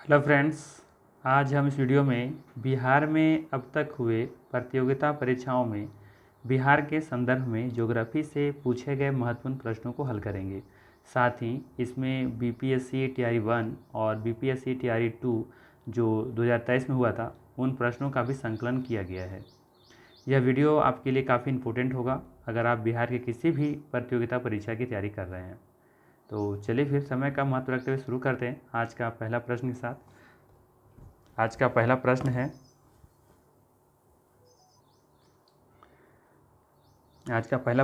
Hello friends, आज हम इस वीडियो में बिहार में अब तक हुए प्रतियोगिता परीक्षाओं में बिहार के संदर्भ में ज्योग्राफी से पूछे गए महत्वपूर्ण प्रश्नों को हल करेंगे। साथ ही इसमें बीपीएससी टीआरई 1 और बीपीएससी टीआरई 2 जो 2023 में हुआ था, उन प्रश्नों का भी संकलन किया गया है। यह वीडियो आपके लिए काफ़ी इम्पोर्टेंट होगा अगर आप बिहार के किसी भी प्रतियोगिता परीक्षा की तैयारी कर रहे हैं। तो चलिए फिर समय का महत्व रखते हुए शुरू करते हैं आज का पहला प्रश्न के साथ। आज का पहला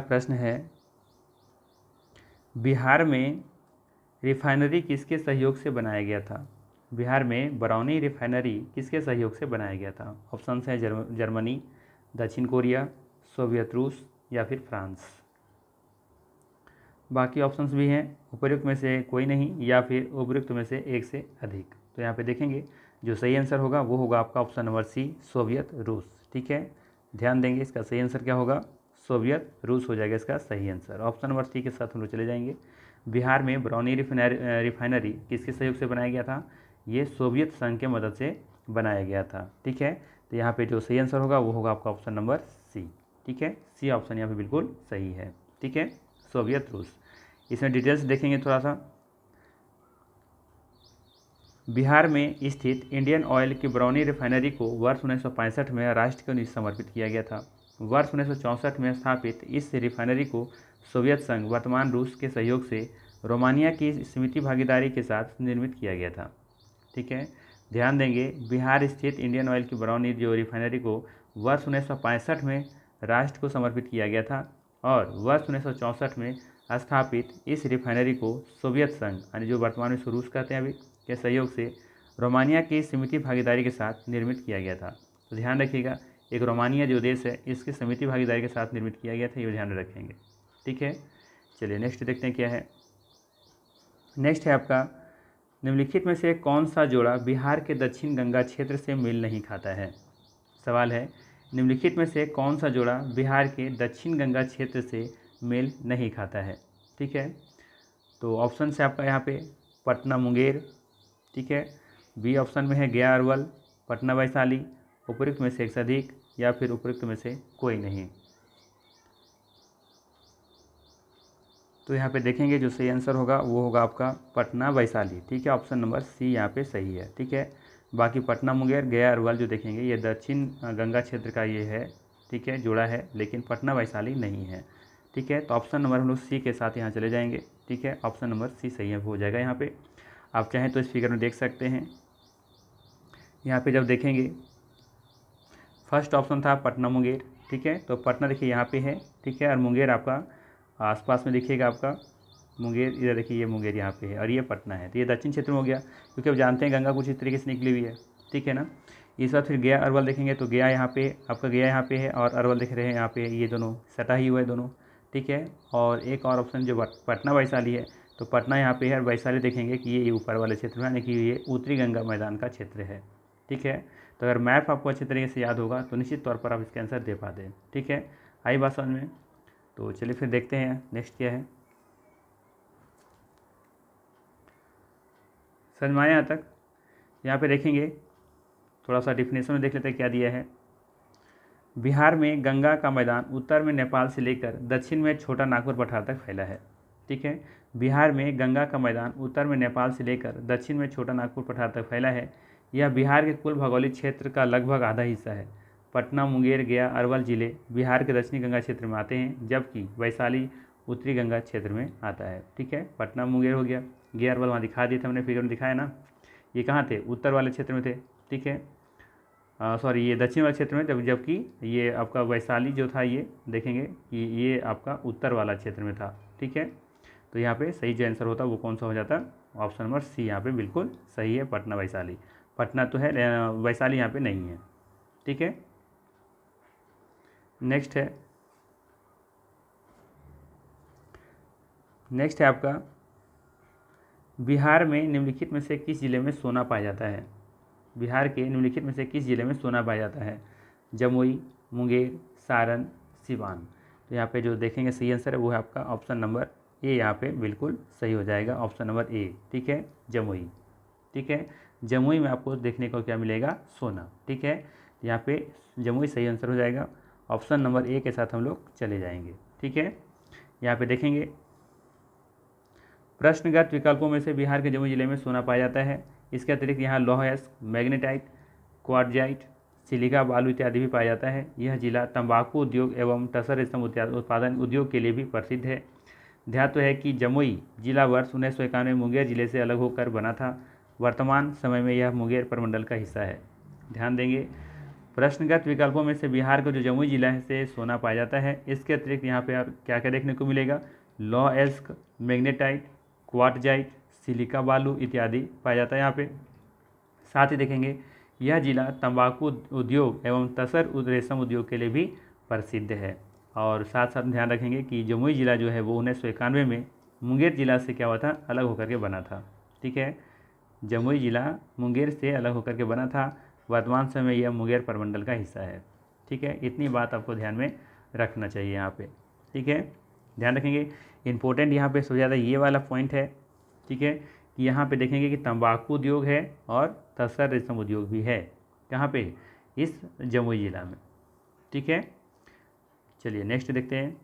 प्रश्न है बिहार में रिफाइनरी किसके सहयोग से बनाया गया था? बिहार में बरौनी रिफाइनरी किसके सहयोग से बनाया गया था? ऑप्शन है जर्मनी, दक्षिण कोरिया, सोवियत रूस या फिर फ्रांस। बाकी ऑप्शंस भी हैं, उपयुक्त में से कोई नहीं या फिर उपयुक्त में से एक से अधिक। तो यहाँ पे देखेंगे जो सही आंसर होगा वो होगा आपका ऑप्शन नंबर सी, सोवियत रूस। ठीक है, ध्यान देंगे, इसका सही आंसर क्या होगा? सोवियत रूस हो जाएगा इसका सही आंसर। ऑप्शन नंबर सी के साथ हम लोग चले जाएंगे। बिहार में बरौनी रिफाइनरी किसके सहयोग से बनाया गया था? ये सोवियत संघ के मदद से बनाया गया था। ठीक है, तो यहाँ पे जो सही आंसर होगा वो होगा आपका ऑप्शन नंबर सी। ठीक है, सी ऑप्शन यहाँ पे बिल्कुल सही है। ठीक है, सोवियत रूस। इसमें डिटेल्स देखेंगे थोड़ा सा। बिहार में स्थित इंडियन ऑयल की बरौनी रिफाइनरी को वर्ष 1965 में राष्ट्र को समर्पित किया गया था। वर्ष 1964 में स्थापित इस रिफाइनरी को सोवियत संघ, वर्तमान रूस के सहयोग से रोमानिया की सीमित भागीदारी के साथ निर्मित किया गया था। ठीक है, ध्यान देंगे, बिहार स्थित इंडियन ऑयल की बरौनी जो रिफाइनरी को वर्ष 1965 में राष्ट्र को समर्पित किया गया था और वर्ष 1964 में स्थापित इस रिफाइनरी को सोवियत संघ, यानी जो वर्तमान में रूस कहते हैं अभी, के सहयोग से रोमानिया की सीमित भागीदारी के साथ निर्मित किया गया था। तो ध्यान रखिएगा, एक रोमानिया जो देश है इसकी सीमित भागीदारी के साथ निर्मित किया गया था, ये ध्यान रखेंगे। ठीक है, चलिए नेक्स्ट देखते हैं क्या है। नेक्स्ट है आपका, निम्नलिखित में से कौन सा जोड़ा बिहार के दक्षिण गंगा क्षेत्र से मेल नहीं खाता है? सवाल है, निम्नलिखित में से कौन सा जोड़ा बिहार के दक्षिण गंगा क्षेत्र से मेल नहीं खाता है? ठीक है, तो ऑप्शन है आपका यहाँ पे पटना मुंगेर। ठीक है, बी ऑप्शन में है गया अरवल, पटना वैशाली, उपयुक्त में से एक से अधिक या फिर उपयुक्त में से कोई नहीं। तो यहाँ पे देखेंगे जो सही आंसर होगा वो होगा आपका पटना वैशाली। ठीक है, ऑप्शन नंबर सी यहाँ पे सही है। ठीक है, बाकी पटना मुंगेर गया अरवल जो देखेंगे ये दक्षिण गंगा क्षेत्र का ये है। ठीक है, जोड़ा है, लेकिन पटना वैशाली नहीं है। ठीक है, तो ऑप्शन नंबर हम लोग सी के साथ यहाँ चले जाएंगे। ठीक है, ऑप्शन नंबर सी सही है हो जाएगा। यहाँ पे आप चाहें तो इस फिगर में देख सकते हैं। यहाँ पे जब देखेंगे फर्स्ट ऑप्शन था पटना मुंगेर। ठीक है, तो पटना देखिए यहाँ पे है। ठीक है, और मुंगेर आपका आसपास में दिखेगा आपका मुंगेर, इधर देखिए ये मुंगेर यहाँ पे है और ये पटना है। तो ये दक्षिण क्षेत्र में हो गया, क्योंकि अब जानते हैं गंगा कुछ इस तरीके से निकली हुई है। ठीक है ना, इस बार फिर गया अरवल देखेंगे तो गया यहाँ पे आपका गया यहाँ पे है और अरवल देख रहे हैं यहाँ पे, ये दोनों सटा ही हुआ है दोनों। ठीक है, और एक और ऑप्शन जो पटना वैशाली है, तो पटना यहाँ पे है और वैशाली देखेंगे कि ये ऊपर वाले क्षेत्र में, यानी कि ये उत्तरी गंगा मैदान का क्षेत्र है। ठीक है, तो अगर मैप आपको अच्छे तरीके से याद होगा तो निश्चित तौर पर आप इसका आंसर दे पाते हैं। ठीक है, आई बात समझ में? तो चलिए फिर देखते हैं नेक्स्ट क्या है। समझ में आया यहाँ तक? यहाँ पे देखेंगे थोड़ा सा डिफिनेशन में देख लेते हैं क्या दिया है। बिहार में गंगा का मैदान उत्तर में नेपाल से लेकर दक्षिण में छोटा नागपुर पठार तक फैला है। ठीक है, बिहार में गंगा का मैदान उत्तर में नेपाल से लेकर दक्षिण में छोटा नागपुर पठार तक फैला है। यह बिहार के कुल भौगोलिक क्षेत्र का लगभग आधा हिस्सा है। पटना, मुंगेर, गया, अरवल जिले बिहार के दक्षिणी गंगा क्षेत्र में आते हैं, जबकि वैशाली उत्तरी गंगा क्षेत्र में आता है। ठीक है, पटना मुंगेर हो गया, गया अरवल वहाँ दिखा दिए थे हमने, फिगर में दिखाया ना। ये कहाँ थे? उत्तर वाले क्षेत्र में थे। ठीक है, सॉरी ये दक्षिण वाले क्षेत्र में, जबकि ये आपका वैशाली जो था ये देखेंगे कि ये आपका उत्तर वाला क्षेत्र में था। ठीक है, तो यहाँ पे सही जो आंसर होता वो कौन सा हो जाता? ऑप्शन नंबर सी यहाँ पे बिल्कुल सही है, पटना वैशाली। पटना तो है, वैशाली यहाँ पे नहीं है। ठीक है, नेक्स्ट है आपका, बिहार में निम्नलिखित में से किस जिले में सोना पाया जाता है? बिहार के निम्नलिखित में से किस जिले में सोना पाया जाता है? जमुई, मुंगेर, सारण, सिवान। तो यहाँ पे जो देखेंगे सही आंसर है वो है आपका ऑप्शन नंबर ए, यहाँ पे बिल्कुल सही हो जाएगा, ऑप्शन नंबर ए। ठीक है, जमुई। ठीक है। जमुई में आपको देखने को क्या मिलेगा, सोना। ठीक है, यहाँ पे जमुई सही आंसर हो जाएगा। ऑप्शन नंबर ए के साथ हम लोग चले जाएंगे। ठीक है, यहाँ पे देखेंगे प्रश्नगत विकल्पों में से बिहार के जमुई जिले में सोना पाया जाता है। इसके अतिरिक्त यहाँ लौह अयस्क, मैग्नेटाइट, क्वार्टजाइट, सिलिका बालू इत्यादि भी पाया जाता है। यह जिला तंबाकू उद्योग एवं टसर रेशम उत्पादन उद्योग के लिए भी प्रसिद्ध है। ध्यातव्य है कि जमुई जिला वर्ष 1991 में मुंगेर जिले से अलग होकर बना था। वर्तमान समय में यह मुंगेर प्रमंडल का हिस्सा है। ध्यान देंगे, प्रश्नगत विकल्पों में से बिहार का जो जमुई जिला है से सोना पाया जाता है। इसके अतिरिक्त यहाँ पे और क्या क्या देखने को मिलेगा, लौह अयस्क, मैग्नेटाइट, क्वार्टजाइट, सिलिका बालू इत्यादि पाया जाता है यहाँ पे। साथ ही देखेंगे यह जिला तंबाकू उद्योग एवं तसर रेशम उद्योग के लिए भी प्रसिद्ध है। और साथ साथ ध्यान रखेंगे कि जमुई जिला जो है वो 1991 में मुंगेर जिला से क्या हुआ था, अलग होकर के बना था। ठीक है, जमुई जिला मुंगेर से अलग होकर के बना था। वर्तमान समय में यह मुंगेर प्रमंडल का हिस्सा है। ठीक है, इतनी बात आपको ध्यान में रखना चाहिए यहाँ पे। ठीक है, ध्यान रखेंगे। इम्पोर्टेंट यहाँ पे सबसे ज़्यादा ये वाला पॉइंट है। ठीक है, कि यहाँ पे देखेंगे कि तंबाकू उद्योग है और तसर रेशम उद्योग भी है। कहाँ पे, इस जमुई जिला में। ठीक है, चलिए नेक्स्ट देखते हैं।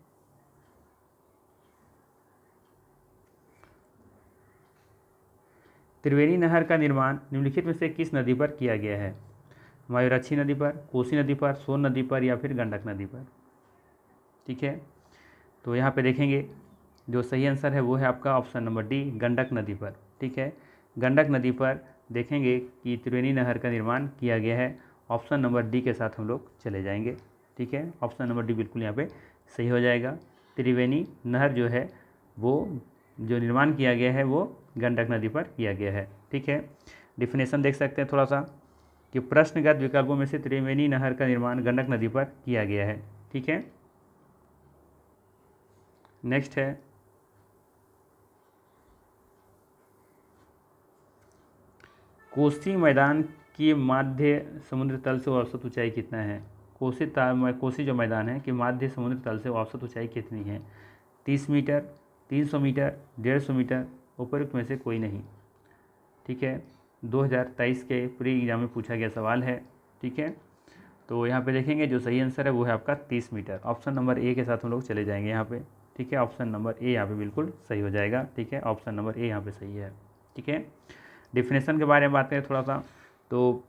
त्रिवेणी नहर का निर्माण निम्नलिखित में से किस नदी पर किया गया है? मयूराक्षी नदी पर, कोसी नदी पर, सोन नदी पर या फिर गंडक नदी पर? ठीक है, तो यहाँ पे देखेंगे जो सही आंसर है वो है आपका ऑप्शन नंबर डी, गंडक नदी पर। ठीक है, गंडक नदी पर देखेंगे कि त्रिवेणी नहर का निर्माण किया गया है। ऑप्शन नंबर डी के साथ हम लोग चले जाएंगे। ठीक है, ऑप्शन नंबर डी बिल्कुल यहाँ पे सही हो जाएगा। त्रिवेणी नहर जो है वो जो निर्माण किया गया है वो गंडक नदी पर किया गया है। ठीक है, डिफिनेशन देख सकते हैं थोड़ा सा कि प्रश्नगत विकल्पों में से त्रिवेणी नहर का निर्माण गंडक नदी पर किया गया है। ठीक है, नेक्स्ट है कोसी मैदान की माध्य समुद्र तल से औसत ऊंचाई कितना है? कोसी जो मैदान है कि माध्य समुद्र तल से औसत ऊंचाई कितनी है? 30 मीटर, 300 मीटर, 150 मीटर, उपरोक्त में से कोई नहीं। ठीक है, 2023 के प्री एग्जाम में पूछा गया सवाल है। ठीक है, तो यहाँ पे देखेंगे जो सही आंसर है वो है आपका 30 मीटर। ऑप्शन नंबर ए के साथ हम लोग चले जाएंगे यहाँ पे। ठीक है, ऑप्शन नंबर ए यहाँ पे बिल्कुल सही हो जाएगा। ठीक है, ऑप्शन नंबर ए यहाँ पे सही है। ठीक है, डिफिनेशन के बारे में बात करें थोड़ा सा, तो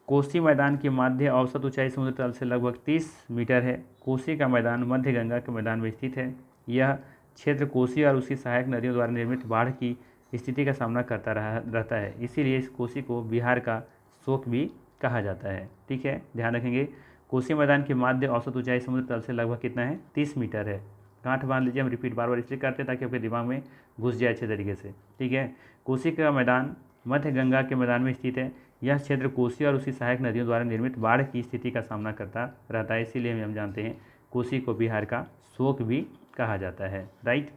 कोसी मैदान की माध्य औसत ऊंचाई समुद्र तल से लगभग 30 मीटर है। कोसी का मैदान मध्य गंगा के मैदान में स्थित है। यह क्षेत्र कोसी और उसकी सहायक नदियों द्वारा निर्मित बाढ़ की स्थिति का सामना करता रहता है, इसीलिए इस कोसी को बिहार का शोक भी कहा जाता है। ठीक है, ध्यान रखेंगे कोसी मैदान की माध्य औसत ऊंचाई समुद्र तल से लगभग कितना है, 30 मीटर है। गांठ बांध लीजिए, हम रिपीट बार बार इसलिए करते हैं ताकि आपके दिमाग में घुस जाए अच्छे तरीके से। ठीक है, कोसी का मैदान मध्य गंगा के मैदान में स्थित है। यह क्षेत्र कोसी और उसकी सहायक नदियों द्वारा निर्मित बाढ़ की स्थिति का सामना करता रहता है, इसीलिए हम जानते हैं कोसी को बिहार का शोक भी कहा जाता है। राइट,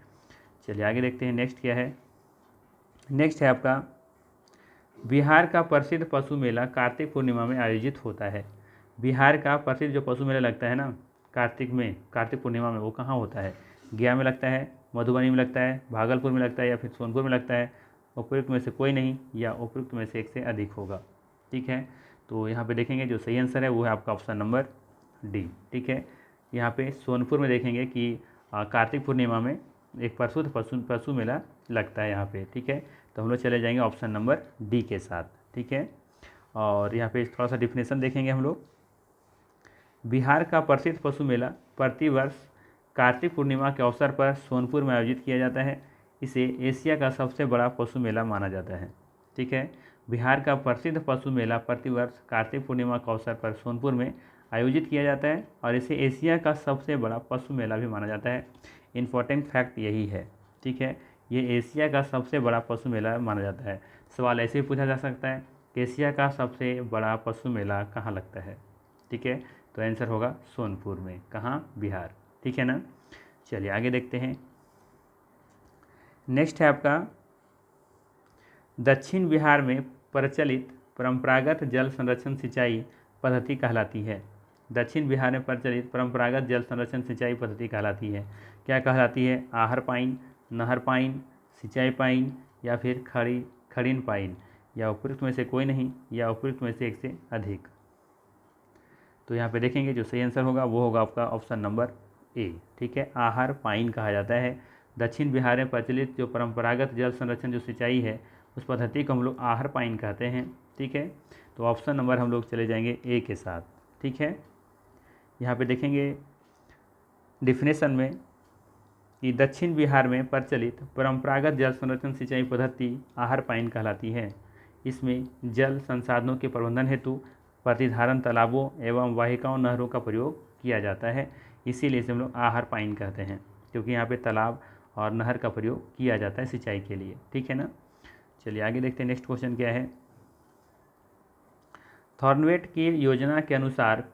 चलिए आगे देखते हैं नेक्स्ट क्या है। नेक्स्ट है आपका बिहार का प्रसिद्ध पशु मेला कार्तिक पूर्णिमा में आयोजित होता है। बिहार का प्रसिद्ध जो पशु मेला लगता है ना कार्तिक पूर्णिमा में, वो कहाँ होता है? गया में लगता है, मधुबनी में लगता है, भागलपुर में लगता है या फिर सोनपुर में लगता है? उपयुक्त में से कोई नहीं या उपयुक्त में से एक से अधिक होगा। ठीक है, तो यहाँ पे देखेंगे जो सही आंसर है वो है आपका ऑप्शन नंबर डी। ठीक है, यहाँ पे सोनपुर में देखेंगे कि कार्तिक पूर्णिमा में एक प्रसिद्ध पशु मेला लगता है यहाँ पे। ठीक है, तो हम लोग चले जाएंगे ऑप्शन नंबर डी के साथ। ठीक है, और यहाँ पे थोड़ा सा डिफिनेशन देखेंगे हम लोग। बिहार का प्रसिद्ध पशु मेला प्रतिवर्ष कार्तिक पूर्णिमा के अवसर पर सोनपुर में आयोजित किया जाता है। इसे एशिया का सबसे बड़ा पशु मेला माना जाता है। ठीक है, बिहार का प्रसिद्ध पशु मेला प्रतिवर्ष कार्तिक पूर्णिमा के अवसर पर सोनपुर में आयोजित किया जाता है और इसे एशिया का सबसे बड़ा पशु मेला भी माना जाता है। इम्पोर्टेंट फैक्ट यही है। ठीक है, ये एशिया का सबसे बड़ा पशु मेला माना जाता है। सवाल ऐसे ही पूछा जा सकता है कि एशिया का सबसे बड़ा पशु मेला कहाँ लगता है? ठीक है, तो आंसर होगा सोनपुर में। कहाँ? बिहार। ठीक है ना, चलिए आगे देखते हैं। नेक्स्ट है आपका दक्षिण बिहार में प्रचलित परंपरागत जल संरक्षण सिंचाई पद्धति कहलाती है। दक्षिण बिहार में प्रचलित परंपरागत जल संरक्षण सिंचाई पद्धति कहलाती है। क्या कहलाती है? आहर पाइन, नहर पाइन, सिंचाई पाइन या फिर खड़ीन पाइन? या उपयुक्त में से कोई नहीं, या उपयुक्त में से एक से अधिक। तो यहाँ पे देखेंगे जो सही आंसर होगा वो होगा आपका ऑप्शन नंबर ए। ठीक है, आहर पाइन कहा जाता है। दक्षिण बिहार में प्रचलित जो परंपरागत जल संरक्षण जो सिंचाई है उस पद्धति को हम लोग आहर पाइन कहते हैं। ठीक है, तो ऑप्शन नंबर हम लोग चले जाएंगे ए के साथ। ठीक है, यहाँ पे देखेंगे डिफिनेशन में कि दक्षिण बिहार में प्रचलित परंपरागत जल संरक्षण सिंचाई पद्धति आहर पाइन कहलाती है। इसमें जल संसाधनों के प्रबंधन हेतु प्रतिधारण तालाबों एवं वाहिकाओं नहरों का प्रयोग किया जाता है, इसीलिए इसे हम लोग आहर पाइन कहते हैं, क्योंकि यहाँ पे तालाब और नहर का प्रयोग किया जाता है सिंचाई के लिए। ठीक है ना, चलिए आगे देखते हैं नेक्स्ट क्वेश्चन क्या है। थॉर्नवेट की योजना के अनुसार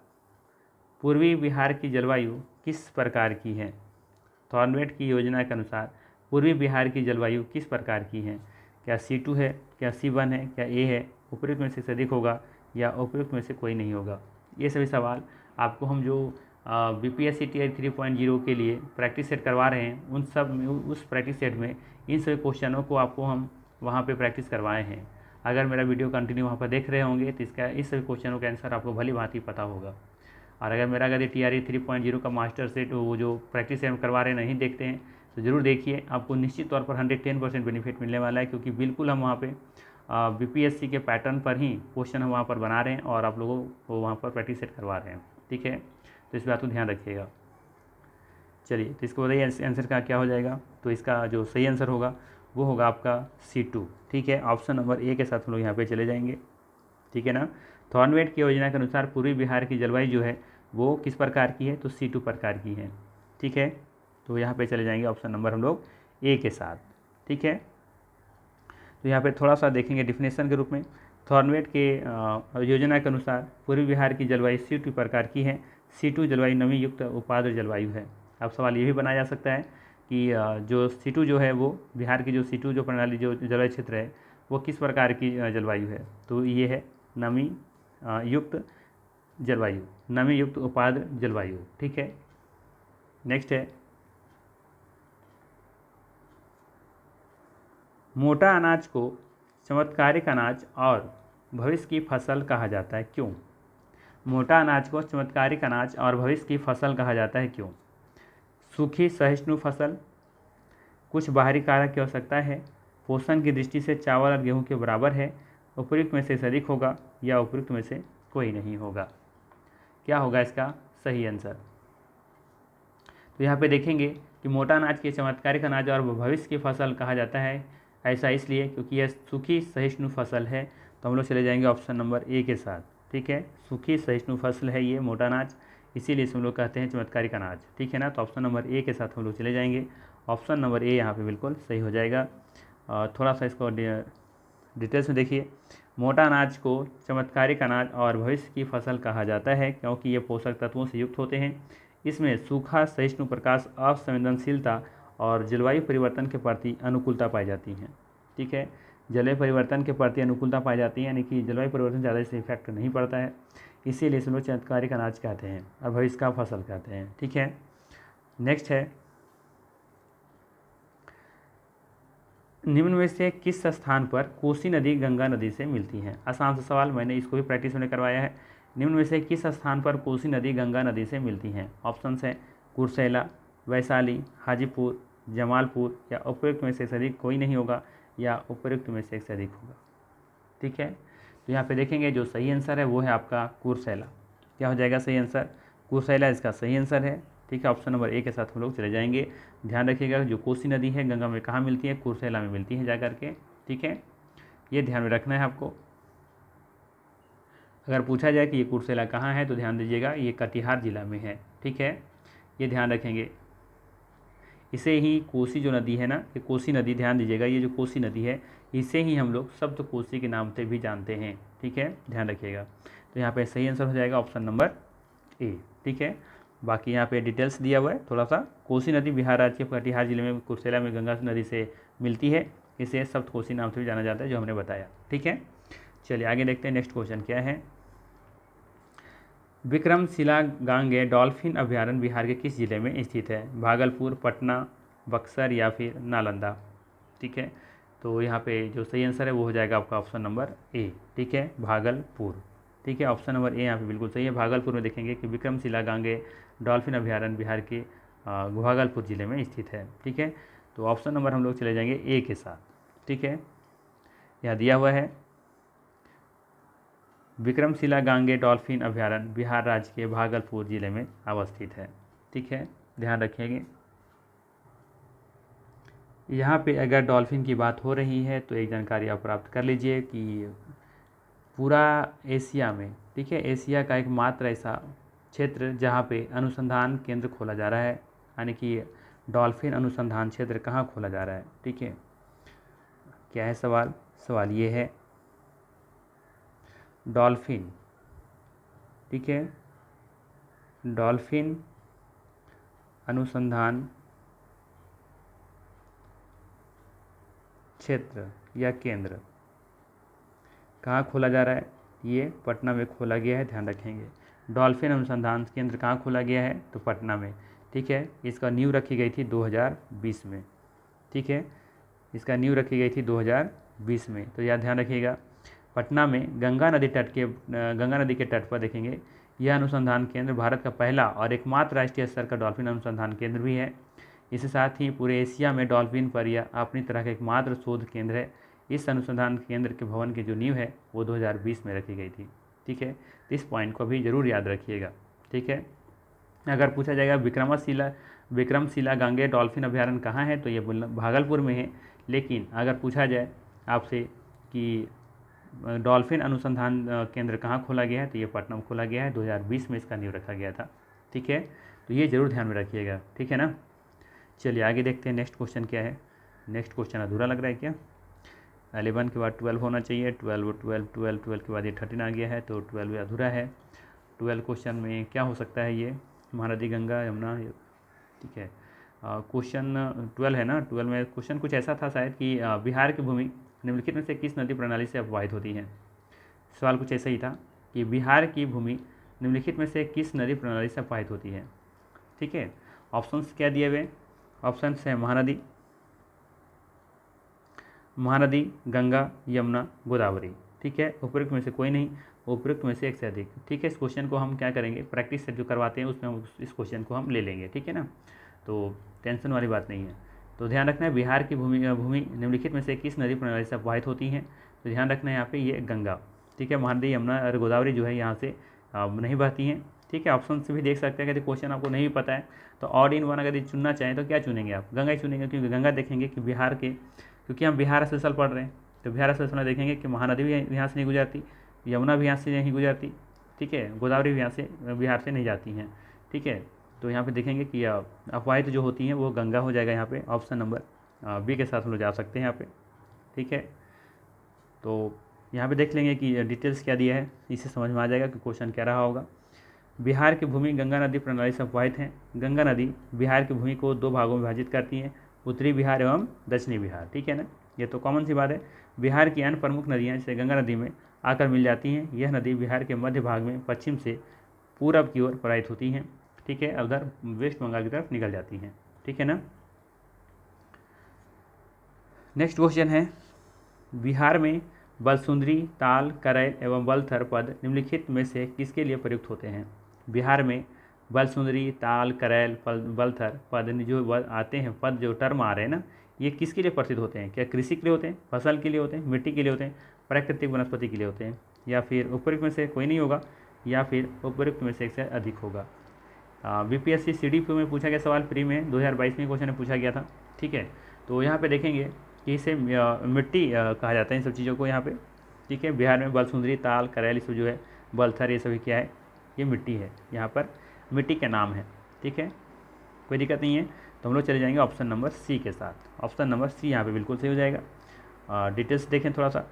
पूर्वी बिहार की जलवायु किस प्रकार की है? थॉर्नवेट की योजना के अनुसार पूर्वी बिहार की जलवायु किस प्रकार की है? क्या C2 है, क्या C1 है, क्या A है, उपयुक्त में से अधिक होगा या उपयुक्त में से कोई नहीं होगा? ये सभी सवाल आपको हम जो BPSC Tier 3.0 के लिए प्रैक्टिस सेट करवा रहे हैं उन सब में, उस प्रैक्टिस सेट में इन सभी क्वेश्चनों को आपको हम वहाँ पे प्रैक्टिस करवाए हैं। अगर मेरा वीडियो कंटिन्यू वहाँ पर देख रहे होंगे तो इस सभी क्वेश्चनों का आंसर आपको भली भांति पता होगा। और अगर मेरा TRE 3.0 का मास्टर सेट वो जो प्रैक्टिस सेट करवा रहे नहीं देखते हैं तो ज़रूर देखिए, आपको निश्चित तौर पर 110% बेनिफिट मिलने वाला है, क्योंकि बिल्कुल हम वहाँ पे BPSC के पैटर्न पर ही क्वेश्चन हम वहाँ पर बना रहे हैं और आप लोगों को वहाँ पर प्रैक्टिस सेट करवा रहे हैं। ठीक है, तो इस बात को ध्यान रखिएगा। चलिए, तो इसको बताइए आंसर का क्या हो जाएगा। तो इसका जो सही आंसर होगा वो होगा आपका C2। ठीक है, ऑप्शन नंबर ए के साथ हम लोग यहाँ पे चले जाएंगे। ठीक है ना, थॉर्नवेट की योजना के अनुसार पूर्वी बिहार की जलवायु जो है वो किस प्रकार की है? तो C2 प्रकार की है। ठीक है, तो यहाँ पे चले जाएंगे ऑप्शन नंबर हम लोग ए के साथ। ठीक है, तो यहाँ पे थोड़ा सा देखेंगे डिफिनेशन के रूप में। थॉर्नवेट के योजना के अनुसार पूर्वी बिहार की जलवायु C2 प्रकार की है। C2 जलवायु नमी युक्त उपाद्र जलवायु है। अब सवाल ये भी बनाया जा सकता है कि जो C2 जो है वो बिहार की जो C2 जो प्रणाली जो जलवायु क्षेत्र है वो किस प्रकार की जलवायु है? तो ये है नमी युक्त जलवायु, नमी युक्त उपाद्र जलवायु। ठीक है, नेक्स्ट है मोटा अनाज को चमत्कारिक अनाज और भविष्य की फसल कहा जाता है, क्यों? मोटा अनाज को चमत्कारिक अनाज और भविष्य की फसल कहा जाता है, क्यों? सूखी सहिष्णु फसल, कुछ बाहरी कारक की आवश्यकता है, पोषण की दृष्टि से चावल और गेहूं के बराबर है, उपयुक्त में से अधिक होगा या उपयुक्त में से कोई नहीं होगा। क्या होगा इसका सही आंसर? तो यहाँ पे देखेंगे कि मोटा अनाज के चमत्कारिक अनाज और भविष्य की फसल कहा जाता है, ऐसा इसलिए क्योंकि यह सूखी सहिष्णु फसल है। तो हम लोग चले जाएंगे ऑप्शन नंबर ए के साथ। ठीक है, सूखी सहिष्णु फसल है ये मोटा अनाज, इसीलिए इसे हम लोग कहते हैं चमत्कारिक अनाज। ठीक है ना, तो ऑप्शन नंबर ए के साथ हम लोग चले जाएंगे। ऑप्शन नंबर ए यहाँ पे बिल्कुल सही हो जाएगा। थोड़ा सा इसको डिटेल्स में देखिए। मोटा अनाज को चमत्कारिक अनाज और भविष्य की फसल कहा जाता है क्योंकि ये पोषक तत्वों से युक्त होते हैं। इसमें सूखा, सहिष्णु प्रकाश, असंवेदनशीलता और जलवायु परिवर्तन के प्रति अनुकूलता पाई जाती है। ठीक है, जलवायु परिवर्तन के प्रति अनुकूलता पाई जाती है, यानी कि जलवायु परिवर्तन ज़्यादा इससे इफेक्ट नहीं पड़ता है, इसीलिए इसे लोग चमत्कारिक अनाज कहते हैं और भविष्य का फसल कहते हैं। ठीक है, नेक्स्ट है निम्न में से किस स्थान पर कोसी नदी गंगा नदी से मिलती है? आसान सा सवाल, मैंने इसको भी प्रैक्टिस में करवाया है। निम्न में से किस स्थान पर कोसी नदी गंगा नदी से मिलती हैं? ऑप्शंस है कुर्सेला, वैशाली, हाजीपुर, जमालपुर, या उपयुक्त में से अधिक कोई नहीं होगा या उपयुक्त में से अधिक होगा। ठीक है, तो यहाँ पे देखेंगे जो सही आंसर है वो है आपका कुर्सेला। क्या हो जाएगा सही आंसर? कुर्सेला इसका सही आंसर है। ठीक है, ऑप्शन नंबर ए के साथ हम लोग चले जाएंगे। ध्यान रखिएगा जो कोसी नदी है गंगा में कहाँ मिलती है? कुर्सेला में मिलती है जा करके। ठीक है, ये ध्यान में रखना है आपको। अगर पूछा जाए कि ये कुर्सेला कहाँ है तो ध्यान दीजिएगा ये कटिहार जिला में है। ठीक है, ये ध्यान रखेंगे। इसे ही कोसी जो नदी है ना, ये कोसी नदी, ध्यान दीजिएगा ये जो कोसी नदी है इसे ही हम लोग सप्त कोसी के नाम से भी जानते हैं। ठीक है, ध्यान रखिएगा। तो यहाँ पे सही आंसर हो जाएगा ऑप्शन नंबर ए। ठीक है, बाकी यहाँ पे डिटेल्स दिया हुआ है थोड़ा सा। कोसी नदी बिहार राज्य के कटिहार जिले में कुर्सेला में गंगा नदी से मिलती है, इसे सप्त कोसी नाम से भी जाना जाता है जो हमने बताया। ठीक है, चलिए आगे देखते हैं नेक्स्ट क्वेश्चन क्या है। विक्रमशिला गांगे डॉल्फिन अभयारण्य बिहार के किस जिले में स्थित है? भागलपुर, पटना, बक्सर या फिर नालंदा? ठीक है, तो यहाँ पे जो सही आंसर है वो हो जाएगा आपका ऑप्शन नंबर ए। ठीक है, भागलपुर। ठीक है, ऑप्शन नंबर ए यहाँ पे बिल्कुल सही है। भागलपुर में देखेंगे कि विक्रमशिला गांगे डॉल्फिन अभ्यारण्य बिहार के भागलपुर जिले में स्थित है। ठीक है, तो ऑप्शन नंबर हम लोग चले जाएंगे ए के साथ। ठीक है, यहाँ दिया हुआ है विक्रमशिला गांगे डॉल्फिन अभ्यारण्य बिहार राज्य के भागलपुर जिले में अवस्थित है। ठीक है, ध्यान रखिएगा। यहाँ पे अगर डॉल्फिन की बात हो रही है तो एक जानकारी आप प्राप्त कर लीजिए कि पूरा एशिया में, ठीक है, एशिया का एकमात्र ऐसा क्षेत्र जहाँ पे अनुसंधान केंद्र खोला जा रहा है, यानी कि डॉल्फिन अनुसंधान क्षेत्र कहाँ खोला जा रहा है। ठीक है, क्या है सवाल? सवाल ये है डॉल्फिन, ठीक है, डॉल्फिन अनुसंधान क्षेत्र या केंद्र कहाँ खोला जा रहा है? ये पटना में खोला गया है, ध्यान रखेंगे। डॉल्फिन अनुसंधान केंद्र कहाँ खोला गया है? तो पटना में। ठीक है, इसका नींव रखी गई थी 2020 में। ठीक है, इसका नींव रखी गई थी 2020 में। तो यह ध्यान रखिएगा, पटना में गंगा नदी के तट पर देखेंगे यह अनुसंधान केंद्र भारत का पहला और एकमात्र राष्ट्रीय स्तर का डॉल्फिन अनुसंधान केंद्र भी है। इसके साथ ही पूरे एशिया में डॉल्फिन पर यह अपनी तरह का एकमात्र शोध केंद्र है। इस अनुसंधान केंद्र के भवन की जो नींव है वो 2020 में रखी गई थी। ठीक है, तो इस पॉइंट को भी जरूर याद रखिएगा। ठीक है, अगर पूछा जाएगा विक्रमशिला गांगे डॉल्फिन अभ्यारण्य कहाँ है, तो ये भागलपुर में है। लेकिन अगर पूछा जाए आपसे कि डॉल्फिन अनुसंधान केंद्र कहाँ खोला गया है, तो ये पटना में खोला गया है, 2020 में इसका नींव रखा गया था। ठीक है, तो ये जरूर ध्यान में रखिएगा। ठीक है ना, चलिए आगे देखते हैं नेक्स्ट क्वेश्चन क्या है। नेक्स्ट क्वेश्चन अधूरा लग रहा है क्या? 11 के बाद 12 होना चाहिए, 12 के बाद ये 13 आ गया है, तो 12 अधूरा है। 12 क्वेश्चन में क्या हो सकता है? ये महानदी, गंगा, यमुना। ठीक है, क्वेश्चन 12 है ना। 12 में क्वेश्चन कुछ ऐसा था शायद कि बिहार की भूमि निम्नलिखित में से किस नदी प्रणाली से अपवाहित होती है। सवाल कुछ ऐसा ही था कि बिहार की भूमि निम्नलिखित में से किस नदी प्रणाली से अपवाहित होती है। ठीक है, ऑप्शंस क्या दिए हुए? ऑप्शंस है महानदी, गंगा, यमुना, गोदावरी। ठीक है, उपयुक्त में से कोई नहीं, उपयुक्त में से एक से अधिक। ठीक है, इस क्वेश्चन को हम क्या करेंगे, प्रैक्टिस सेट जो करवाते हैं उसमें हम इस क्वेश्चन को हम ले लेंगे। ठीक है ना, तो टेंशन वाली बात नहीं है। तो ध्यान रखना है बिहार की भूमि निम्नलिखित में से किस नदी प्रणाली से अपवाहित होती हैं। तो ध्यान रखना है यहाँ पे ये गंगा। ठीक है, महानदी, यमुना और गोदावरी जो है यहाँ से नहीं बहती हैं। ठीक है, ऑप्शन से भी देख सकते हैं कि क्वेश्चन आपको नहीं पता है तो ऑड इन वन अगर चुनना चाहें तो क्या चुनेंगे आप? गंगा ही चुनेंगे, क्योंकि गंगा देखेंगे कि बिहार के, क्योंकि हम बिहार स्पेशल पढ़ रहे हैं तो बिहार स्पेशल में देखेंगे कि महानदी भी यहाँ से नहीं गुजरती, यमुना भी यहाँ से नहीं गुजरती। ठीक है, गोदावरी भी यहाँ से बिहार से नहीं जाती हैं। ठीक है, तो यहाँ पे देखेंगे कि अपवाहित जो होती हैं वो गंगा हो जाएगा। यहाँ पे ऑप्शन नंबर बी के साथ हम लोग जा सकते हैं यहाँ पे। ठीक है, तो यहाँ पे देख लेंगे कि डिटेल्स क्या दिया है, इससे समझ में आ जाएगा कि क्वेश्चन क्या रहा होगा। बिहार की भूमि गंगा नदी प्रणाली से अपवाहित हैं। गंगा नदी बिहार की भूमि को 2 भागों में विभाजित करती हैं, उत्तरी बिहार एवं दक्षिणी बिहार। ठीक है ना, ये तो कॉमन सी बात है। बिहार की अन्य प्रमुख नदियाँ जैसे गंगा नदी में आकर मिल जाती हैं। यह नदी बिहार के मध्य भाग में पश्चिम से पूरब की ओर प्रवाहित होती हैं। ठीक है, उधर वेस्ट बंगाल की तरफ निकल जाती हैं। ठीक है ना, नेक्स्ट क्वेश्चन है बिहार में बलसुंदरी, ताल, करैल एवं बलथर पद निम्नलिखित में से किसके लिए प्रयुक्त होते हैं। बिहार में बलसुंदरी, ताल, करैल, बलथर पद जो आते हैं, पद जो टर्म आ रहे हैं ना, ये किसके लिए प्रसिद्ध होते हैं? क्या कृषि के लिए होते हैं, फसल के लिए होते हैं, मिट्टी के लिए होते हैं, प्राकृतिक वनस्पति के लिए होते हैं, या फिर उपयुक्त में से कोई नहीं होगा, या फिर उपयुक्त में से एक से अधिक होगा। बीपीएससी CDP में पूछा गया सवाल, प्री में 2022 में क्वेश्चन पूछा गया था। ठीक है, तो यहाँ पे देखेंगे कि इसे मिट्टी कहा जाता है इन सब चीज़ों को यहाँ पे। ठीक है, बिहार में बलसुंदरी, ताल, करैल, इसमें जो है बलथर, ये सभी क्या है, ये मिट्टी है, यहाँ पर मिट्टी के नाम है। ठीक है, कोई दिक्कत नहीं है। तो हम लोग चले जाएंगे ऑप्शन नंबर सी के साथ। ऑप्शन नंबर सी यहाँ पे बिल्कुल सही हो जाएगा। डिटेल्स देखें थोड़ा सा।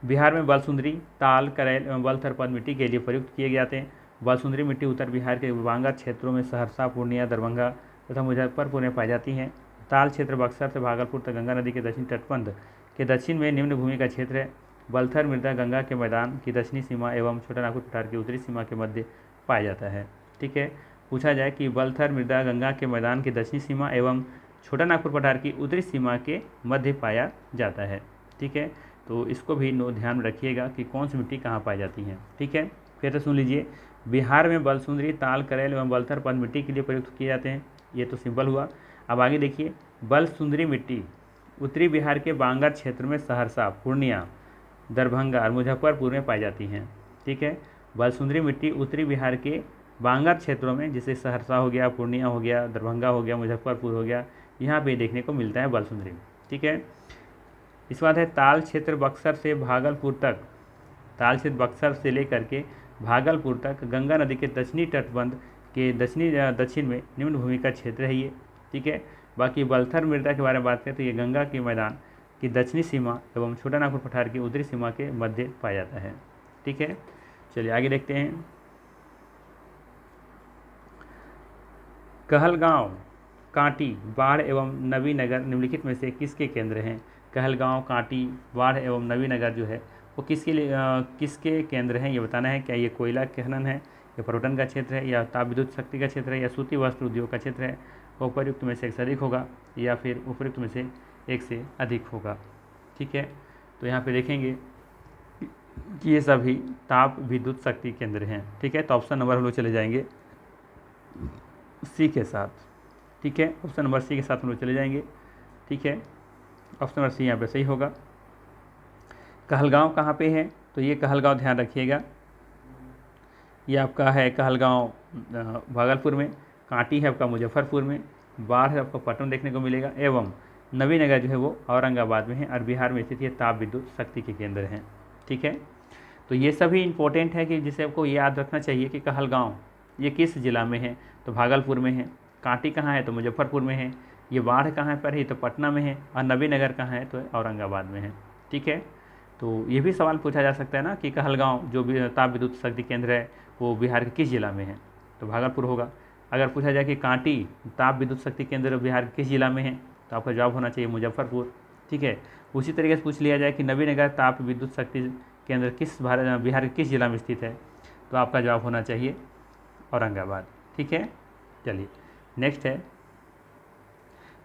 बिहार में बलसुंदरी, ताल, करैल एवं बलथर पद मिट्टी के लिए प्रयुक्त किए जाते हैं। बलसुंदरी मिट्टी उत्तर बिहार के विभांगा क्षेत्रों में सहरसा, पूर्णिया, दरभंगा तथा मुजफ्फरपुर में पाई जाती हैं। ताल क्षेत्र बक्सर से भागलपुर तक गंगा नदी के दक्षिण तटबंध के दक्षिण में निम्न भूमि का क्षेत्र है। बलथर मृदा गंगा के मैदान की दक्षिणी सीमा एवं छोटानागपुर पठार की उत्तरी सीमा के मध्य पाया जाता है। ठीक है, पूछा जाए कि बलथर मृदा गंगा के मैदान की दक्षिणी सीमा एवं छोटा नागपुर पठार की उत्तरी सीमा के मध्य पाया जाता है। ठीक है, तो इसको भी ध्यान में रखिएगा कि कौन सी मिट्टी कहाँ पाई जाती है। ठीक है, फिर से सुन लीजिए, बिहार में बलसुंदरी, ताल, करेल एवं बलथर पद मिट्टी के लिए प्रयुक्त किए जाते हैं। ये तो सिंपल हुआ। अब आगे देखिए, बलसुंदरी मिट्टी उत्तरी बिहार के बांगर क्षेत्र में सहरसा, पूर्णिया, दरभंगा और मुजफ्फरपुर में पाई जाती हैं। ठीक है, बलसुंदरी मिट्टी उत्तरी बिहार के बांगर क्षेत्रों में, जैसे सहरसा हो गया, पूर्णिया हो गया, दरभंगा हो गया, मुजफ्फरपुर हो गया, यहाँ पे देखने को मिलता है बलसुंदरी। ठीक है, इस बात है ताल क्षेत्र बक्सर से भागलपुर तक, ताल क्षेत्र बक्सर से लेकर के भागलपुर तक गंगा नदी के दक्षिणी तटबंध के दक्षिण में निम्न भूमि का क्षेत्र है ये। ठीक है, बाकी बलथर मृदा के बारे में बात करें तो ये गंगा के मैदान की दक्षिणी सीमा एवं छोटा नागपुर पठार की उत्तरी सीमा के मध्य पाया जाता है। ठीक है, चलिए आगे देखते हैं। कहलगांव, कांटी, बाढ़ एवं नवीनगर निम्नलिखित में से किसके केंद्र हैं? कहलगांव, कांटी, बाढ़ एवं नवीनगर जो है वो किसके केंद्र हैं ये बताना है। क्या ये कोयला खनन है, या पर्यटन का क्षेत्र है, या ताप विद्युत शक्ति का क्षेत्र है, या सूती वस्त्र उद्योग का क्षेत्र है? उपर्युक्त में से एक से अधिक होगा, या फिर उपर्युक्त में से एक से अधिक होगा। ठीक है, तो यहाँ पे देखेंगे कि ये सभी ताप विद्युत शक्ति केंद्र हैं। ठीक है, तो ऑप्शन नंबर हम लोग चले जाएंगे सी के साथ। ठीक है, ऑप्शन नंबर सी के साथ हम लोग चले जाएंगे। ठीक है, ऑप्शन नंबर सी यहाँ पे सही होगा। कहलगांव कहाँ पे है? तो ये कहलगांव ध्यान रखिएगा, ये आपका है कहलगांव भागलपुर में, कांटी है आपका मुजफ्फरपुर में, बाढ़ है आपको पटना देखने को मिलेगा, एवं नवीनगर जो है वो औरंगाबाद में है और बिहार में स्थित ये ताप विद्युत शक्ति के केंद्र हैं। ठीक है, तो ये सभी इंपॉर्टेंट है कि जिसे आपको याद रखना चाहिए कि कहलगांव ये किस जिला में है, तो भागलपुर में है, कांटी कहाँ है तो मुजफ्फरपुर में है, ये बाढ़ कहाँ पर है तो पटना में है, और नवीनगर कहाँ है तो औरंगाबाद में है। ठीक है, तो ये भी सवाल पूछा जा सकता है ना कि कहलगांव जो भी ताप विद्युत शक्ति केंद्र है वो बिहार के किस जिला में है, तो भागलपुर होगा। अगर पूछा जाए कि कांटी ताप विद्युत शक्ति केंद्र बिहार के किस जिला में है, तो आपका जवाब होना चाहिए मुजफ्फरपुर। ठीक है, उसी तरीके से पूछ लिया जाए कि नवीनगर ताप विद्युत शक्ति केंद्र बिहार के किस जिला में स्थित है, तो आपका जवाब होना चाहिए औरंगाबाद। ठीक है, चलिए नेक्स्ट है।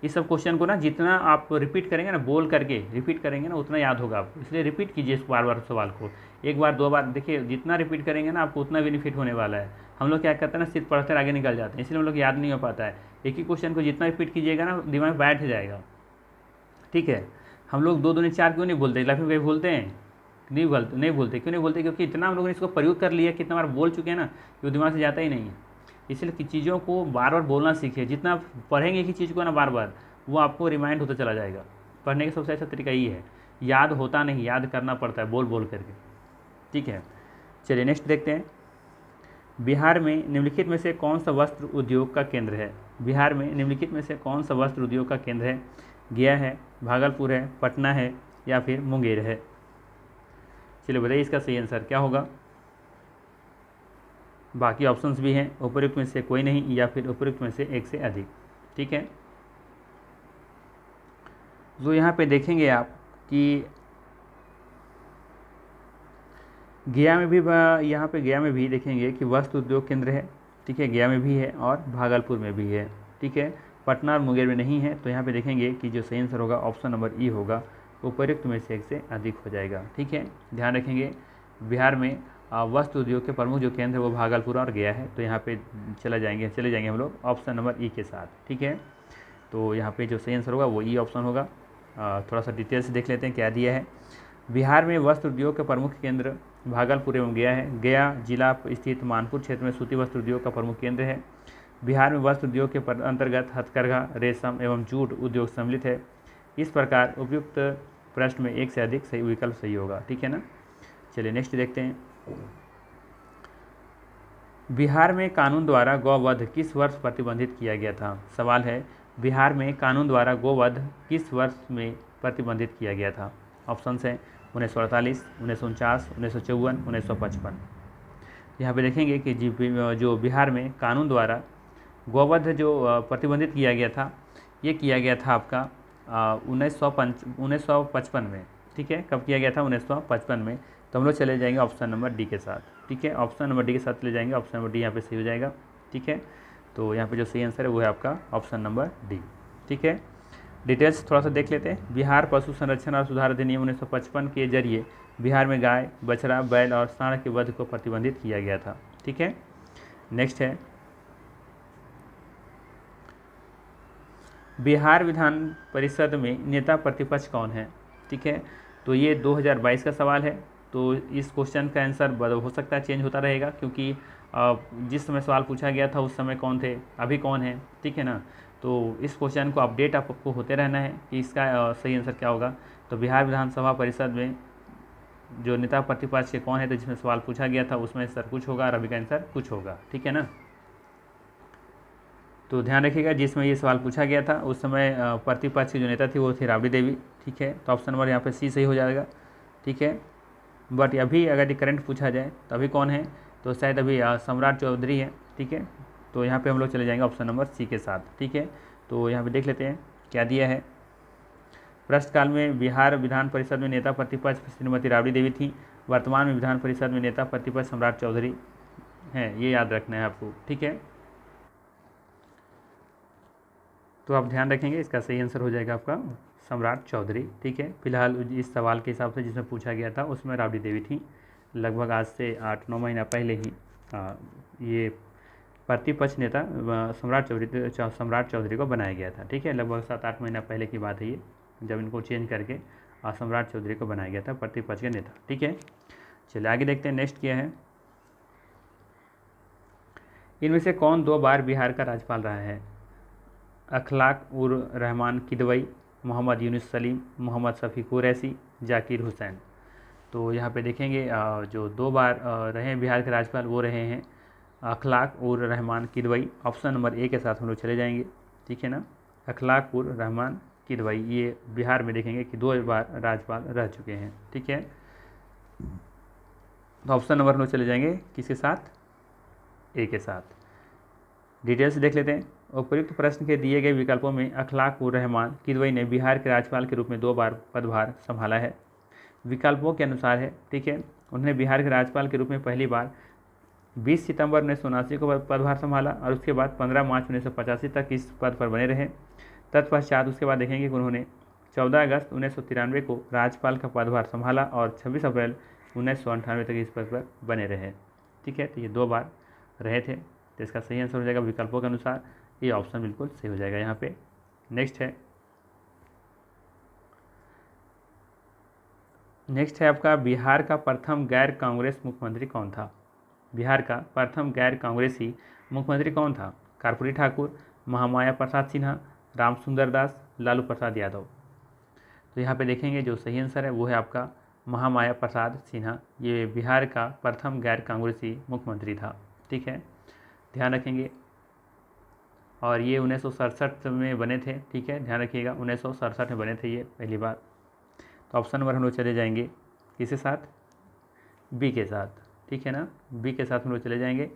इस सब क्वेश्चन को ना जितना आप रिपीट करेंगे ना, बोल करके रिपीट करेंगे ना, उतना याद होगा आपको, इसलिए रिपीट कीजिए इस बार बार सवाल को, एक बार दो बार। देखिए जितना रिपीट करेंगे ना आपको उतना बेनिफिट होने वाला है। हम लोग क्या करते हैं ना, सिर्फ पढ़ते आगे निकल जाते हैं, इसलिए हम लोग याद नहीं हो पाता है। एक ही क्वेश्चन को जितना रिपीट कीजिएगा ना दिमाग में बैठ जाएगा। ठीक है, हम लोग 2 दूनी 4 क्यों नहीं बोलते, लाइफ में कहीं भूलते हैं? नहीं बोलते। क्यों नहीं बोलते? क्योंकि इतना हम लोगों ने इसको प्रयोग कर लिया, कितना बार बोल चुके हैं ना कि वो दिमाग से जाता ही नहीं है। इसलिए कि चीज़ों को बार बार बोलना सीखिए, जितना आप पढ़ेंगे एक ही चीज़ को ना बार बार, वो आपको रिमाइंड होता चला जाएगा। पढ़ने का सबसे अच्छा तरीका ये है, याद होता नहीं, याद करना पड़ता है बोल करके। ठीक है, चलिए नेक्स्ट देखते हैं। बिहार में निम्नलिखित में से कौन सा वस्त्र उद्योग का केंद्र है? बिहार में निम्नलिखित में से कौन सा वस्त्र उद्योग का केंद्र है? गया है, भागलपुर है, पटना है, या फिर मुंगेर है? चलिए बताइए इसका सही आंसर क्या होगा। बाकी ऑप्शंस भी हैं, उपयुक्त में से कोई नहीं, या फिर उपयुक्त में से एक से अधिक। ठीक है, तो यहाँ पे देखेंगे आप कि गया में भी यहाँ पे गया में भी देखेंगे कि वस्त्र उद्योग केंद्र है। ठीक है, गया में भी है और भागलपुर में भी है। ठीक है, पटना और मुंगेर में नहीं है, तो यहाँ पे देखेंगे कि जो सही आंसर होगा ऑप्शन नंबर ई होगा, उपयुक्त में से एक से अधिक हो जाएगा। ठीक है, ध्यान रखेंगे बिहार में वस्त्र उद्योग के प्रमुख जो केंद्र है वो भागलपुर और गया है, तो यहाँ पे चले जाएंगे हम लोग ऑप्शन नंबर ई के साथ। ठीक है, तो यहाँ पे जो सही आंसर होगा वो ई ऑप्शन होगा। थोड़ा सा डिटेल से देख लेते हैं क्या दिया है। बिहार में वस्त्र उद्योग के प्रमुख केंद्र भागलपुर एवं गया है। गया जिला स्थित मानपुर क्षेत्र में सूती वस्त्र उद्योग का प्रमुख केंद्र है। बिहार में वस्त्र उद्योग के अंतर्गत हथकरघा, रेशम एवं जूट उद्योग सम्मिलित है। इस प्रकार उपयुक्त प्रश्न में एक से अधिक सही विकल्प सही होगा। ठीक है ना, चलिए नेक्स्ट देखते हैं। बिहार में कानून द्वारा गौवध किस वर्ष प्रतिबंधित किया गया था? सवाल है, बिहार में कानून द्वारा गौवध किस वर्ष में प्रतिबंधित किया गया था? ऑप्शंस हैं 1948, 1949, 1954, 1955। यहाँ पे देखेंगे कि जो बिहार में कानून द्वारा गौवध जो प्रतिबंधित किया गया था, ये किया गया था आपका 1955 में। ठीक है, कब किया गया था? 1955 में। तो हम लोग चले जाएंगे ऑप्शन नंबर डी के साथ। ठीक है, ऑप्शन नंबर डी के साथ चले जाएंगे, ऑप्शन नंबर डी यहाँ पे सही हो जाएगा। ठीक है, तो यहाँ पे जो सही आंसर है वो है आपका ऑप्शन नंबर डी। ठीक है। डिटेल्स थोड़ा सा देख लेते हैं। बिहार पशु संरक्षण और सुधार अधिनियम 1955 के जरिए बिहार में गाय, बछड़ा, बैल और सांड के वध को प्रतिबंधित किया गया था। ठीक है। नेक्स्ट है, बिहार विधान परिषद में नेता प्रतिपक्ष कौन है? ठीक है, तो ये 2022 का सवाल है। तो इस क्वेश्चन का आंसर हो सकता है चेंज होता रहेगा, क्योंकि जिस समय सवाल पूछा गया था उस समय कौन थे, अभी कौन है। ठीक है ना। तो इस क्वेश्चन को अपडेट आपको होते रहना है कि इसका सही आंसर क्या होगा। तो बिहार विधानसभा परिषद में जो नेता प्रतिपक्ष के कौन है, तो जिसमें सवाल पूछा गया था उसमें सर कुछ होगा और अभी का आंसर कुछ होगा। ठीक है ना। तो ध्यान रखिएगा, जिसमें ये सवाल पूछा गया था उस समय प्रतिपक्ष की जो नेता थी वो थी राबड़ी देवी। ठीक है, तो ऑप्शन नंबर यहाँ पे सी सही हो जाएगा। ठीक है, बट अभी अगर ये करंट पूछा जाए तो अभी कौन है, तो शायद अभी सम्राट चौधरी है। ठीक है, तो यहाँ पे हम लोग चले जाएंगे ऑप्शन नंबर सी के साथ। ठीक है, तो यहाँ पे देख लेते हैं क्या दिया है। प्रश्नकाल में बिहार विधान परिषद में नेता प्रतिपक्ष श्रीमती राबड़ी देवी थी। वर्तमान में विधान परिषद में नेता प्रतिपक्ष सम्राट चौधरी हैं, ये याद रखना है आपको। ठीक है, तो आप ध्यान रखेंगे, इसका सही आंसर हो जाएगा आपका सम्राट चौधरी। ठीक है, फिलहाल इस सवाल के हिसाब से जिसमें पूछा गया था उसमें राबड़ी देवी थी। लगभग आज से 8-9 महीना पहले ही ये प्रतिपक्ष नेता सम्राट चौधरी को बनाया गया था। ठीक है, लगभग 7-8 महीना पहले की बात है ये, जब इनको चेंज करके सम्राट चौधरी को बनाया गया था प्रतिपक्ष के नेता। ठीक है, चलिए आगे देखते हैं। नेक्स्ट क्या है, इनमें से कौन 2 बार बिहार का राज्यपाल रहा है? अखलाक उर रहमान किदवई, मोहम्मद यूनुस सलीम, मोहम्मद शफी कुरैशी, जाकिर हुसैन। तो यहाँ पे देखेंगे जो 2 बार रहे हैं बिहार के राज्यपाल वो रहे हैं अखलाक उर Rahman Kidwai. Option number A के साथ हम लोग चले जाएंगे। ठीक है ना, अखलाक उर रहमान किदवई ये बिहार में देखेंगे कि 2 बार राज्यपाल रह चुके हैं। ठीक है, तो ऑप्शन नंबर हम लोग चले जाएंगे किसके साथ? ए के साथ। डिटेल्स देख लेते हैं। उपयुक्त प्रश्न के दिए गए विकल्पों में अखलाक उर रहमान किदवई ने बिहार के राज्यपाल के रूप में 2 बार पदभार संभाला है। विकल्पों के अनुसार है। ठीक है, उन्होंने बिहार के राज्यपाल के रूप में पहली बार 20 सितंबर 1979 को पदभार संभाला और उसके बाद 15 मार्च 1985 तक इस पद पर बने रहे। तत्पश्चात उसके बाद देखेंगे कि उन्होंने 14 अगस्त 1993 को राज्यपाल का पदभार संभाला और 26 अप्रैल 1998 तक इस पद पर बने रहे। ठीक है, तो ये 2 बार रहे थे। तो इसका सही आंसर हो जाएगा विकल्पों के अनुसार ये ऑप्शन बिल्कुल सही हो जाएगा यहाँ पे। नेक्स्ट है आपका बिहार का प्रथम गैर कांग्रेस मुख्यमंत्री कौन था? बिहार का प्रथम गैर कांग्रेसी मुख्यमंत्री कौन था? कर्पूरी ठाकुर, महामाया प्रसाद सिन्हा, रामसुंदर दास, लालू प्रसाद यादव। तो यहाँ पे देखेंगे जो सही आंसर है वो है आपका महामाया प्रसाद सिन्हा। ये बिहार का प्रथम गैर कांग्रेसी मुख्यमंत्री था। ठीक है, ध्यान रखेंगे। और ये 1967 में बने थे। ठीक है, ध्यान रखिएगा 1967 में बने थे ये पहली बार। तो ऑप्शन नंबर हम लोग चले जाएंगे किसके साथ? बी के साथ। ठीक है ना, बी के साथ हम लोग चले जाएंगे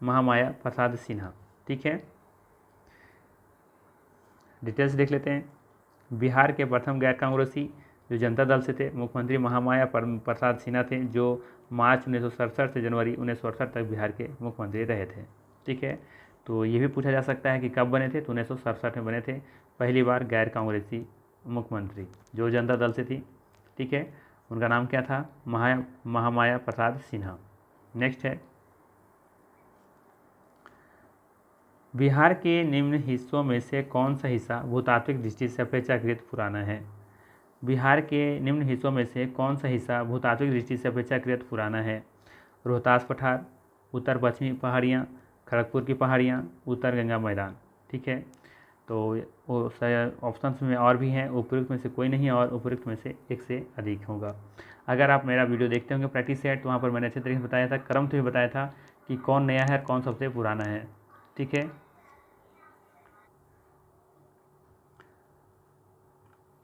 महामाया प्रसाद सिन्हा। ठीक है, डिटेल्स देख लेते हैं। बिहार के प्रथम गैर कांग्रेसी जो जनता दल से थे मुख्यमंत्री महामाया प्रसाद सिन्हा थे, जो मार्च 1967 से जनवरी 1968 तक बिहार के मुख्यमंत्री रहे थे। ठीक है, तो ये भी पूछा जा सकता है कि कब बने थे, तो 1967 में बने थे पहली बार गैर कांग्रेसी मुख्यमंत्री जो जनता दल से थी। ठीक है, उनका नाम क्या था? महामाया प्रसाद सिन्हा। नेक्स्ट है, बिहार के निम्न हिस्सों में से कौन सा हिस्सा भूतात्विक दृष्टि से अपेक्षाकृत पुराना है? बिहार के निम्न हिस्सों में से कौन सा हिस्सा भूतात्विक दृष्टि से अपेक्षाकृत पुराना है? रोहतास पठार, उत्तर पश्चिमी पहाड़ियाँ, खड़गपुर की पहाड़ियाँ, उत्तर गंगा मैदान। ठीक है, तो ऑप्शन में और भी हैं, उपयुक्त में से कोई नहीं और उपयुक्त में से एक से अधिक होगा। अगर आप मेरा वीडियो देखते होंगे प्रैक्टिस सेट, तो वहाँ पर मैंने अच्छे तरीके से बताया था, क्रम से भी बताया था कि कौन नया है और कौन सबसे पुराना है। ठीक है,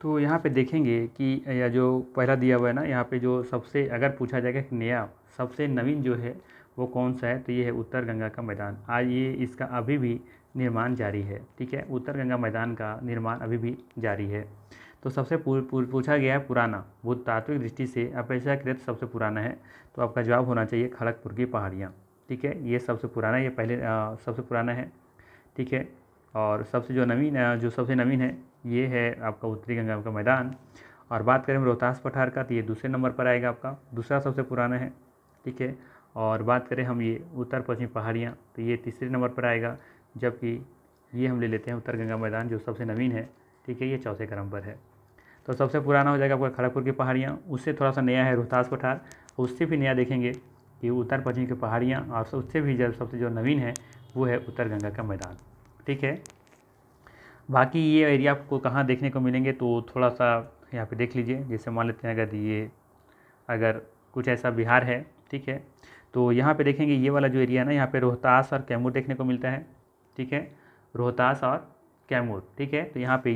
तो यहाँ पे देखेंगे कि यह जो पहला दिया हुआ है ना, यहाँ पे जो सबसे अगर पूछा जाएगा कि नया सबसे नवीन जो है वो कौन सा है, तो ये है उत्तर गंगा का मैदान। आज ये इसका अभी भी निर्माण जारी है। ठीक है, उत्तर गंगा मैदान का निर्माण अभी भी जारी है। तो सबसे पूछा गया है पुराना, भूतात्विक दृष्टि से अपेक्षाकृत सबसे पुराना है, तो आपका जवाब होना चाहिए खड़गपुर की पहाड़ियाँ। ठीक है, ये सबसे पुराना, ये पहले सबसे पुराना है। ठीक है, और जो सबसे नवीन है ये है आपका उत्तरी गंगा का मैदान। और बात करें रोहतास पठार का तो ये दूसरे नंबर पर आएगा, आपका दूसरा सबसे पुराना है, ठीक है। और बात करें हम ये उत्तर पश्चिमी पहाड़ियाँ तो ये तीसरे नंबर पर आएगा, जबकि ये हम ले लेते हैं उत्तर गंगा मैदान जो सबसे नवीन है, ठीक है, ये चौथे क्रम पर है। तो सबसे पुराना हो जाएगा आपका खड़गपुर की पहाड़ियाँ, उससे थोड़ा सा नया है रोहतास पठार, उससे भी नया देखेंगे कि उत्तर पश्चिम की पहाड़ियाँ, और उससे भी सबसे जो नवीन है वो है उत्तर गंगा का मैदान, ठीक है। बाकी ये एरिया आपको कहाँ देखने को मिलेंगे तो थोड़ा सा यहाँ पे देख लीजिए। जैसे मान लेते हैं अगर कुछ ऐसा बिहार है, ठीक है, तो यहाँ पे देखेंगे ये वाला जो एरिया है ना, यहाँ पे रोहतास और कैमूर देखने को मिलता है, ठीक है, रोहतास और कैमूर, ठीक है। तो यहाँ पे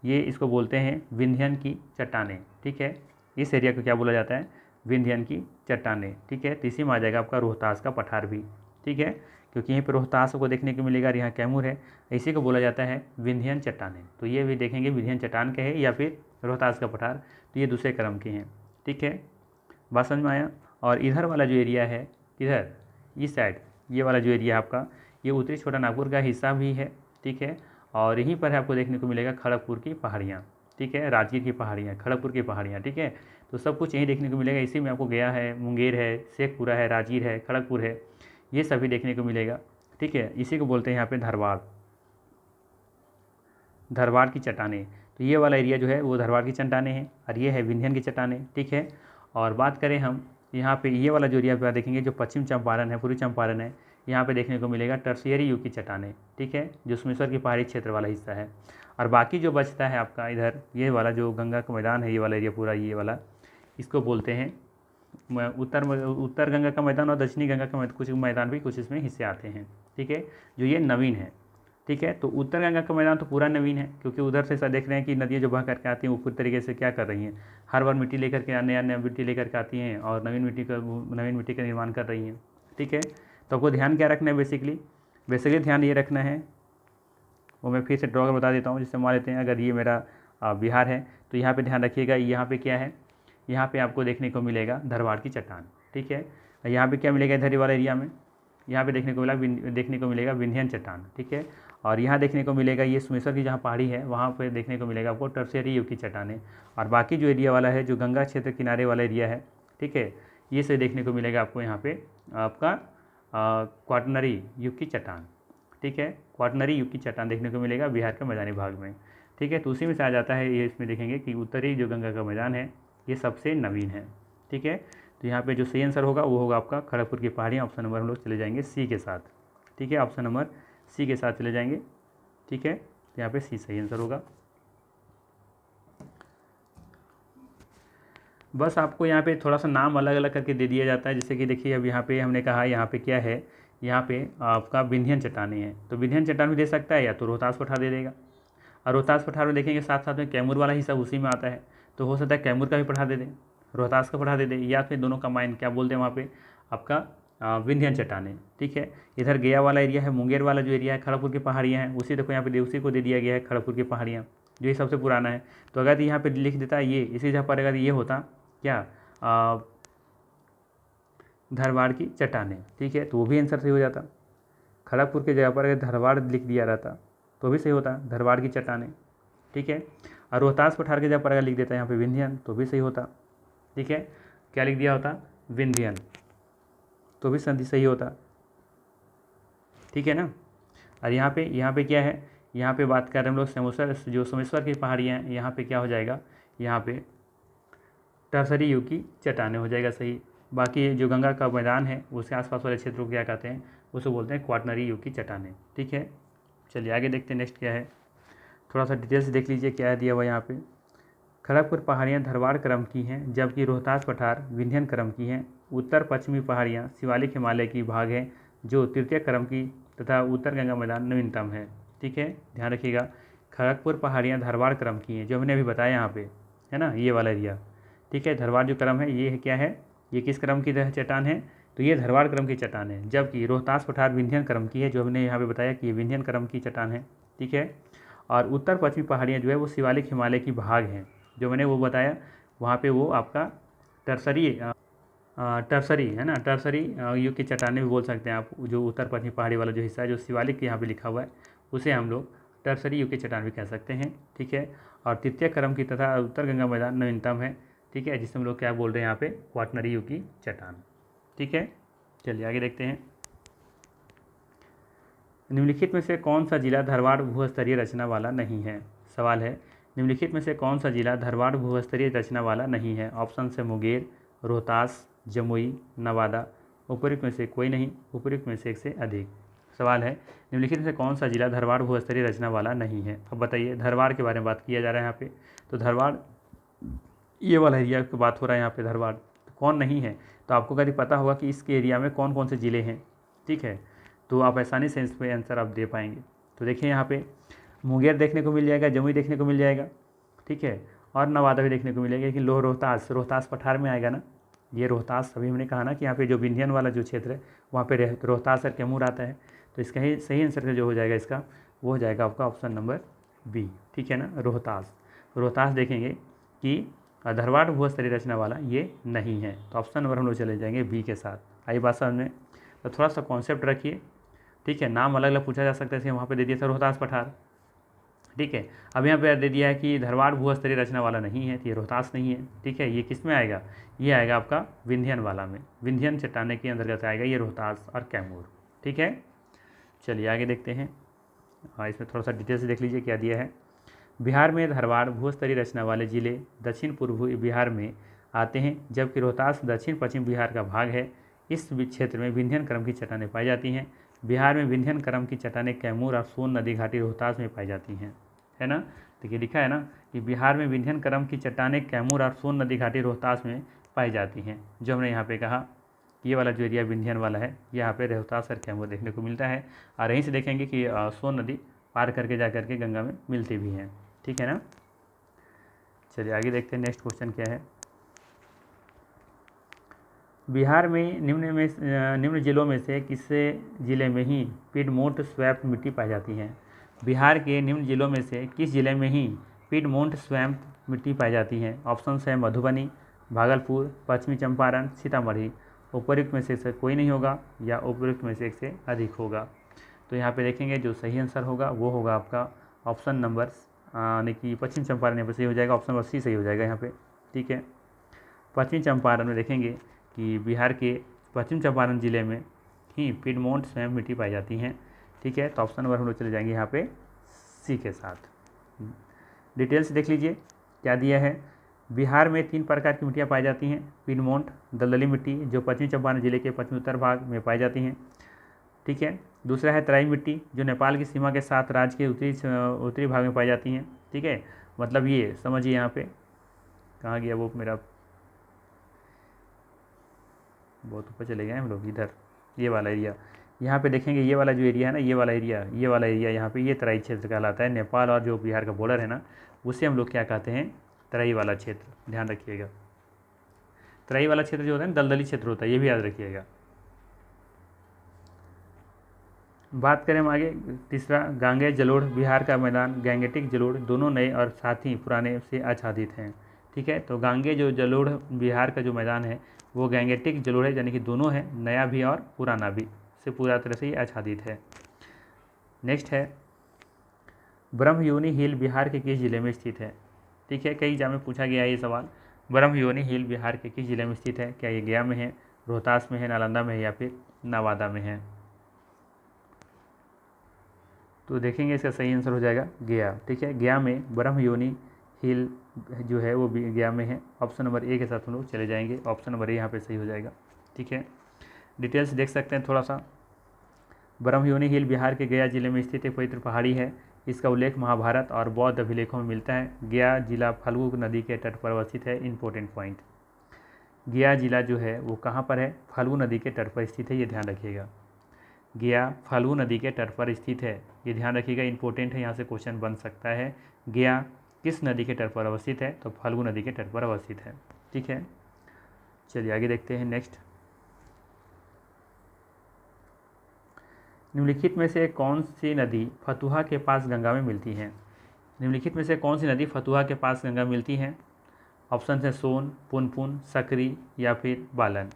ये इसको बोलते हैं विंध्यन की चट्टानें, ठीक है। इस एरिया को क्या बोला जाता है? विंध्यन की चट्टानें, ठीक है। तो इसी में आ जाएगा आपका रोहतास का पठार भी, ठीक है, क्योंकि यहीं पर रोहतास को देखने को मिलेगा और यहाँ कैमूर है, इसी को बोला जाता है विंध्यन चट्टानें। तो ये भी देखेंगे विंध्यन चट्टान के है या फिर रोहतास का पठार, तो ये दूसरे क्रम के हैं, ठीक है। बात समझ में आया। और इधर वाला जो एरिया है, इधर इस साइड ये वाला जो एरिया है आपका, ये उत्तरी छोटा नागपुर का हिस्सा भी है, ठीक है। और यहीं पर आपको देखने को मिलेगा खड़गपुर की पहाड़ियाँ, ठीक है, राजगीर की पहाड़ियाँ, खड़गपुर की पहाड़ियाँ, ठीक है। तो सब कुछ यहीं देखने को मिलेगा। इसी में आपको गया है, मुंगेर है, शेखपुरा है, राजगीर है, खड़गपुर है, ये सभी देखने को मिलेगा, ठीक है। इसी को बोलते हैं यहाँ पे धरवाड़ की चट्टानें। तो ये वाला एरिया जो है वो धरवाड़ की चट्टानें हैं और ये है विंध्यन की चट्टानें, ठीक है। और बात करें हम यहाँ पे ये वाला जो एरिया पे देखेंगे जो पश्चिम चंपारण है, पूर्वी चंपारण है, यहाँ पे देखने को मिलेगा टर्शियरी युग की चट्टानें, ठीक है, जो सुमेश्वर की पहाड़ी क्षेत्र वाला हिस्सा है। और बाकी जो बचता है आपका इधर ये वाला जो गंगा का मैदान है, ये वाला एरिया पूरा ये वाला, इसको बोलते हैं उत्तर गंगा का मैदान और दक्षिणी गंगा का कुछ मैदान भी कुछ इसमें हिस्से आते हैं, ठीक है, जो ये नवीन है, ठीक है। तो उत्तर गंगा का मैदान तो पूरा नवीन है, क्योंकि उधर से ऐसा देख रहे हैं कि नदियाँ जो बह करके आती हैं वो पूरी तरीके से क्या कर रही हैं, हर बार मिट्टी लेकर के नया नया मिट्टी लेकर के आती हैं और नवीन मिट्टी का निर्माण कर रही हैं, ठीक है। तो आपको ध्यान क्या रखना है? बेसिकली ध्यान ये रखना है, वो मैं फिर से ड्रॉ कर बता देता हूँ। जिससे मान लेते हैं अगर ये मेरा बिहार है तो यहाँ पे ध्यान रखिएगा, यहाँ पे क्या है, यहाँ पे आपको देखने को मिलेगा धरवाड़ की चट्टान, ठीक है। यहाँ पे क्या मिलेगा इधर वाले एरिया में, यहाँ पे देखने को मिलेगा विंध्यन चट्टान, ठीक है। और यहाँ देखने को मिलेगा ये सुमेश्वर की जहाँ पहाड़ी है वहाँ पे देखने को मिलेगा आपको टर्शियरी युग की चट्टानें। और बाकी जो एरिया वाला है जो गंगा क्षेत्र किनारे वाला एरिया है, ठीक है, ये से देखने को मिलेगा आपको यहाँ पे आपका क्वाटरनरी युग की चट्टान, ठीक है, क्वाटरनरी युग की चट्टान देखने को मिलेगा बिहार के मैदानी भाग में, ठीक है। तो उसी में से आ जाता है ये, इसमें देखेंगे कि उत्तरी जो गंगा का मैदान है ये सबसे नवीन है, ठीक है। तो यहाँ पे जो सही आंसर होगा वो होगा आपका खड़गपुर की पहाड़ियाँ। ऑप्शन नंबर हम लोग चले जाएंगे सी के साथ, ठीक है, ऑप्शन नंबर सी के साथ चले जाएंगे, ठीक है। तो यहाँ पे सी सही आंसर होगा। बस आपको यहाँ पे थोड़ा सा नाम अलग अलग करके दे दिया जाता है। जैसे कि देखिए अब यहाँ पे हमने कहा यहाँ पे क्या है, यहाँ पे आपका विंध्यन चट्टानें हैं, तो विंध्यन चट्टान भी दे सकता है या तो रोहतास पठार दे देगा। और रोहतास पठार में देखेंगे साथ साथ में कैमूर वाला हिस्सा उसी में आता है, तो हो सकता है कैमूर का भी पठार दे दें, रोहतास का पठार दे दें, या फिर दोनों कंबाइन क्या बोलते हैं वहाँ पे आपका विंध्यन चट्टानें, ठीक है। इधर गया वाला एरिया है, मुंगेर वाला जो एरिया है खड़गपुर की पहाड़ियाँ हैं, उसी देखो यहाँ पे उसी को दे दिया गया है खड़गपुर की पहाड़ियाँ, जो ये सबसे पुराना है। तो अगर यहाँ पे लिख देता ये इसी जगह पर, अगर ये होता क्या धरवाड़ की चट्टानें, ठीक है, तो वो भी आंसर सही हो जाता। खड़गपुर की जगह पर अगर धरवाड़ लिख दिया रहता तो भी सही होता, धरवाड़ की चट्टानें, ठीक है। और रोहतास पठार की जगह पर अगर लिख देता यहाँ पे विंध्यन तो भी सही होता, ठीक है। क्या लिख दिया होता? विंध्यन, तो भी संधि सही होता, ठीक है ना। और यहाँ पे क्या है, यहाँ पे बात कर रहे हैं हम लोग सोमेश्वर की पहाड़ियाँ हैं, यहाँ पे क्या हो जाएगा, यहाँ पे टर्शरी युग की चट्टानें हो जाएगा सही। बाकी जो गंगा का मैदान है उसके आसपास वाले क्षेत्रों को क्या कहते हैं, उसे बोलते हैं क्वाटरनरी युग की चट्टानें, ठीक है। चलिए आगे देखते हैं नेक्स्ट क्या है, थोड़ा सा डिटेल से देख लीजिए क्या है दिया हुआ यहाँ पे। खड़गपुर पहाड़ियाँ धरवाड़ क्रम की हैं, जबकि रोहतास पठार विंध्यन क्रम की हैं। उत्तर पश्चिमी पहाड़ियाँ शिवालिक हिमालय की भाग हैं जो तृतीय क्रम की, तथा उत्तर गंगा मैदान नवीनतम है, ठीक है, ध्यान रखिएगा। खड़गपुर पहाड़ियाँ धरवाड़ क्रम की हैं, जो हमने अभी बताया यहाँ पे, है ना, ये वाला एरिया, ठीक है। धरवाड़ जो क्रम है ये क्या है, ये किस क्रम की चट्टान है, तो ये धरवाड़ क्रम की चट्टान है। जबकि रोहतास पठार विंध्यन क्रम की है, जो हमने यहाँ पे बताया कि ये विंध्यन क्रम की चट्टान है, ठीक है। और उत्तर पश्चिमी पहाड़ियाँ जो है वो शिवालिक हिमालय की भाग हैं, जो मैंने वो बताया वहाँ पे वो आपका टर्सरी है ना, टर्सरी युग की चट्टानें भी बोल सकते हैं आप। जो उत्तर पश्चिमी पहाड़ी वाला जो हिस्सा है जो शिवालिक यहाँ पे लिखा हुआ है उसे हम लोग टर्सरी युग की चट्टान भी कह सकते हैं, ठीक है। और तृतीय क्रम की तथा उत्तर गंगा मैदान नवीनतम है, ठीक है, जिसे हम लोग क्या बोल रहे हैं यहाँ पे, क्वाटरनरी युग की चट्टान, ठीक है। चलिए आगे देखते हैं। निम्नलिखित में से कौन सा जिला धारवाड़ भूस्तरीय रचना वाला नहीं है। सवाल है, निम्नलिखित में से कौन सा जिला धारवाड़ भूस्तरीय रचना वाला नहीं है। ऑप्शन है मुंगेर, रोहतास, जमुई, नवादा। उपयुक्त में से कोई नहीं, उपयुक्त में से एक से अधिक। सवाल है, निम्नलिखित में से कौन सा जिला धारवाड़ भूस्तरीय रचना वाला नहीं है। अब बताइए, धारवाड़ के बारे में बात किया जा रहा है यहाँ पे, तो धारवाड़ ये वाला एरिया की बात हो रहा है यहाँ पे, धारवाड़ कौन नहीं है। तो आपको कभी पता होगा कि इसके एरिया में कौन कौन से ज़िले हैं, ठीक है, तो आप आसानी से इस पर आंसर आप दे पाएंगे। तो देखिए यहाँ पे मुंगेर देखने को मिल जाएगा, जमुई देखने को मिल जाएगा, ठीक है, और नवादा भी देखने को मिलेगा। लेकिन रोहतास पठार में आएगा ना, ये रोहतास, अभी हमने कहा ना कि यहाँ पे जो विंध्यन वाला जो क्षेत्र है वहाँ पे रोहतास और कैमूर आता है। तो इसका ही सही आंसर जो हो जाएगा इसका, वो हो जाएगा आपका ऑप्शन नंबर बी, ठीक है ना, रोहतास देखेंगे कि धारवाड़ भूस्तरीय रचना वाला ये नहीं है। तो ऑप्शन नंबर हम लोग चले जाएंगे बी के साथ। आई बात समझ में। तो थोड़ा सा कॉन्सेप्ट रखिए, ठीक है। नाम अलग अलग पूछा जा सकता है, जैसे वहाँ पे दे दिया था रोहतास पठार, ठीक है। अब यहाँ पे दे दिया है कि धारवाड़ भूस्तरीय रचना वाला नहीं है, तो ये रोहतास नहीं है, ठीक है। ये किस में आएगा, ये आएगा आपका विंध्यन वाला में, विंध्यन चट्टाने के अंतर्गत आएगा ये रोहतास और कैमूर, ठीक है। चलिए आगे देखते हैं। इसमें थोड़ा सा डिटेल से देख लीजिए क्या दिया है। बिहार में धारवाड़ भूस्तरीय रचना वाले जिले दक्षिण पूर्व बिहार में आते हैं, जबकि रोहतास दक्षिण पश्चिम बिहार का भाग है। इस क्षेत्र में विंध्यन क्रम की चट्टानें पाई जाती हैं। बिहार में विंध्यन क्रम की चट्टानें कैमूर और सोन नदी घाटी रोहतास में पाई जाती हैं, है ना। देखिए लिखा है ना कि बिहार में विंध्यन क्रम की चट्टानें कैमूर और सोन नदी घाटी रोहतास में पाई जाती हैं। जो हमने यहाँ पे कहा, ये वाला जो एरिया विंध्यन वाला है, यहाँ पे रोहतास और कैमूर देखने को मिलता है। और यहीं से देखेंगे कि सोन नदी पार करके जा करके गंगा में मिलती भी हैं, ठीक है ना। चलिए आगे देखते हैं, नेक्स्ट क्वेश्चन क्या है। बिहार में निम्न जिलों में से किस जिले में ही पिडमोंट स्वैम्प मिट्टी पाई जाती है। बिहार के निम्न जिलों में से किस जिले में ही पिडमोंट स्वैम्प मिट्टी पाई जाती है। ऑप्शन है मधुबनी, भागलपुर, पश्चिमी चंपारण, सीतामढ़ी। उपयुक्त में से कोई नहीं होगा या उपयुक्त में से एक से अधिक होगा। तो यहाँ पे देखेंगे जो सही आंसर होगा वो होगा आपका ऑप्शन नंबर यानी कि पश्चिम चंपारण यहाँ पर सही हो जाएगा, ऑप्शन नंबर सी सही हो जाएगा यहाँ पे, ठीक है। पश्चिम चंपारण में देखेंगे कि बिहार के पश्चिम चंपारण जिले में ही पिडमोंट स्वैम्प मिट्टी पाई जाती हैं, ठीक है। तो ऑप्शन नंबर हम लोग चले जाएंगे यहाँ पे सी के साथ। डिटेल्स देख लीजिए क्या दिया है। बिहार में 3 प्रकार की मिट्टियाँ पाई जाती हैं। पिडमोंट दलदली मिट्टी जो पश्चिमी चंपारण जिले के पश्चिमी उत्तर भाग में पाई जाती हैं, ठीक है। दूसरा है तराई मिट्टी जो नेपाल की सीमा के साथ राज्य के उत्तरी भाग में पाई जाती हैं, ठीक है। मतलब ये समझिए यहाँ पे कहाँ गया वो मेरा, बहुत ऊपर चले गए हम लोग, इधर ये वाला एरिया। यहाँ पे देखेंगे ये वाला जो एरिया है ना, ये वाला एरिया यहाँ पे ये तराई क्षेत्र कहलाता है। नेपाल और जो बिहार का बॉर्डर है ना, उसे हम लोग क्या कहते हैं, तराई वाला क्षेत्र। ध्यान रखिएगा, तराई वाला क्षेत्र जो होता है दलदली क्षेत्र होता है, ये भी याद रखिएगा। बात करें हम आगे, तीसरा गांगे जलोढ़ बिहार का मैदान गैंगेटिक जलोढ़ दोनों नए और साथ ही पुराने से आच्छादित हैं, ठीक है। तो गांगे जो जलोढ़ बिहार का जो मैदान है वो गैंगेटिक जलोढ़ है, यानी कि दोनों है, नया भी और पुराना भी, से पूरा तरह से ही आच्छादित है। नेक्स्ट है ब्रह्मयोनी हिल बिहार के किस जिले में स्थित है, ठीक है। कई एग्जाम में पूछा गया है ये सवाल। ब्रह्मयोनी हिल बिहार के किस जिले में स्थित है। क्या ये गया में है, रोहतास में है, नालंदा में है या फिर नवादा में है। तो देखेंगे इसका सही आंसर हो जाएगा गया, ठीक है। गया में ब्रह्मयोनी हिल जो है वो भी गया में है। ऑप्शन नंबर ए के साथ हम लोग चले जाएंगे, ऑप्शन नंबर ए यहाँ पे सही हो जाएगा, ठीक है। डिटेल्स देख सकते हैं थोड़ा सा। ब्रह्मयोनी हिल बिहार के गया जिले में स्थित एक पवित्र पहाड़ी है। इसका उल्लेख महाभारत और बौद्ध अभिलेखों में मिलता है। गया जिला फल्गु नदी के तट पर अवस्थित है। इंपॉर्टेंट पॉइंट, गया जिला जो है वो कहाँ पर है, फल्गु नदी के तट पर स्थित है, ये ध्यान रखिएगा। गया फल्गु नदी के तट पर स्थित है, ये ध्यान रखिएगा, इंपॉर्टेंट है, यहाँ से क्वेश्चन बन सकता है। गया किस नदी के तट पर अवस्थित है, तो फल्गु नदी के तट पर अवस्थित है, ठीक है। चलिए आगे देखते हैं। नेक्स्ट, निम्नलिखित में से कौन सी नदी फतुहा के पास गंगा में मिलती है। निम्नलिखित में से कौन सी नदी फतुहा के पास गंगा में मिलती है। ऑप्शन है सोन, पुनपुन, सकरी या फिर बालन।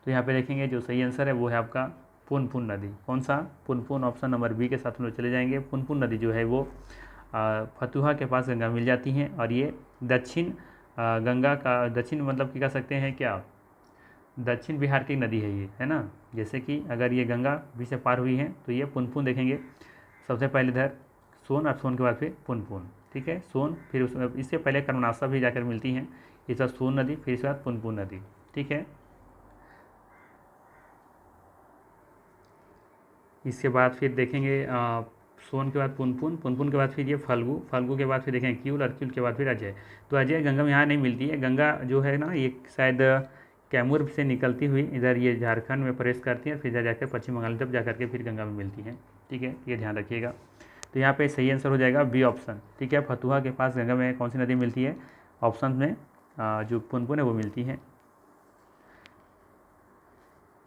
तो यहाँ पे देखेंगे जो सही आंसर है वो है आपका पुनपुन नदी। कौन सा? पुनपुन। ऑप्शन नंबर बी के साथ हम लोग चले जाएंगे। पुनपुन नदी जो है वो फतुहा के पास गंगा मिल जाती हैं और ये दक्षिण गंगा का दक्षिण मतलब कि कह सकते हैं क्या, दक्षिण बिहार की नदी है ये, है ना। जैसे कि अगर ये गंगा भी से पार हुई है तो ये पुनपुन देखेंगे सबसे पहले इधर सोन, और सोन के बाद फिर पुनपुन। ठीक है, सोन, फिर इससे पहले कर्मनाशा भी जाकर मिलती हैं, इस बार सोन नदी, फिर इसके बाद पुनपुन नदी। ठीक है, इसके बाद फिर देखेंगे सोन के बाद पुनपुन, पुनपुन के बाद फिर ये फल्गु, फल्गु के बाद फिर देखेंगे क्यूल, और क्यूल के बाद फिर अजय। तो अजय गंगा में यहाँ नहीं मिलती है। गंगा जो है ना ये शायद कैमूर से निकलती हुई इधर ये झारखंड में प्रवेश करती है, फिर इधर जाकर पश्चिम बंगाल तब जा करके फिर गंगा में मिलती है। ठीक है, ये ध्यान रखिएगा। तो यहाँ पे सही आंसर हो जाएगा बी ऑप्शन। ठीक है, फतुहा के पास गंगा में कौन सी नदी मिलती है? ऑप्शन में जो पुनपुन है वो मिलती है।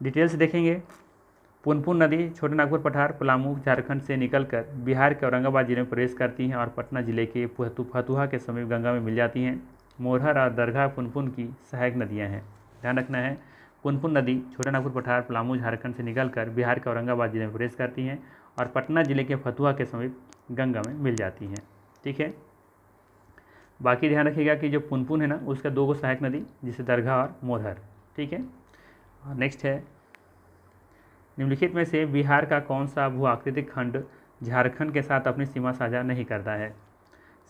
डिटेल्स देखेंगे। पुनपुन नदी छोटे नागपुर पठार पलामू झारखंड से निकलकर बिहार के औरंगाबाद जिले में प्रवेश करती हैं और पटना जिले के फतुहा के समीप गंगा में मिल जाती हैं। मोरहर और दरगाह पुनपुन की सहायक नदियां हैं। ध्यान रखना है, पुनपुन नदी छोटे नागपुर पठार पलामू झारखंड से निकलकर बिहार के औरंगाबाद जिले में प्रवेश करती हैं और पटना जिले के फतुहा के समीप गंगा में मिल जाती हैं। ठीक है, बाकी ध्यान रखिएगा कि जो पुनपुन है ना उसका दो गो सहायक नदी, जिसे दरगाह और मोरहर। ठीक है, नेक्स्ट है, निम्नलिखित में से बिहार का कौन सा भू आकृतिक खंड झारखंड के साथ अपनी सीमा साझा नहीं करता है?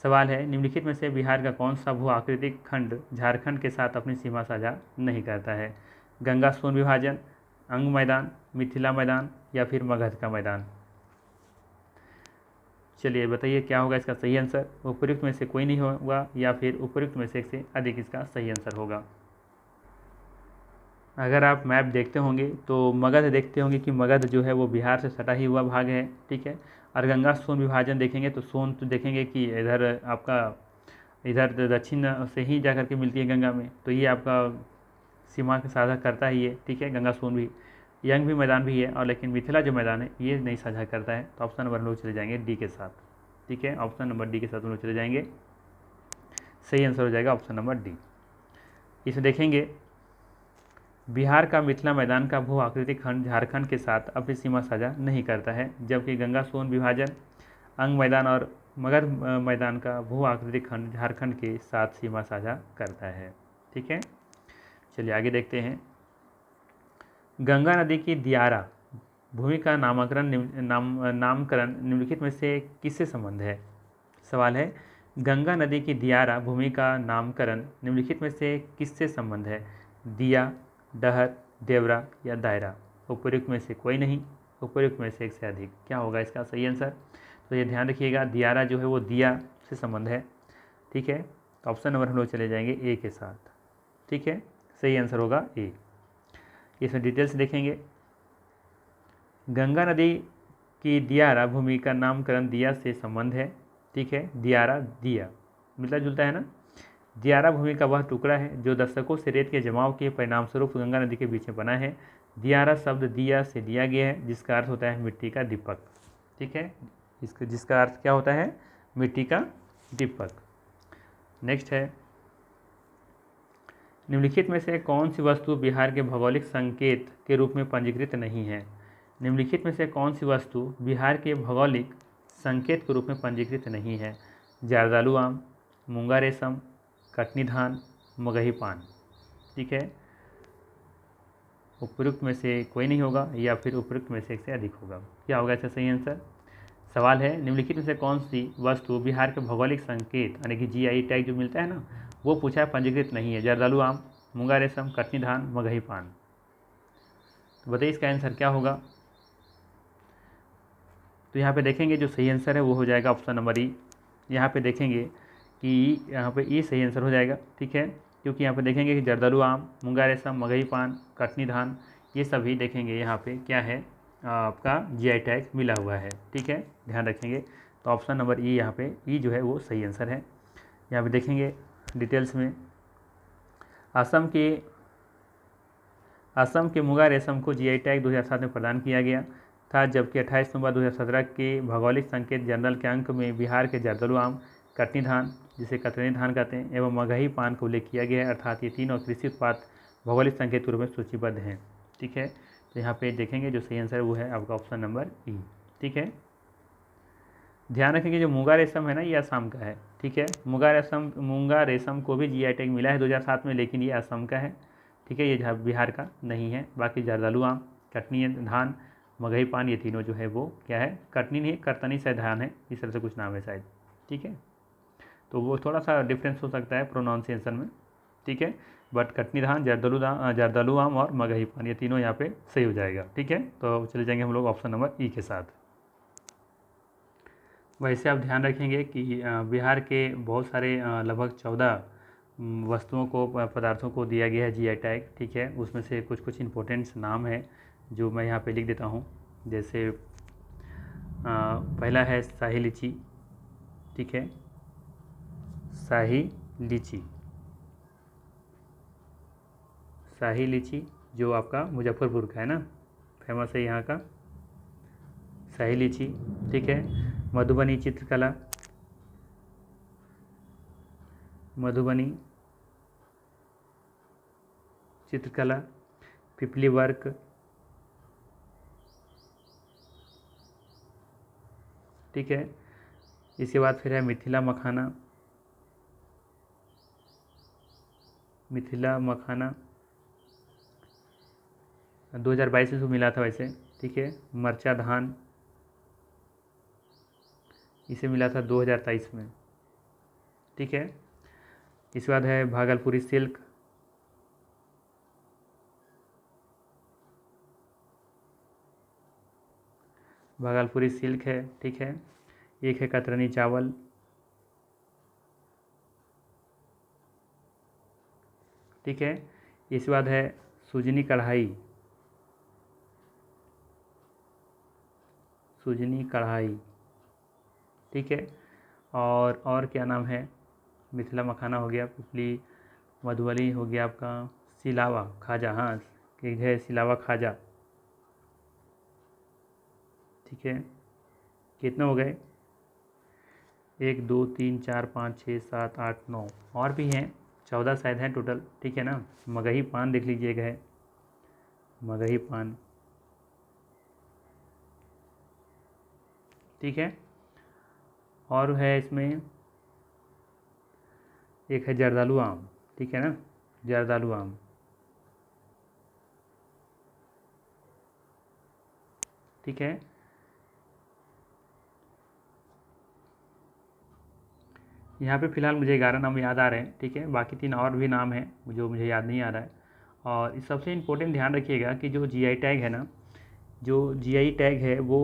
सवाल है, निम्नलिखित में से बिहार का कौन सा भू आकृतिक खंड झारखंड के साथ अपनी सीमा साझा नहीं करता है? गंगा सोन विभाजन, अंग मैदान, मिथिला मैदान या फिर मगध का मैदान? चलिए बताइए क्या होगा इसका सही आंसर। उपयुक्त में से कोई नहीं होगा या फिर उपयुक्त में से एक से अधिक इसका सही आंसर होगा। अगर आप मैप देखते होंगे तो मगध देखते होंगे कि मगध जो है वो बिहार से सटा ही हुआ भाग है। ठीक है, और गंगा सोन विभाजन देखेंगे तो सोन तो देखेंगे कि इधर आपका इधर दक्षिण से ही जा करके मिलती है गंगा में, तो ये आपका सीमा के साझा करता है ये। ठीक है, गंगा सोन भी, यंग भी मैदान भी है, और लेकिन मिथिला जो मैदान है ये नहीं साझा करता है। तो ऑप्शन नंबर हम लोग चले जाएंगे डी के साथ। ठीक है, ऑप्शन नंबर डी के साथ हम लोग चले जाएंगे, सही आंसर हो जाएगा ऑप्शन नंबर डी। इसे देखेंगे, बिहार का मिथिला मैदान का भू आकृतिक खंड झारखंड के साथ अपनी सीमा साझा नहीं करता है, जबकि गंगा सोन विभाजन, अंग मैदान और मगध मैदान का भू आकृतिक खंड झारखंड के साथ सीमा साझा करता है। ठीक है, चलिए आगे देखते हैं। गंगा नदी की दियारा भूमि का नामकरण निम्नलिखित में से किससे संबंध है? सवाल है, गंगा नदी की दियारा भूमि का नामकरण निम्नलिखित में से किससे संबंध है? दिया, डहर, देवरा या दायरा? उपयुक्त में से कोई नहीं, उपयुक्त में से एक से अधिक। क्या होगा इसका सही आंसर? तो ये ध्यान रखिएगा, दियारा जो है वो दिया से संबंध है। ठीक है, तो ऑप्शन नंबर हम लोग चले जाएंगे ए के साथ। ठीक है, सही आंसर होगा ए। इसमें डिटेल्स देखेंगे। गंगा नदी की दियारा भूमि का नामकरण दिया से संबंध है। ठीक है, दियारा दिया मिलता जुलता है ना। दियारा भूमि का वह टुकड़ा है जो दशकों से रेत के जमाव के परिणामस्वरूप गंगा नदी के बीच में बना है। दियारा शब्द दिया से दिया गया है, जिसका अर्थ होता है मिट्टी का दीपक। ठीक है, जिसका अर्थ क्या होता है? मिट्टी का दीपक। नेक्स्ट है, निम्नलिखित में से कौन सी वस्तु बिहार के भौगोलिक संकेत के रूप में पंजीकृत नहीं है? निम्नलिखित में से कौन सी वस्तु बिहार के भौगोलिक संकेत के रूप में पंजीकृत नहीं है? जर्दालू आम, मूंगा रेशम, कटनी धान, मगही पान? ठीक है, उपयुक्त में से कोई नहीं होगा या फिर उपयुक्त में से एक से अधिक होगा। क्या होगा इसका सही आंसर? सवाल है, निम्नलिखित में से कौन सी वस्तु बिहार के भौगोलिक संकेत यानी कि जीआई टैग जो मिलता है ना वो पूछा है, पंजीकृत नहीं है? जर्दालू आम, मूंगा रेशम, कटनी धान, मगही पान? तो बताइए इसका आंसर क्या होगा। तो यहाँ पे देखेंगे जो सही आंसर है वो हो जाएगा ऑप्शन नंबर ई। यहाँ पे देखेंगे कि यहाँ पे ई सही आंसर हो जाएगा। ठीक है, क्योंकि यहाँ पे देखेंगे कि जर्दालू आम, मूंगा रेशम, मगही पान, कटनी धान ये सभी देखेंगे यहाँ पे क्या है आपका जीआई टैग मिला हुआ है। ठीक है, ध्यान रखेंगे। तो ऑप्शन नंबर ई यहाँ पे ई जो है वो सही आंसर है। यहाँ पे देखेंगे डिटेल्स में, असम के मूंगा रेशम को जीआई टैग 2007 में प्रदान किया गया था, जबकि 28 नवंबर 2017 के भौगोलिक संकेत जनरल के अंक में बिहार के जर्दालू आम, कटनी धान जिसे कतरनी धान कहते हैं एवं मगही पान को उल्लेख किया गया है। अर्थात ये तीनों कृषि उत्पाद भौगोलिक संकेत के रूप में सूचीबद्ध हैं। ठीक है, तो यहाँ पे देखेंगे जो सही आंसर है वो है आपका ऑप्शन नंबर ई। ठीक है, ध्यान रखेंगे जो मूंगा रेशम है ना ये असम का है। ठीक है, मूंगा रेशम को भी जीआई टैग मिला है 2007 में, लेकिन ये असम का है। ठीक है, ये बिहार का नहीं है। बाकी जर्दालू आम, कटनी धान, मगही पान, ये तीनों जो है वो क्या है, कटनी नहीं करतनी से धान है, इस तरह से कुछ नाम है शायद। ठीक है, तो वो थोड़ा सा डिफरेंस हो सकता है प्रोनाउंसिएशन में। ठीक है, बट कटनी धान, जर्दालू आम और मगही पान ये तीनों यहाँ पे सही हो जाएगा। ठीक है, तो चले जाएंगे हम लोग ऑप्शन नंबर ई के साथ। वैसे आप ध्यान रखेंगे कि बिहार के बहुत सारे लगभग 14 वस्तुओं को, पदार्थों को दिया गया है जीआई टैग। ठीक है, उसमें से कुछ कुछ इम्पोर्टेंट्स नाम है जो मैं यहाँ पे लिख देता हूँ। जैसे पहला है शाही लीची। ठीक है, शाही लीची, शाही लीची जो आपका मुजफ्फरपुर का है ना, फेमस है यहाँ का शाही लीची। ठीक है, मधुबनी चित्रकला, मधुबनी चित्रकला, पिपली वर्क। ठीक है, इसके बाद फिर है मिथिला मखाना, मिथिला मखाना 2022 में इसको मिला था वैसे। ठीक है, मरचा धान, इसे मिला था 2023 में। ठीक है, इसके बाद है भागलपुरी सिल्क, भागलपुरी सिल्क है। ठीक है, एक है कतरनी चावल। ठीक है, इसके बाद है सुजनी कढ़ाई, सुजनी कढ़ाई। ठीक है, और क्या नाम है, मिथिला मखाना हो गया, पिपली, मधुबनी हो गया आपका, सिलावा खाजा, हाँ एक है सिलावा खाजा। ठीक है, कितने हो गए, 1 2 3 4 5 6 7 8 9 और भी हैं, 14 शायद हैं टोटल। ठीक है ना, मगही पान देख लीजिएगा है, मगही पान। ठीक है, और है इसमें एक है जर्दालू आम। ठीक है ना, जर्दालू आम। ठीक है, यहाँ पे फिलहाल मुझे 11 नाम याद आ रहे हैं। ठीक है, बाकी 3 और भी नाम हैं जो मुझे याद नहीं आ रहा है। और इस सबसे इम्पोर्टेंट ध्यान रखिएगा कि जो जीआई टैग है ना, जो जीआई टैग है वो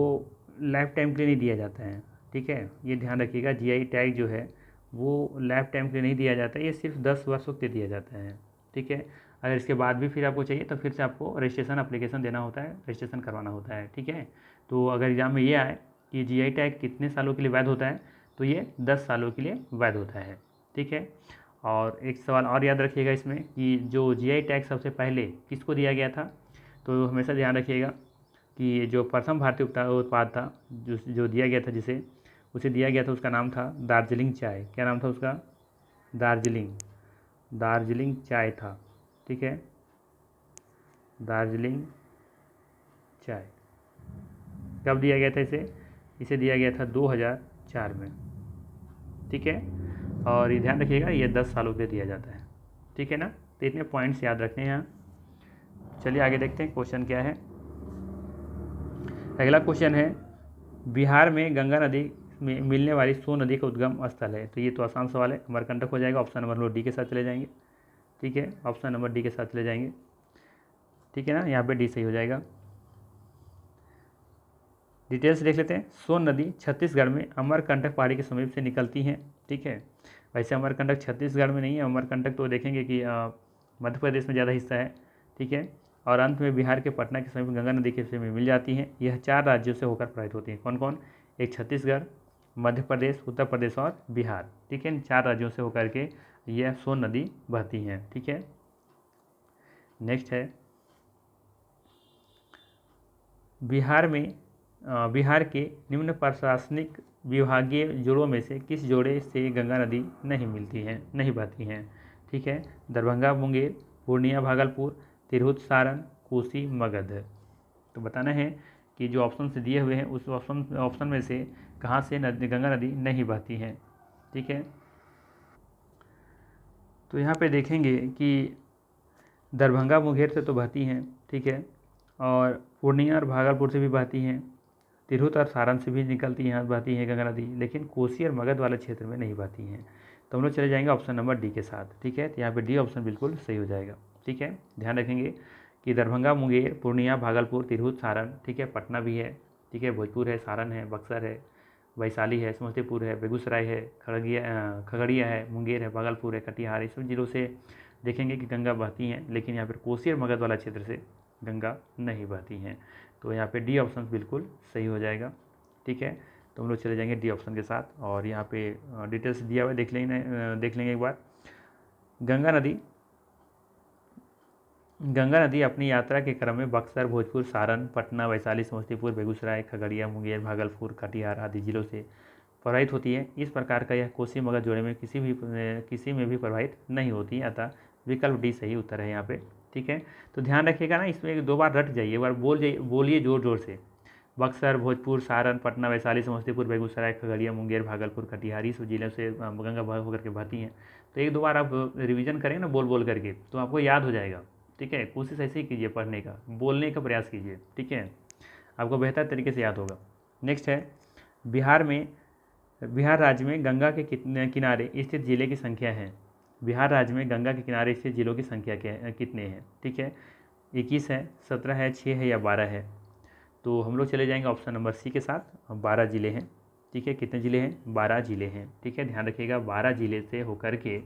लाइफ टाइम के लिए नहीं दिया जाता है। ठीक है, ये ध्यान रखिएगा, जीआई टैग जो है वो लाइफ टाइम के लिए नहीं दिया जाता है, ये सिर्फ 10 वर्षों के लिए दिया जाता है। ठीक है, अगर इसके बाद भी फिर आपको चाहिए तो फिर से आपको रजिस्ट्रेशन अप्लीकेशन देना होता है, रजिस्ट्रेशन करवाना होता है। ठीक है, तो अगर एग्जाम में ये आए कि जीआई टैग कितने सालों के लिए वैध होता है, तो ये 10 सालों के लिए वैध होता है। ठीक है, और एक सवाल और याद रखिएगा इसमें कि जो जीआई टैग सबसे पहले किसको दिया गया था, तो हमेशा ध्यान रखिएगा कि जो प्रथम भारतीय उत्पाद था जो दिया गया था, जिसे उसे दिया गया था, उसका नाम था दार्जिलिंग चाय। क्या नाम था उसका, दार्जिलिंग, दार्जिलिंग चाय था। ठीक है, दार्जिलिंग चाय। कब दिया गया था इसे दिया गया था 2004 में। ठीक है, और ये ध्यान रखिएगा ये 10 सालों के लिए दिया जाता है। ठीक है ना, तो इतने पॉइंट्स याद रखने हैं यहाँ। चलिए आगे देखते हैं क्वेश्चन क्या है। अगला क्वेश्चन है, बिहार में गंगा नदी में मिलने वाली सोन नदी का उद्गम स्थल है। तो ये तो आसान सवाल है, अमरकंटक हो जाएगा। ऑप्शन नंबर डी के साथ चले जाएंगे। ठीक है, ऑप्शन नंबर डी के साथ चले जाएंगे। ठीक है ना, यहाँ पे डी सही हो जाएगा। डिटेल्स देख लेते हैं। सोन नदी छत्तीसगढ़ में अमरकंटक पहाड़ी के समीप से निकलती हैं। ठीक है, वैसे अमरकंटक छत्तीसगढ़ में नहीं है, अमरकंटक तो देखेंगे कि मध्य प्रदेश में ज़्यादा हिस्सा है। ठीक है, और अंत में बिहार के पटना के समीप गंगा नदी के में मिल जाती हैं। यह 4 राज्यों से होकर प्रवाहित होती हैं। कौन कौन, एक छत्तीसगढ़, मध्य प्रदेश, उत्तर प्रदेश और बिहार। ठीक है, इन 4 राज्यों से होकर के यह सोन नदी बहती हैं। ठीक है, नेक्स्ट है, बिहार के निम्न प्रशासनिक विभागीय जोड़ों में से किस जोड़े से गंगा नदी नहीं बहती हैं। ठीक है, दरभंगा मुंगेर, पूर्णिया भागलपुर, तिरहुत सारण, कोसी मगध। तो बताना है कि जो ऑप्शन से दिए हुए हैं उस ऑप्शन में से कहाँ से गंगा नदी नहीं बहती है। ठीक है, तो यहाँ पे देखेंगे कि दरभंगा मुंगेर से तो बहती हैं, ठीक है, और पूर्णिया और भागलपुर से भी बहती हैं, तिरहुत और सारण से भी निकलती हैं, यहाँ बहती है गंगा नदी, लेकिन कोसी और मगध वाले क्षेत्र में नहीं बहती हैं। तो हम लोग चले जाएंगे ऑप्शन नंबर डी के साथ। ठीक है, तो यहाँ पे डी ऑप्शन बिल्कुल सही हो जाएगा। ठीक है, ध्यान रखेंगे कि दरभंगा मुंगेर पूर्णिया भागलपुर तिरहुत सारण, ठीक है, पटना भी है, ठीक है, भोजपुर है, सारण है, बक्सर है, वैशाली है, समस्तीपुर है, बेगूसराय है, खगड़िया है, मुंगेर है, भागलपुर है, कटिहार, इस सब जिलों से देखेंगे कि गंगा बहती हैं, लेकिन यहाँ पर कोसी और मगध वाला क्षेत्र से गंगा नहीं बहती हैं। तो यहाँ पे डी ऑप्शन बिल्कुल सही हो जाएगा। ठीक है, तो हम लोग चले जाएंगे डी ऑप्शन के साथ, और यहाँ पे डिटेल्स दिया हुआ है, देख लेंगे एक बार। गंगा नदी अपनी यात्रा के क्रम में बक्सर, भोजपुर, सारण, पटना, वैशाली, समस्तीपुर, बेगूसराय, खगड़िया, मुंगेर, भागलपुर, कटिहार आदि जिलों से प्रवाहित होती है। इस प्रकार का यह कोसी मगध जोड़े में किसी में भी प्रवाहित नहीं होती, अतः विकल्प डी सही उत्तर है यहाँ पे। ठीक है, तो ध्यान रखिएगा ना, इसमें 2 बार रट जाइए, एक बार बोलिए जोर जोर से। बक्सर, भोजपुर, सारण, पटना, वैशाली, समस्तीपुर, बेगूसराय, खगड़िया, मुंगेर, भागलपुर, कटिहार, इस जिलों से गंगा होकर के बहती हैं। तो 1-2 बार आप रिवीजन करेंगे ना बोल करके, तो आपको याद हो जाएगा। ठीक है, कोशिश ऐसे ही कीजिए, पढ़ने का, बोलने का प्रयास कीजिए। ठीक है, आपको बेहतर तरीके से याद होगा। नेक्स्ट है, बिहार राज्य में गंगा के किनारे स्थित जिले की संख्या है। बिहार राज्य में गंगा के किनारे स्थित जिलों की संख्या कितने हैं? ठीक है, 21 है, 17 है, 6 है या 12 है? तो हम लोग चले जाएंगे ऑप्शन नंबर सी के साथ, 12 जिले हैं। ठीक है, कितने जिले हैं? 12 जिले हैं। ठीक है, ध्यान रखिएगा, 12 जिले से होकर के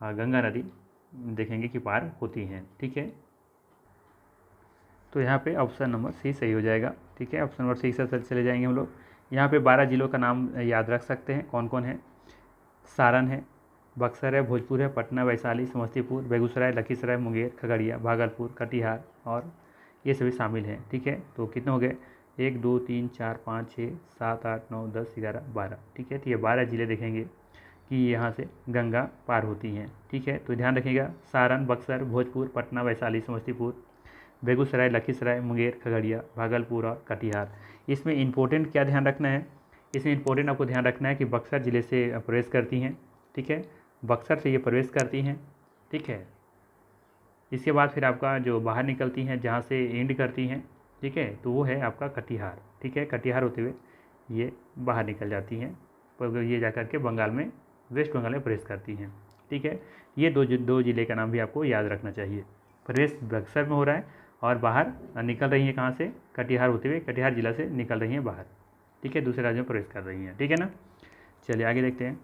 गंगा नदी देखेंगे कि पार होती हैं। ठीक है, तो यहाँ पे ऑप्शन नंबर सी सही हो जाएगा। ठीक है, ऑप्शन नंबर सी से चले जाएंगे हम लोग। यहाँ पे 12 जिलों का नाम याद रख सकते हैं, कौन कौन है? सारण है, बक्सर है, भोजपुर है, पटना, वैशाली, समस्तीपुर, बेगूसराय, लखीसराय, मुंगेर, खगड़िया, भागलपुर, कटिहार, और ये सभी शामिल हैं। ठीक है, तो कितने हो गए? 1 2 3 4 5 6 7 8 9 10 11 12। ठीक है, तो ये 12 जिले देखेंगे कि यहाँ से गंगा पार होती हैं। ठीक है, तो ध्यान रखिएगा, सारण, बक्सर, भोजपुर, पटना, वैशाली, समस्तीपुर, बेगूसराय, लखीसराय, मुंगेर, खगड़िया, भागलपुर और कटिहार। इसमें इंपॉर्टेंट क्या ध्यान रखना है? इसमें इंपॉर्टेंट आपको ध्यान रखना है कि बक्सर ज़िले से प्रवेश करती हैं। ठीक है, बक्सर से ये प्रवेश करती हैं। ठीक है, इसके बाद फिर आपका जो बाहर निकलती हैं, जहाँ से एंड करती हैं, ठीक है, तो वो है आपका कटिहार। ठीक है, कटिहार होते हुए ये बाहर निकल जाती हैं, पर ये जा के बंगाल में, वेस्ट बंगाल में प्रवेश करती हैं। ठीक है, ये दो जिले का नाम भी आपको याद रखना चाहिए। प्रवेश बक्सर में हो रहा है और बाहर निकल रही हैं कहाँ से? कटिहार होते हुए, कटिहार जिला से निकल रही हैं बाहर। ठीक है, दूसरे राज्य में प्रवेश कर रही हैं। ठीक है ना, चलिए आगे देखते हैं।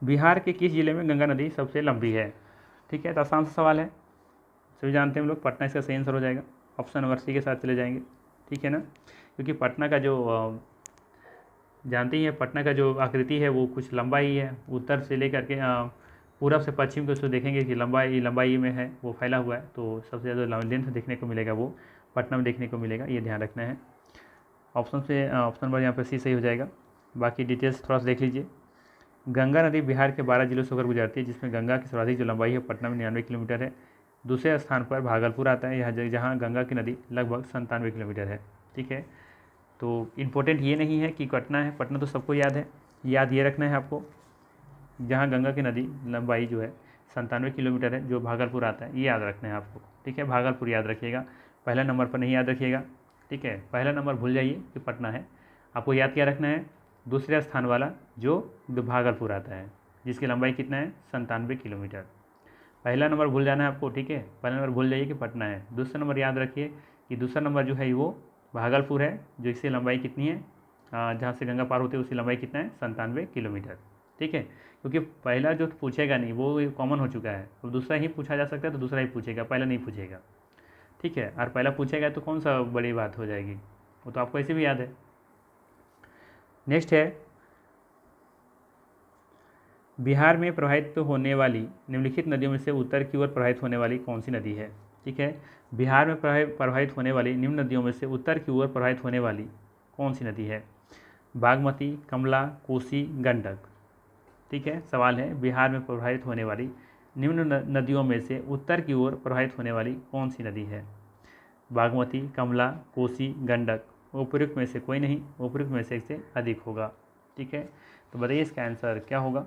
बिहार के किस जिले में गंगा नदी सबसे लंबी है? ठीक है, तो आसान सा सवाल है, सभी जानते हैं हम लोग, पटना इसका सही आंसर हो जाएगा। ऑप्शन नंबर सी के साथ चले जाएंगे। ठीक है ना, क्योंकि पटना का जो जानते ही हैं, पटना का जो आकृति है वो कुछ लंबा ही है, उत्तर से लेकर के पूरब से पश्चिम को उसको देखेंगे कि लंबाई में है, वो फैला हुआ है, तो सबसे ज़्यादा लेंथ देखने को मिलेगा वो पटना में देखने को मिलेगा, ये ध्यान रखना है। ऑप्शन नंबर यहाँ पर सी सही हो जाएगा। बाकी डिटेल्स थोड़ा सा देख लीजिए। गंगा नदी बिहार के 12 जिलों से होकर गुजरती है, जिसमें गंगा की सर्वाधिक जो लंबाई है पटना में 99 किलोमीटर है। दूसरे स्थान पर भागलपुर आता है, यहाँ जहाँ गंगा की नदी लगभग 97 किलोमीटर है। ठीक है, तो इम्पोर्टेंट ये नहीं है कि पटना है, पटना तो सबको याद है, याद ये रखना है आपको, जहाँ गंगा की नदी लंबाई जो है 97 किलोमीटर है, जो भागलपुर आता है, ये याद रखना है आपको। ठीक है, भागलपुर याद रखिएगा, पहला नंबर पर नहीं याद रखिएगा। ठीक है, पहला नंबर भूल जाइए कि पटना है, आपको याद क्या रखना है? दूसरे स्थान वाला जो भागलपुर आता है, जिसकी लंबाई कितना है? 97 किलोमीटर। पहला नंबर भूल जाना है आपको। ठीक है, पहला नंबर भूल जाइए कि पटना है। दूसरा नंबर याद रखिए कि दूसरा नंबर जो है वो भागलपुर है, जो इसकी लंबाई कितनी है, जहाँ से गंगा पार होती है उसकी लंबाई कितना है? 97 किलोमीटर। ठीक है, क्योंकि पहला जो पूछेगा नहीं वो कॉमन हो चुका है, तो दूसरा ही पूछा जा सकता है, तो दूसरा ही पूछेगा, पहला नहीं पूछेगा। ठीक है, और पहला पूछेगा तो कौन सा बड़ी बात हो जाएगी, वो तो आपको ऐसे भी याद है। नेक्स्ट है, बिहार में प्रवाहित होने वाली निम्नलिखित नदियों में से उत्तर की ओर प्रवाहित होने वाली कौन सी नदी है? ठीक है, बिहार में प्रवाहित होने वाली निम्न नदियों में से उत्तर की ओर प्रवाहित होने वाली कौन सी नदी है? बागमती, कमला, कोसी, गंडक। ठीक है, सवाल है बिहार में प्रवाहित होने वाली निम्न नदियों में से उत्तर की ओर प्रवाहित होने वाली कौन सी नदी है? बागमती, कमला, कोसी, गंडक। उपयुक्त में से कोई नहीं, उपयुक्त में से एक से अधिक होगा। ठीक है, तो बताइए इसका आंसर क्या होगा?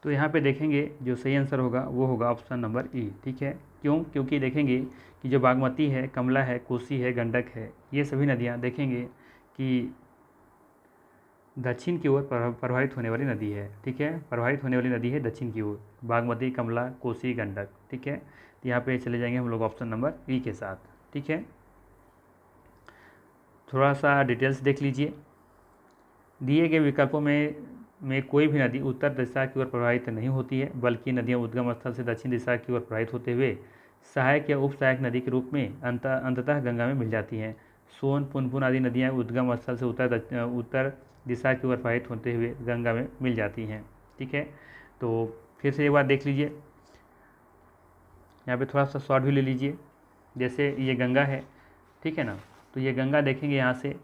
तो यहाँ पे देखेंगे जो सही आंसर होगा वो होगा ऑप्शन नंबर ई। ठीक है, क्यों? क्योंकि देखेंगे कि जो बागमती है, कमला है, कोसी है, गंडक है, ये सभी नदियाँ देखेंगे कि दक्षिण की ओर प्रवाहित होने वाली नदी है। ठीक है, प्रवाहित होने वाली नदी है दक्षिण की ओर, बागमती, कमला, कोसी, गंडक। ठीक है, तो यहाँ पे चले जाएंगे हम लोग ऑप्शन नंबर ई के साथ। ठीक है, थोड़ा सा डिटेल्स देख लीजिए। दिए गए विकल्पों में कोई भी नदी उत्तर दिशा की ओर प्रवाहित नहीं होती है, बल्कि नदियाँ उद्गम स्थल से दक्षिण दिशा की ओर प्रवाहित होते हुए सहायक या उप सहायक नदी के रूप में अंततः गंगा में मिल जाती हैं। सोन, पुनपुन आदि नदियाँ उद्गम स्थल से उत्तर दिशा की ओर प्रवाहित होते हुए गंगा में मिल जाती हैं। ठीक है, तो फिर से एक बार देख लीजिए, यहाँ पे थोड़ा सा शॉर्ट भी ले लीजिए। जैसे ये गंगा है, ठीक है ना, तो ये गंगा देखेंगे यहाँ से,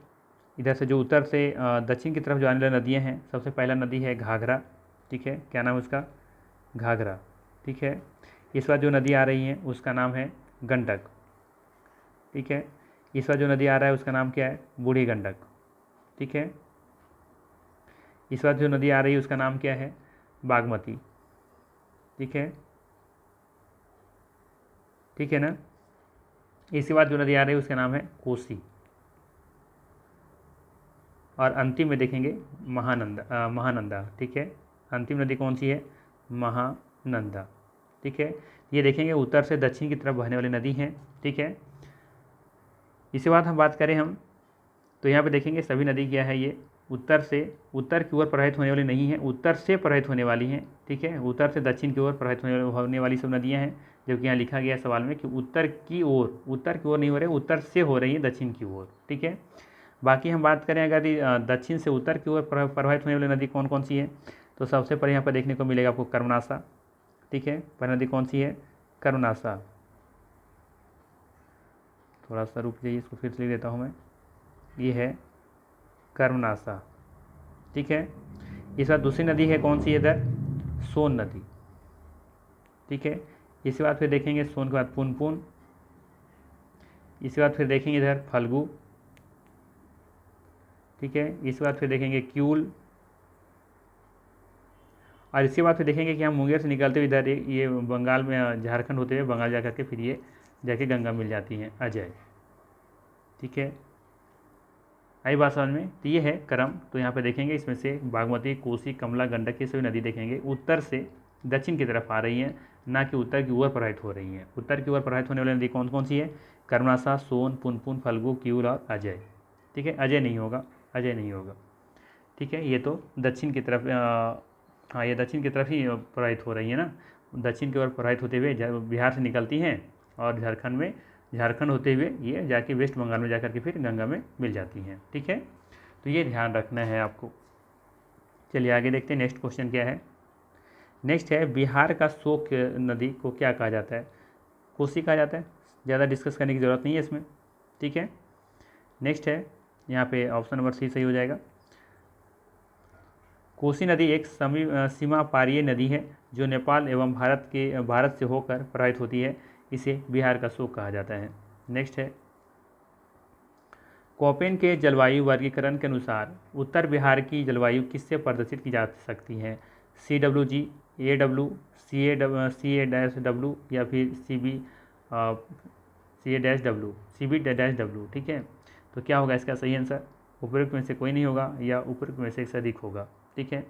इधर से जो उत्तर से दक्षिण की तरफ जो आने वाली नदियाँ हैं, सबसे पहला नदी है घाघरा। ठीक है, क्या नाम है उसका? घाघरा। ठीक है, इस बार जो नदी आ रही है उसका नाम है गंडक। ठीक है, इस बार जो नदी आ रहा है उसका नाम क्या है? बूढ़ी गंडक। ठीक है, इस बार जो नदी आ रही है उसका नाम क्या है? बागमती। ठीक है, ठीक है ना। इसके बाद जो नदी आ रही है उसका नाम है कोसी, और अंतिम में देखेंगे महानंदा। ठीक है, अंतिम नदी कौन सी है? महानंदा। ठीक है, ये देखेंगे उत्तर से दक्षिण की तरफ बहने वाली नदी है। ठीक है, इसके बाद हम बात करें हम, तो यहाँ पे देखेंगे सभी नदी क्या है, ये उत्तर की ओर प्रवाहित होने वाली नहीं है, उत्तर से प्रवाहित होने वाली हैं। ठीक है, उत्तर से दक्षिण की ओर प्रवाहित होने वाली सब नदियाँ हैं, जबकि यहाँ लिखा गया है सवाल में कि उत्तर की ओर नहीं हो रही, उत्तर से हो रही है दक्षिण की ओर। ठीक है, बाकी हम बात करें अगर दक्षिण से उत्तर की ओर प्रवाहित होने वाली नदी कौन कौन सी है, तो सबसे पहले यहाँ पर देखने को मिलेगा आपको कर्मनाशा। ठीक है, पहली नदी कौन सी है? कर्मनाशा। थोड़ा सा रुक जाइए, इसको फिर से लिख देता हूँ मैं, ये है कर्मनाशा। ठीक है, इस बार दूसरी नदी है कौन सी है इधर? सोन नदी। ठीक है, इसके बाद फिर देखेंगे सोन के बाद पुनपुन, इसके बाद फिर देखेंगे इधर फल्गु। ठीक है, इसके बाद फिर देखेंगे क्यूल, और इसके बाद फिर देखेंगे कि हम मुंगेर से निकलते हुए इधर ये बंगाल में झारखंड होते हुए बंगाल जा करके फिर ये जाके गंगा मिल जाती हैं, अजय। ठीक है, आई बात समझ में? तो ये है क्रम। तो यहाँ पे देखेंगे इसमें से बागमती, कोसी, कमला, गंडक ये सभी नदी देखेंगे उत्तर से दक्षिण की तरफ आ रही हैं, ना कि उत्तर की ओर प्रवाहित हो रही हैं। उत्तर की ओर प्रवाहित होने वाली नदी कौन कौन सी है? कर्मनाशा, सोन, पुनपुन, फल्गु, क्यूल और अजय। ठीक है, अजय नहीं होगा, अजय नहीं होगा। ठीक है, ये तो दक्षिण की तरफ, हाँ ये दक्षिण की तरफ ही प्रवाहित हो रही है ना, दक्षिण की ओर प्रवाहित होते हुए बिहार से निकलती हैं, और झारखंड होते हुए ये जाके वेस्ट बंगाल में जाकर के फिर गंगा में मिल जाती हैं। ठीक है, तो ये ध्यान रखना है आपको। चलिए आगे देखते हैं, नेक्स्ट क्वेश्चन क्या है। नेक्स्ट है, बिहार का शोक नदी को क्या कहा जाता है? कोसी कहा जाता है, ज़्यादा डिस्कस करने की ज़रूरत नहीं है इसमें। ठीक है, नेक्स्ट है, यहाँ पे ऑप्शन नंबर सी सही हो जाएगा। कोसी नदी एक सीमा पारीय नदी है जो नेपाल एवं भारत से होकर प्रवाहित होती है, इसे बिहार का शोक कहा जाता है। नेक्स्ट है, कोपेन के जलवायु वर्गीकरण के अनुसार उत्तर बिहार की जलवायु किससे प्रदर्शित की जा सकती है? CWG, AW, CA-W या फिर CB-W। ठीक है, तो क्या होगा इसका सही आंसर? उपयुक्त में से कोई नहीं होगा या उपयुक्त में से एक से अधिक होगा। ठीक है,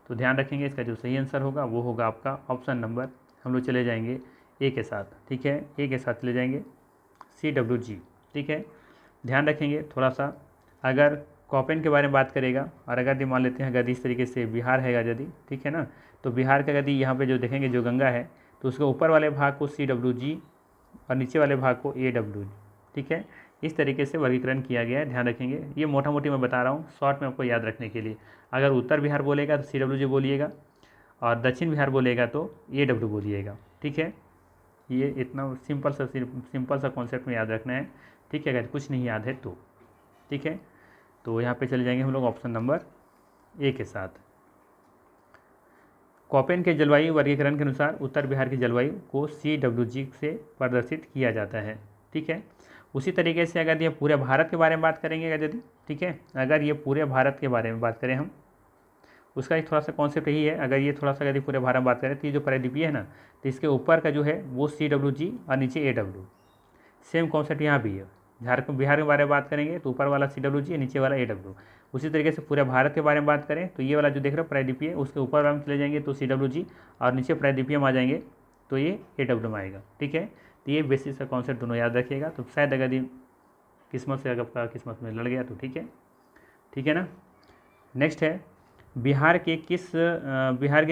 तो ध्यान रखेंगे, इसका जो सही आंसर होगा वो होगा आपका ऑप्शन नंबर, हम लोग चले जाएंगे ए के साथ। ठीक है, ए के साथ चले जाएंगे, CWG। ठीक है, ध्यान रखेंगे थोड़ा सा, अगर कोपेन के बारे में बात करेगा और अगर मान लेते हैं अगर इस तरीके से बिहार है यदि, ठीक है ना, तो बिहार का यदि यहाँ पे जो देखेंगे जो गंगा है तो उसके ऊपर वाले भाग को CWG और नीचे वाले भाग को AW। ठीक है, इस तरीके से वर्गीकरण किया गया है, ध्यान रखेंगे। ये मोटा मोटी मैं बता रहा हूँ शॉर्ट में आपको याद रखने के लिए। अगर उत्तर बिहार बोलेगा तो CWG बोलिएगा, और दक्षिण बिहार बोलेगा तो AW बोलिएगा। ठीक है, ये इतना सिंपल सा कॉन्सेप्ट में याद रखना है। ठीक है, अगर कुछ नहीं याद है तो। ठीक है, तो यहाँ पे चले जाएंगे हम लोग ऑप्शन नंबर ए के साथ। कोपेन के जलवायु वर्गीकरण के अनुसार उत्तर बिहार की जलवायु को CWG से प्रदर्शित किया जाता है। ठीक है, उसी तरीके से अगर ये पूरे भारत के बारे में बात करेंगे अगर यदि, ठीक है, अगर ये पूरे भारत के बारे में बात करें हम, उसका एक थोड़ा सा कॉन्सेप्ट यही है, अगर ये थोड़ा सा यदि पूरे भारत में बात करें तो ये जो परिद्वीपीय है ना, तो इसके ऊपर का जो है वो CWG और नीचे AW, सेम कॉन्सेप्ट यहाँ भी है। झारखंड बिहार के बारे में बात करेंगे तो ऊपर वाला CWG, नीचे वाला AW। उसी तरीके से पूरे भारत के बारे में बात करें तो ये वाला जो देख रहे हो प्रायद्वीपीय, उसके ऊपर वाला में चले जाएंगे तो CWG, और नीचे प्रायद्वीपीय में आ जाएंगे तो ये AW में आएगा। ठीक है, तो ये बेसिस का कॉन्सेप्ट दोनों याद रखिएगा। तो शायद अगर ये किस्मत से, अगर आपका किस्मत में लड़ गया तो ठीक है, ठीक है ना। नेक्स्ट है, बिहार के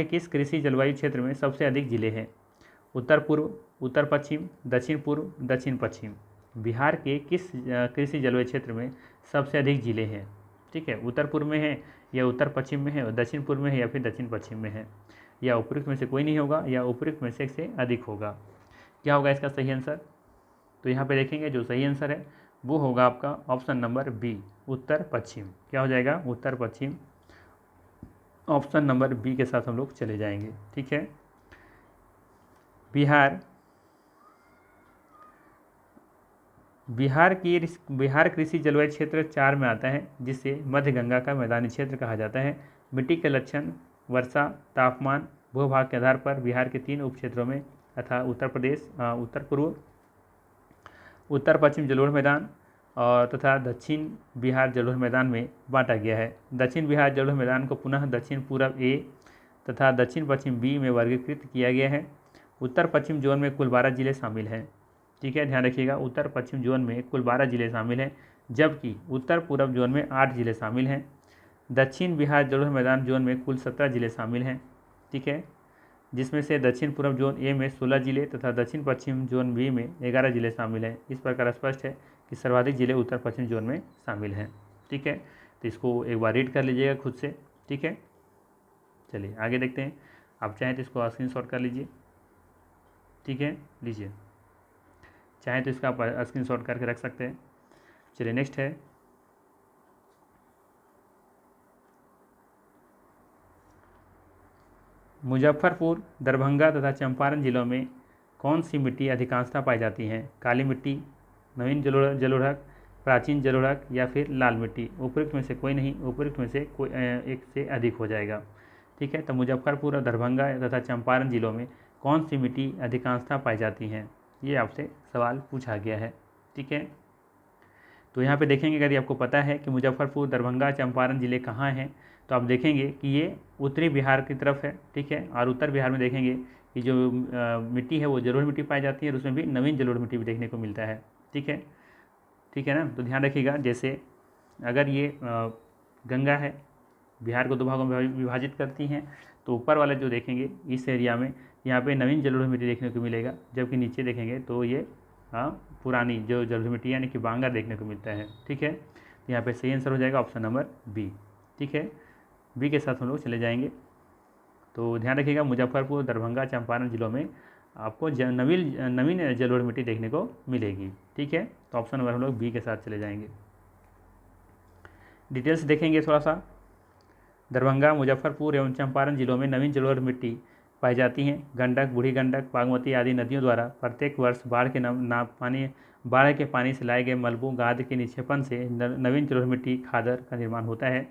किस कृषि जलवायु क्षेत्र में सबसे अधिक जिले हैं? उत्तर पूर्व, उत्तर पश्चिम, दक्षिण पूर्व, दक्षिण पश्चिम। बिहार के किस कृषि जलवायु क्षेत्र में सबसे अधिक जिले हैं? ठीक है, उत्तर पूर्व में है या उत्तर पश्चिम में है, दक्षिण पूर्व में है या फिर दक्षिण पश्चिम में है, या उपयुक्त में से कोई नहीं होगा या उपयुक्त में से अधिक होगा। क्या होगा इसका सही आंसर? तो यहाँ पे देखेंगे जो सही आंसर है वो होगा आपका ऑप्शन नंबर बी, उत्तर पश्चिम। क्या हो जाएगा? उत्तर पश्चिम। ऑप्शन नंबर बी के साथ हम लोग चले जाएंगे। ठीक है, बिहार कृषि जलवायु क्षेत्र 4 में आता है, जिसे मध्य गंगा का मैदानी क्षेत्र कहा जाता है। मिट्टी के लक्षण, वर्षा, तापमान, भूभाग के आधार पर बिहार के 3 उप क्षेत्रों में तथा उत्तर प्रदेश, उत्तर पूर्व, उत्तर पश्चिम जलोढ़ मैदान और तथा दक्षिण बिहार जलोढ़ मैदान में बांटा गया है। दक्षिण बिहार जलोढ़ मैदान को पुनः दक्षिण पूर्व ए तथा दक्षिण पश्चिम बी में वर्गीकृत किया गया है। उत्तर पश्चिम जोन में कुल 12 जिले शामिल हैं। ठीक है, ध्यान रखिएगा, उत्तर पश्चिम जोन में कुल 12 जिले शामिल हैं, जबकि उत्तर पूर्व जोन में 8 जिले शामिल हैं। दक्षिण बिहार जलोढ़ मैदान जोन में कुल 17 जिले शामिल हैं। ठीक है, जिसमें से दक्षिण पूर्व जोन ए में 16 जिले तथा दक्षिण पश्चिम जोन बी में 11 जिले शामिल हैं। इस प्रकार स्पष्ट है कि सर्वाधिक जिले उत्तर पश्चिम जोन में शामिल हैं। ठीक है, तो इसको एक बार रीड कर लीजिएगा खुद से। ठीक है, चलिए आगे देखते हैं। आप चाहें तो इसको स्क्रीनशॉट कर लीजिए। ठीक है, लीजिए, चाहें तो इसका आप स्क्रीनशॉट करके रख सकते हैं। चलिए नेक्स्ट है, मुजफ्फरपुर, दरभंगा तथा चंपारण जिलों में कौन सी मिट्टी अधिकांशतः पाई जाती हैं? काली मिट्टी, नवीन जलोढ़क, प्राचीन जलोढ़क या फिर लाल मिट्टी। उपयुक्त में से कोई नहीं, उपयुक्त में से कोई एक से अधिक हो जाएगा। ठीक है, तो मुजफ्फरपुर और दरभंगा तथा चंपारण जिलों में कौन सी मिट्टी अधिकांशतः पाई जाती हैं, ये आपसे सवाल पूछा गया है। ठीक है, तो यहाँ पे देखेंगे, अगर आपको पता है कि मुजफ्फरपुर, दरभंगा, चंपारण जिले कहाँ हैं, तो आप देखेंगे कि ये उत्तरी बिहार की तरफ है। ठीक है, और उत्तर बिहार में देखेंगे कि जो मिट्टी है वो जलोढ़ मिट्टी पाई जाती है, और उसमें भी नवीन जलोढ़ मिट्टी भी देखने को मिलता है। ठीक है, ठीक है ना। तो ध्यान रखिएगा, जैसे अगर ये गंगा है, बिहार को 2 भागों में विभाजित करती हैं, तो ऊपर वाले जो देखेंगे इस एरिया में यहाँ पे नवीन जलोढ़ मिट्टी देखने को मिलेगा, जबकि नीचे देखेंगे तो ये पुरानी जो जलोढ़ मिट्टी यानी कि बांगर देखने को मिलता है। ठीक है, तो यहाँ पे सही आंसर हो जाएगा ऑप्शन नंबर बी। ठीक है, बी के साथ हम लोग चले जाएंगे। तो ध्यान रखिएगा, मुजफ्फरपुर, दरभंगा, चंपारण जिलों में आपको नवीन जलोढ़ मिट्टी देखने को मिलेगी। ठीक है, तो ऑप्शन नंबर हम लोग बी के साथ चले जाएंगे। डिटेल्स देखेंगे थोड़ा सा। दरभंगा, मुजफ्फरपुर एवं चंपारण जिलों में नवीन जलोढ़ मिट्टी पाई जाती हैं। गंडक, बूढ़ी गंडक, बागमती आदि नदियों द्वारा प्रत्येक वर्ष बाढ़ के पानी से लाए गए मलबों गाद के निक्षेपण से नवीन जलोढ़ मिट्टी खादर का निर्माण होता है।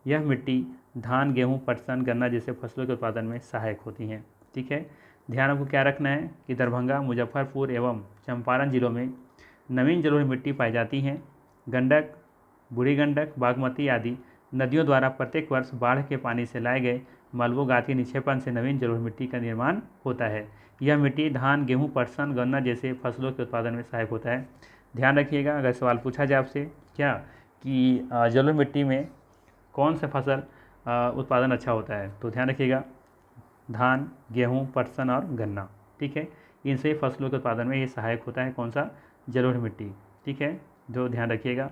यह मिट्टी धान, गेहूँ, पटसन, गन्ना जैसे फसलों के उत्पादन में सहायक होती हैं। ठीक है, ध्यान आपको क्या रखना है कि दरभंगा, मुजफ्फरपुर एवं चंपारण जिलों में नवीन जलोढ़ मिट्टी पाई जाती हैं। गंडक, बूढ़ी गंडक, बागमती आदि नदियों द्वारा प्रत्येक वर्ष बाढ़ के पानी से लाए गए मलबों गाद के निक्षेपण से नवीन जलोढ़ मिट्टी का निर्माण होता है। यह मिट्टी धान, गेहूँ, पटसन, गन्ना जैसे फसलों के उत्पादन में सहायक होता है। ध्यान रखिएगा, अगर सवाल पूछा जाए आपसे क्या कि जलोढ़ मिट्टी में कौन सा फसल उत्पादन अच्छा होता है, तो ध्यान रखिएगा धान, गेहूँ, पटसन और गन्ना। ठीक है, इन सभी फसलों के उत्पादन में ये सहायक होता है कौन सा? जलोढ़ मिट्टी। ठीक है, जो ध्यान रखिएगा।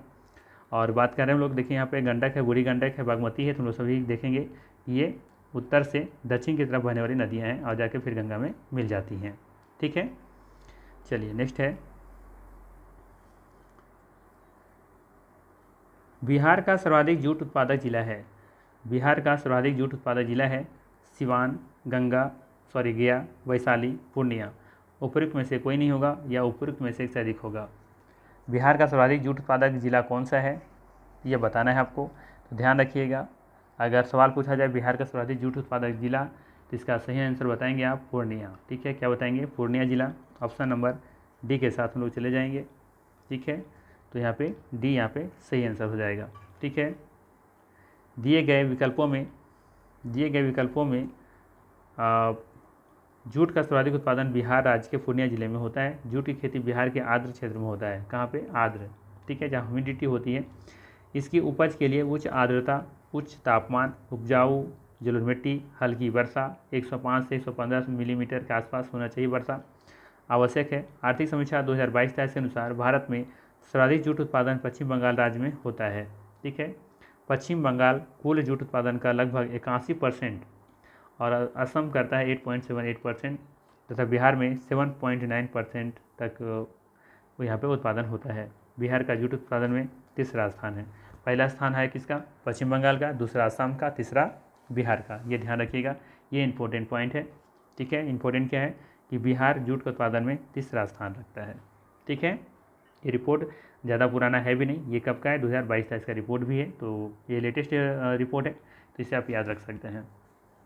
और बात कर रहे हैं हम लोग, देखिए यहाँ पे गंडक है, बूढ़ी गंडक है, बागमती है, तो हम लोग सभी देखेंगे ये उत्तर से दक्षिण की तरफ बहने वाली नदियाँ हैं और जाके फिर गंगा में मिल जाती हैं। ठीक है, चलिए नेक्स्ट है, बिहार का सर्वाधिक जूट उत्पादक जिला है। बिहार का सर्वाधिक जूट उत्पादक जिला है सिवान, गया, वैशाली, पूर्णिया। उपयुक्त में से कोई नहीं होगा या उपयुक्त में से एक से अधिक होगा। बिहार का सर्वाधिक जूट उत्पादक जिला कौन सा है, ये बताना है आपको, तो ध्यान रखिएगा। अगर सवाल पूछा जाए बिहार का सर्वाधिक जूट उत्पादक जिला, तो इसका सही आंसर बताएंगे आप पूर्णिया। ठीक है, क्या बताएंगे? पूर्णिया जिला। ऑप्शन नंबर डी के साथ हम लोग चले जाएंगे। ठीक है, तो यहाँ पे डी यहाँ पे सही आंसर हो जाएगा। ठीक है, दिए गए विकल्पों में जूट का सर्वाधिक उत्पादन बिहार राज्य के पूर्णिया जिले में होता है। जूट की खेती बिहार के आर्द्र क्षेत्र में होता है। कहाँ पे? आर्द्र। ठीक है, जहाँ ह्यूमिडिटी होती है। इसकी उपज के लिए उच्च आर्द्रता, उच्च तापमान, उपजाऊ जलोढ़ मिट्टी, हल्की वर्षा, 105 से 115 मिलीमीटर के आसपास होना चाहिए वर्षा आवश्यक है। आर्थिक समीक्षा 2022-23 के अनुसार भारत में सर्वाधिक जूट उत्पादन पश्चिम बंगाल राज्य में होता है। ठीक है, पश्चिम बंगाल कुल जूट उत्पादन का लगभग 81% और असम करता है 8.78% तथा बिहार में 7.9% तक यहाँ पे उत्पादन होता है। बिहार का जूट उत्पादन में तीसरा स्थान है। पहला स्थान है किसका? पश्चिम बंगाल का, दूसरा असम का, तीसरा बिहार का। ये ध्यान रखिएगा, ये इंपॉर्टेंट पॉइंट है। ठीक है, इंपॉर्टेंट क्या है कि बिहार जूट के उत्पादन में तीसरा स्थान रखता है। ठीक है, ये रिपोर्ट ज़्यादा पुराना है भी नहीं, ये कब का है? 2022-23 का रिपोर्ट भी है, तो ये लेटेस्ट रिपोर्ट है, तो इसे आप याद रख सकते हैं।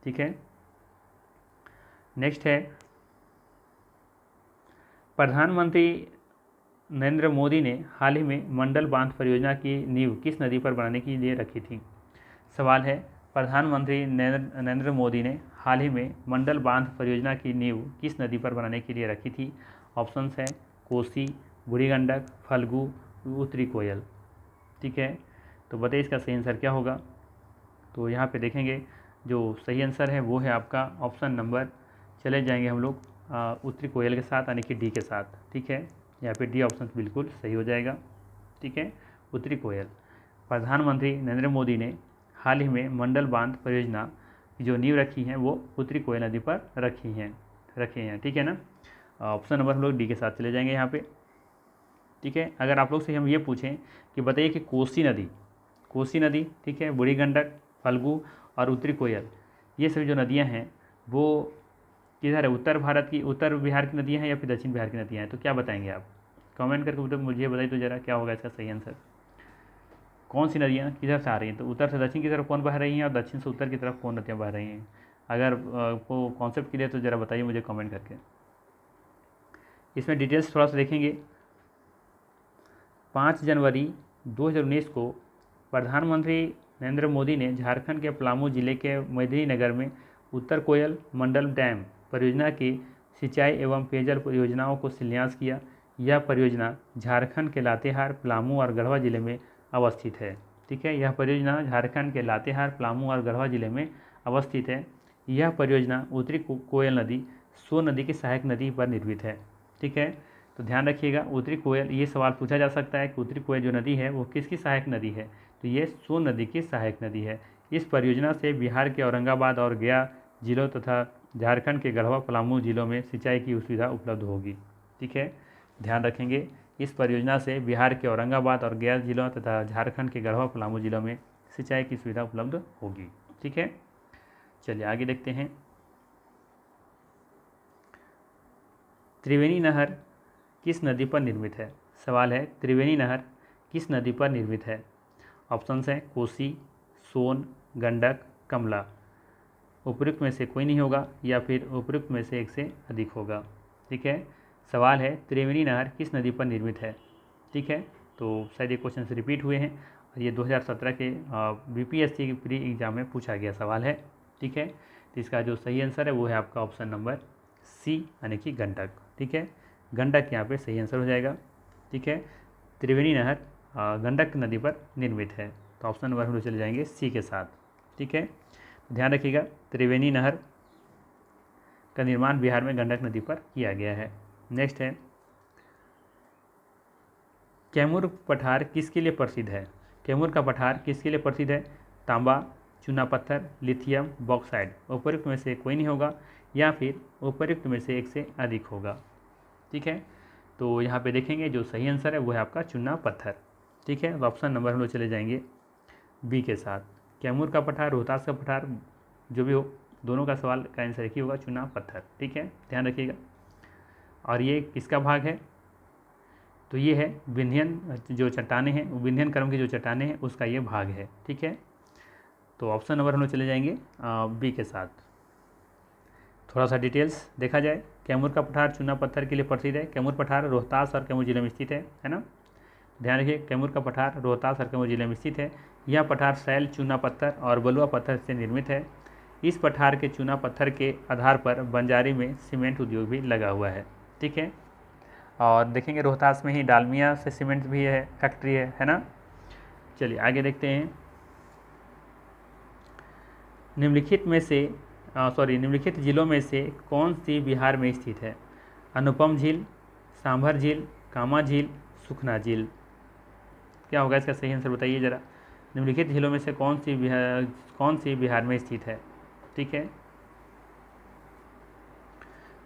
ठीक है, नेक्स्ट है, प्रधानमंत्री नरेंद्र मोदी ने हाल ही में मंडल बांध परियोजना की नींव किस नदी पर बनाने के लिए रखी थी? सवाल है, प्रधानमंत्री नरेंद्र मोदी ने हाल ही में मंडल बांध परियोजना की नींव किस नदी पर बनाने के लिए रखी थी? ऑप्शंस है कोसी, बूढ़ी गंडक, फल्गु, उत्तरी कोयल। ठीक है, तो बताइए इसका सही आंसर क्या होगा? तो यहाँ पे देखेंगे जो सही आंसर है वो है आपका ऑप्शन नंबर, चले जाएंगे हम लोग उत्तरी कोयल के साथ, यानी कि डी के साथ। ठीक है, यहाँ पे डी ऑप्शन बिल्कुल सही हो जाएगा। ठीक है, उत्तरी कोयल। प्रधानमंत्री नरेंद्र मोदी ने हाल ही में मंडल बांध परियोजना की जो नींव रखी है वो उत्तरी कोयल नदी पर रखे हैं। ठीक है ना, ऑप्शन नंबर हम लोग डी के साथ चले जाएंगे यहाँ पे। ठीक है, अगर आप लोग से हम ये पूछें कि बताइए कि कोसी नदी, ठीक है, बूढ़ी गंडक, फल्गु और उत्तरी कोयल, ये सभी जो नदियाँ हैं वो किधर है? उत्तर बिहार की नदियाँ हैं या फिर दक्षिण बिहार की नदियाँ हैं? तो क्या बताएंगे आप? कमेंट करके तो मुझे बताइए तो ज़रा क्या होगा इसका सही आंसर। कौन सी नदियाँ किधर से आ रही हैं? तो उत्तर से दक्षिण की तरफ कौन बह रही हैं और दक्षिण से उत्तर की तरफ कौन नदियाँ बह रही हैं? अगर आपको कॉन्सेप्ट क्लियर तो ज़रा बताइए मुझे कमेंट करके। इसमें डिटेल्स थोड़ा सा देखेंगे। 5 जनवरी 2019 को प्रधानमंत्री नरेंद्र मोदी ने झारखंड के पलामू जिले के मेदिनीनगर में उत्तर कोयल मंडल डैम परियोजना की सिंचाई एवं पेयजल परियोजनाओं को शिलान्यास किया। यह परियोजना झारखंड के लातेहार, पलामू और गढ़वा जिले में अवस्थित है। ठीक है, यह परियोजना झारखंड के लातेहार, पलामू और गढ़वा जिले में अवस्थित है। यह परियोजना उत्तरी कोयल नदी, सोन नदी की सहायक नदी पर निर्मित है। ठीक है, तो ध्यान रखिएगा, उत्तरी कोयल, ये सवाल पूछा जा सकता है कि उत्तरी कोयल जो नदी है वो किसकी सहायक नदी है? तो ये सोन नदी की सहायक नदी है। इस परियोजना से बिहार के औरंगाबाद और गया जिलों तथा झारखंड के गढ़वा, पलामू जिलों में सिंचाई की सुविधा उपलब्ध होगी। ठीक है, ध्यान रखेंगे, इस परियोजना से बिहार के औरंगाबाद और गया जिलों तथा झारखंड के गढ़वा, पलामू जिलों में सिंचाई की सुविधा उपलब्ध होगी। ठीक है, चलिए आगे देखते हैं। त्रिवेणी नहर किस नदी पर निर्मित है? सवाल है, त्रिवेणी नहर किस नदी पर निर्मित है? ऑप्शंस हैं कोसी, सोन, गंडक, कमला। उपयुक्त में से कोई नहीं होगा या फिर उपयुक्त में से एक से अधिक होगा। ठीक है, सवाल है त्रिवेणी नहर किस नदी पर निर्मित है? ठीक है, तो शायद ये क्वेश्चन रिपीट हुए हैं, ये 2017 के बीपीएससी के प्री एग्जाम में पूछा गया सवाल है। ठीक है, तो इसका जो सही आंसर है वो है आपका ऑप्शन नंबर सी, यानी कि गंडक। ठीक है, गंडक यहाँ पे सही आंसर हो जाएगा। ठीक है, त्रिवेणी नहर गंडक नदी पर निर्मित है, तो ऑप्शन नंबर हम लोग चले जाएंगे सी के साथ। ठीक है, ध्यान रखिएगा, त्रिवेणी नहर का निर्माण बिहार में गंडक नदी पर किया गया है। नेक्स्ट है, कैमूर पठार किसके लिए प्रसिद्ध है? कैमूर का पठार किसके लिए प्रसिद्ध है? तांबा, चूना पत्थर, लिथियम, बॉक्साइड। उपयुक्त में से कोई नहीं होगा या फिर उपयुक्त में से एक से अधिक होगा। ठीक है, तो यहाँ पे देखेंगे जो सही आंसर है वो है आपका चूना पत्थर। ठीक है, तो ऑप्शन नंबर हम लोग चले जाएंगे बी के साथ। कैमूर का पठार, रोहतास का पठार, जो भी हो दोनों का सवाल का आंसर एक ही होगा, चूना पत्थर। ठीक है, ध्यान रखिएगा। और ये किसका भाग है? तो ये है विंध्यन जो चट्टानें हैं, विंध्यन क्रम की जो चट्टानें हैं उसका ये भाग है। ठीक है, तो ऑप्शन नंबर हम लोग चले जाएंगे बी के साथ। थोड़ा सा डिटेल्स देखा जाए, कैमूर का पठार चूना पत्थर के लिए प्रसिद्ध है। कैमूर पठार रोहतास और कैमूर जिले में स्थित है ना। ध्यान रखिए, कैमूर का पठार रोहतास और कैमूर जिले में स्थित है। यह पठार सैल, चूना पत्थर और बलुआ पत्थर से निर्मित है। इस पठार के चूना पत्थर के आधार पर बंजारी में सीमेंट उद्योग भी लगा हुआ है। ठीक है, और देखेंगे रोहतास में ही डालमिया से सीमेंट भी है, फैक्ट्री है ना। चलिए आगे देखते हैं। निम्नलिखित जिलों में से कौन सी बिहार में स्थित है? अनुपम झील, सांभर झील, कामा झील, सुखना झील। क्या होगा इसका सही आंसर बताइए ज़रा। निम्नलिखित जिलों में से कौन सी बिहार में स्थित है? ठीक है,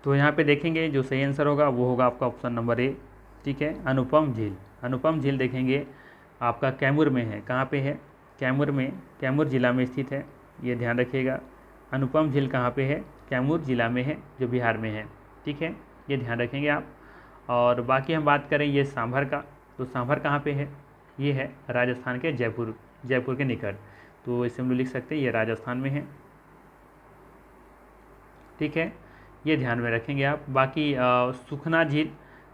तो यहाँ पे देखेंगे जो सही आंसर होगा वो होगा आपका ऑप्शन नंबर ए। ठीक है, अनुपम झील। अनुपम झील देखेंगे आपका कैमूर में है। कहाँ पे है? कैमूर में, कैमूर जिला में स्थित है, ये ध्यान रखिएगा। अनुपम झील कहाँ पे है? कैमूर जिला में है, जो बिहार में है। ठीक है, ये ध्यान रखेंगे आप। और बाकी हम बात करें ये सांभर का, तो सांभर कहाँ पे है? ये है राजस्थान के जयपुर के निकट, तो इसे हम लोग लिख सकते हैं ये राजस्थान में है। ठीक है, ये ध्यान में रखेंगे आप। बाकी सुखना झील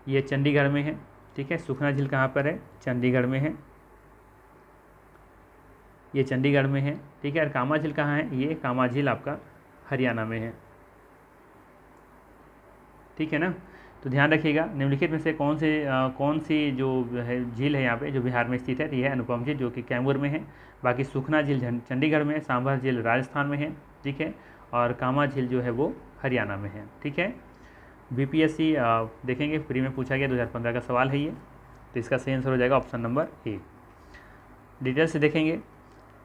ये चंडीगढ़ में है। ठीक है, सुखना झील कहाँ पर है? चंडीगढ़ में है, ये चंडीगढ़ में है। ठीक है, और कामा झील कहाँ है? ये कामा झील आपका हरियाणा में है। ठीक है ना, तो ध्यान रखिएगा निम्नलिखित में से कौन सी जो है झील है यहाँ पे जो बिहार में स्थित है, तो यह है अनुपम झील जो कि कैमूर में है। बाकी सुखना झील चंडीगढ़ में है, सांभर झील राजस्थान में है। ठीक है, और कामा झील जो है वो हरियाणा में है। ठीक है, बीपीएससी देखेंगे फ्री में पूछा गया 2015 का सवाल है ये, तो इसका सही आंसर हो जाएगा ऑप्शन नंबर ए। डिटेल से देखेंगे,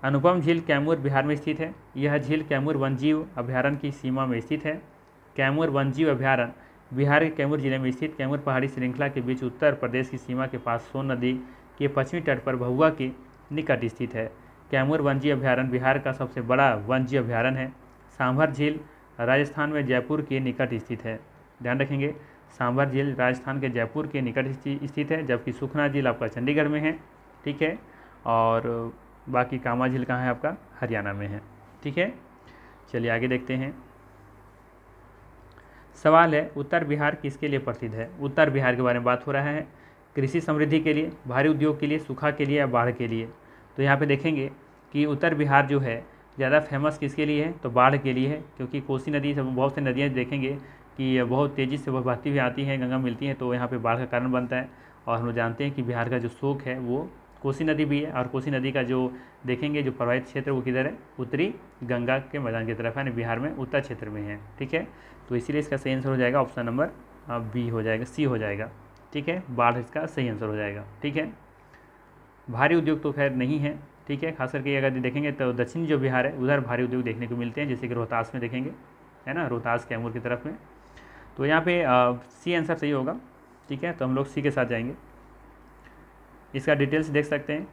अनुपम झील कैमूर बिहार में स्थित है। यह झील कैमूर वन्यजीव अभ्यारण्य की सीमा में स्थित है। कैमूर वन्यजीव अभ्यारण्य बिहार के कैमूर जिले में स्थित कैमूर पहाड़ी श्रृंखला के बीच उत्तर प्रदेश की सीमा के पास सोन नदी के पश्चिमी तट पर भभुआ के निकट स्थित है। कैमूर वन्यजीव अभ्यारण्य बिहार का सबसे बड़ा वन्यजीव अभ्यारण्य है। सांभर झील राजस्थान में जयपुर के निकट स्थित है। ध्यान रखेंगे, सांभर झील राजस्थान के जयपुर के निकट स्थित है, जबकि सुखना झील आपका चंडीगढ़ में है। ठीक है, और बाकी कामा झील कहाँ है? आपका हरियाणा में है। ठीक है, चलिए आगे देखते हैं। सवाल है, उत्तर बिहार किसके लिए प्रसिद्ध है? उत्तर बिहार के बारे में बात हो रहा है। कृषि समृद्धि के लिए, भारी उद्योग के लिए, सूखा के लिए या बाढ़ के लिए? तो यहाँ पे देखेंगे कि उत्तर बिहार जो है ज़्यादा फेमस किसके लिए है? तो बाढ़ के लिए है, क्योंकि कोसी नदी सब बहुत सी नदियाँ देखेंगे कि बहुत तेज़ी से बहती हुई आती हैं, गंगा मिलती है, तो यहाँ पे बाढ़ का कारण बनता है। और हम लोग जानते हैं कि बिहार का जो शोक है वो कोसी नदी भी है, और कोसी नदी का जो देखेंगे जो प्रवाहित क्षेत्र वो किधर है? उत्तरी गंगा के मैदान की तरफ है, यानी बिहार में उत्तर क्षेत्र में है। ठीक है, तो इसीलिए इसका सही आंसर हो जाएगा ऑप्शन नंबर बी हो जाएगा, सी हो जाएगा। ठीक है, बाढ़ इसका सही आंसर हो जाएगा। ठीक है, भारी उद्योग तो खैर नहीं है। ठीक है, खास करके अगर देखेंगे तो दक्षिणी जो बिहार है उधर भारी उद्योग देखने को मिलते हैं, जैसे कि रोहतास में देखेंगे, है ना, रोहतास कैमूर की तरफ में। तो यहाँ पे सी आंसर सही होगा। ठीक है, तो हम लोग सी के साथ जाएंगे। इसका डिटेल्स देख सकते हैं।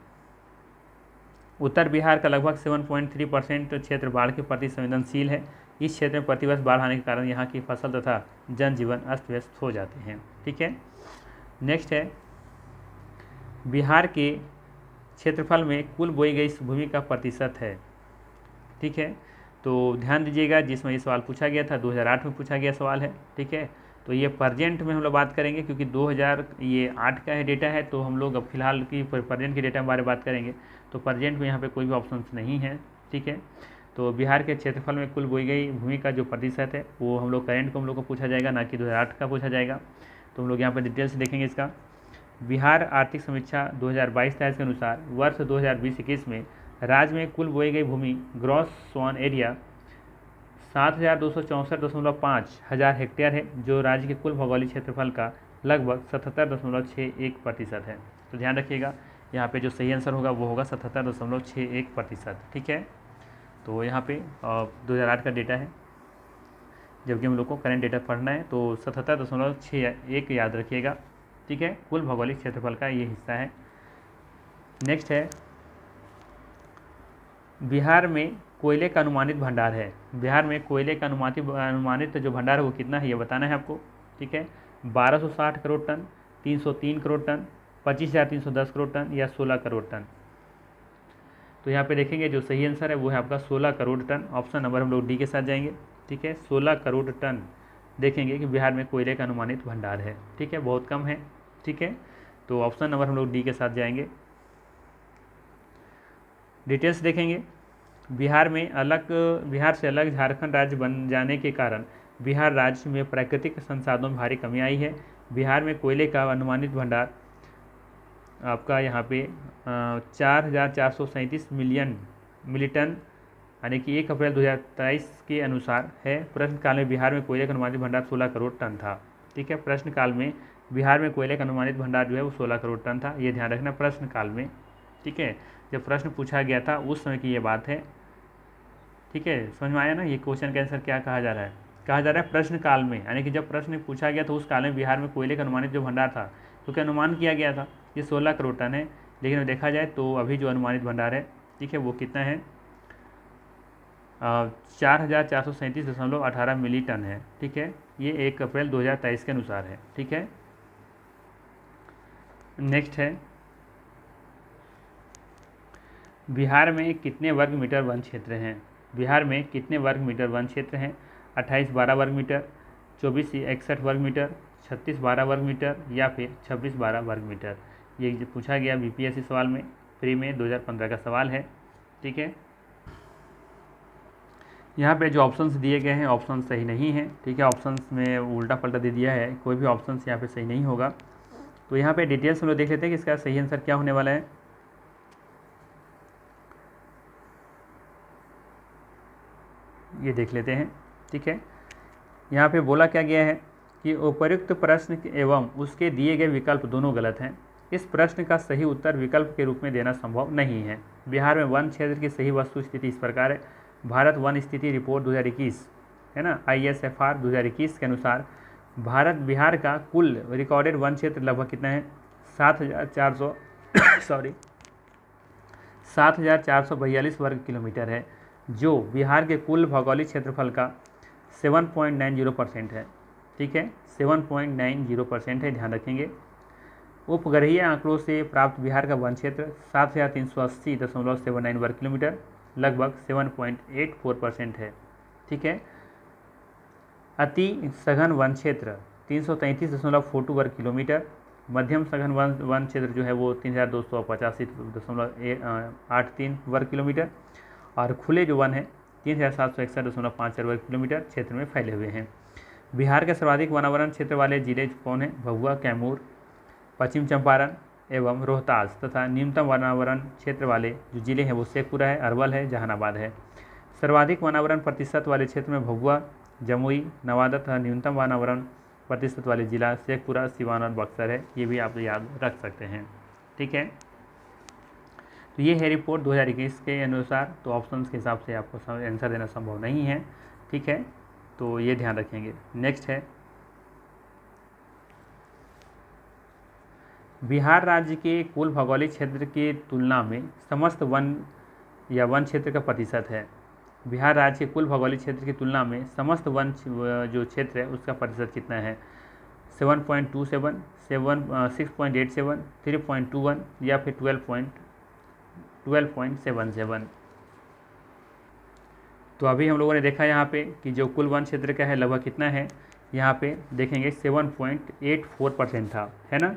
उत्तर बिहार का लगभग 7.3% क्षेत्र बाढ़ के प्रति संवेदनशील है। इस क्षेत्र में प्रतिवर्ष बाढ़ आने के कारण यहाँ की फसल तथा जनजीवन अस्त व्यस्त हो जाते हैं। ठीक है, नेक्स्ट है, बिहार के क्षेत्रफल में कुल बोई गई भूमि का प्रतिशत है। ठीक है, तो ध्यान दीजिएगा, जिसमें ये सवाल पूछा गया था 2008 में पूछा गया सवाल है। ठीक है, तो ये प्रजेंट में हम लोग बात करेंगे, क्योंकि 2008 का है डेटा है, तो हम लोग अब फिलहाल की प्रजेंट के डेटा के बारे में बात करेंगे। तो प्रजेंट में यहाँ पे कोई भी ऑप्शन नहीं है। ठीक है, तो बिहार के क्षेत्रफल में कुल बोई गई भूमि का जो प्रतिशत है वो हम लोग करेंट को हम लोग को पूछा जाएगा, ना कि 2008 का पूछा जाएगा। तो हम लोग यहाँ पर डिटेल से देखेंगे इसका। बिहार आर्थिक समीक्षा 2022-23 के अनुसार वर्ष 2020-21 में राज्य में कुल बोई गई भूमि ग्रॉस सॉन एरिया 7,264.5 हज़ार हेक्टेयर है, जो राज्य के कुल भौगोलिक क्षेत्रफल का लगभग 77.61% है। तो ध्यान रखिएगा, यहाँ पे जो सही आंसर होगा वो होगा 77.61%। ठीक है, तो यहाँ पे 2008 का डेटा है, जबकि हम लोग को करंट डेटा पढ़ना है, तो 77.61 याद रखिएगा। ठीक है, कुल भौगोलिक क्षेत्रफल का ये हिस्सा है। नेक्स्ट है, बिहार में कोयले का अनुमानित भंडार है। बिहार में कोयले का अनुमानित जो भंडार है वो कितना है ये बताना है आपको। ठीक है, 1260 crore ton, 303 crore ton, 25,310 crore ton या 16 करोड़ टन। तो यहाँ पे देखेंगे जो सही आंसर है वो है आपका 16 करोड़ टन। ऑप्शन नंबर हम लोग डी के साथ जाएंगे। ठीक है, 16 करोड़ टन देखेंगे कि बिहार में कोयले का अनुमानित भंडार है। ठीक है, बहुत कम है। ठीक है, तो ऑप्शन नंबर हम लोग डी के साथ जाएंगे। डिटेल्स देखेंगे। बिहार से अलग झारखंड राज्य बन जाने के कारण बिहार राज्य में प्राकृतिक संसाधनों में भारी कमी आई है। बिहार में कोयले का अनुमानित भंडार आपका यहाँ पे 4,437 मिली टन यानी कि 1 अप्रैल 2023 के अनुसार है। प्रश्नकाल में बिहार में कोयले का अनुमानित भंडार 16 करोड़ टन था। ठीक है, प्रश्नकाल में बिहार में कोयले का अनुमानित भंडार जो है वो 16 करोड़ टन था। ये ध्यान रखना प्रश्नकाल में। ठीक है, जब प्रश्न पूछा गया था उस समय की ये बात है। ठीक है, समझ में आया ना। ये क्वेश्चन का आंसर क्या कहा जा रहा है? कहा जा रहा है प्रश्नकाल में, यानी कि जब प्रश्न पूछा गया तो उस काल में बिहार में कोयले का अनुमानित जो भंडार था तो क्या अनुमान किया गया था ये 16 करोड़ टन है। लेकिन देखा जाए तो अभी जो अनुमानित भंडार है, ठीक है, वो कितना है? 4,437.18 मिली टन है। ठीक है, ये 1 अप्रैल 2023 के अनुसार है। ठीक है, नेक्स्ट है बिहार में कितने वर्ग मीटर वन क्षेत्र हैं? बिहार में कितने वर्ग मीटर वन क्षेत्र हैं? 28-12 वर्ग मीटर, 24-61 वर्ग मीटर, 36-12 वर्ग मीटर या फिर 26-12 वर्ग मीटर। ये पूछा गया बीपीएससी सवाल में, प्री में 2015 का सवाल है। ठीक है, यहाँ पे जो ऑप्शंस दिए गए हैं ऑप्शन सही नहीं है। ठीक है, ऑप्शंस में उल्टा पल्टा दे दिया है, कोई भी ऑप्शंस यहाँ पे सही नहीं होगा। तो यहाँ पे डिटेल्स हम लोग देख लेते हैं कि इसका सही आंसर क्या होने वाला है। ये देख लेते हैं। ठीक है, यहाँ पे बोला क्या गया है कि उपर्युक्त प्रश्न एवं उसके दिए गए विकल्प दोनों गलत हैं। इस प्रश्न का सही उत्तर विकल्प के रूप में देना संभव नहीं है। बिहार में वन क्षेत्र की सही वस्तु स्थिति इस प्रकार है। भारत वन स्थिति रिपोर्ट 2021 है ना, ISFR 2021 के अनुसार बिहार का कुल रिकॉर्डेड वन क्षेत्र लगभग कितना है? 7,442 वर्ग किलोमीटर है, जो बिहार के कुल भौगोलिक क्षेत्रफल का 7.90% है। ठीक है, 7.90% है, ध्यान रखेंगे। उपग्रहीय आंकड़ों से प्राप्त बिहार का वन क्षेत्र 7,380.79 वर्ग किलोमीटर लगभग 7.84% है। ठीक है, अति सघन वन क्षेत्र 333.42 वर्ग किलोमीटर, मध्यम सघन वन क्षेत्र जो है वो 3,285.83 वर्ग किलोमीटर और खुले जो वन है 3,761.54 वर्ग किलोमीटर क्षेत्र में फैले हुए हैं। बिहार के सर्वाधिक वनावरण क्षेत्र वाले जिले कौन हैं? भभुआ, कैमूर, पश्चिम चंपारण एवं रोहतास तथा न्यूनतम वनावरण क्षेत्र वाले जो जिले हैं वो शेखपुरा है, अरवल है, जहानाबाद है। सर्वाधिक वनावरण प्रतिशत वाले क्षेत्र में भभुआ, जमुई, नवादा तथा न्यूनतम वनावरण प्रतिशत वाले जिला शेखपुरा, सिवान और बक्सर है। ये भी आप याद रख सकते हैं। ठीक है, तो ये है रिपोर्ट 2021 के अनुसार। तो ऑप्शंस के हिसाब से आपको आंसर देना संभव नहीं है। ठीक है, तो ये ध्यान रखेंगे। नेक्स्ट है बिहार राज्य के कुल भौगोलिक क्षेत्र की तुलना में समस्त वन या वन क्षेत्र का प्रतिशत है। बिहार राज्य के कुल भौगोलिक क्षेत्र की तुलना में समस्त वन जो क्षेत्र है उसका प्रतिशत कितना है? 7.27, 6.87, 3.21 या फिर 12.77। तो अभी हम लोगों ने देखा यहाँ पे कि जो कुल वन क्षेत्र का है लगभग कितना है, यहाँ पे देखेंगे 7.84% था, है ना।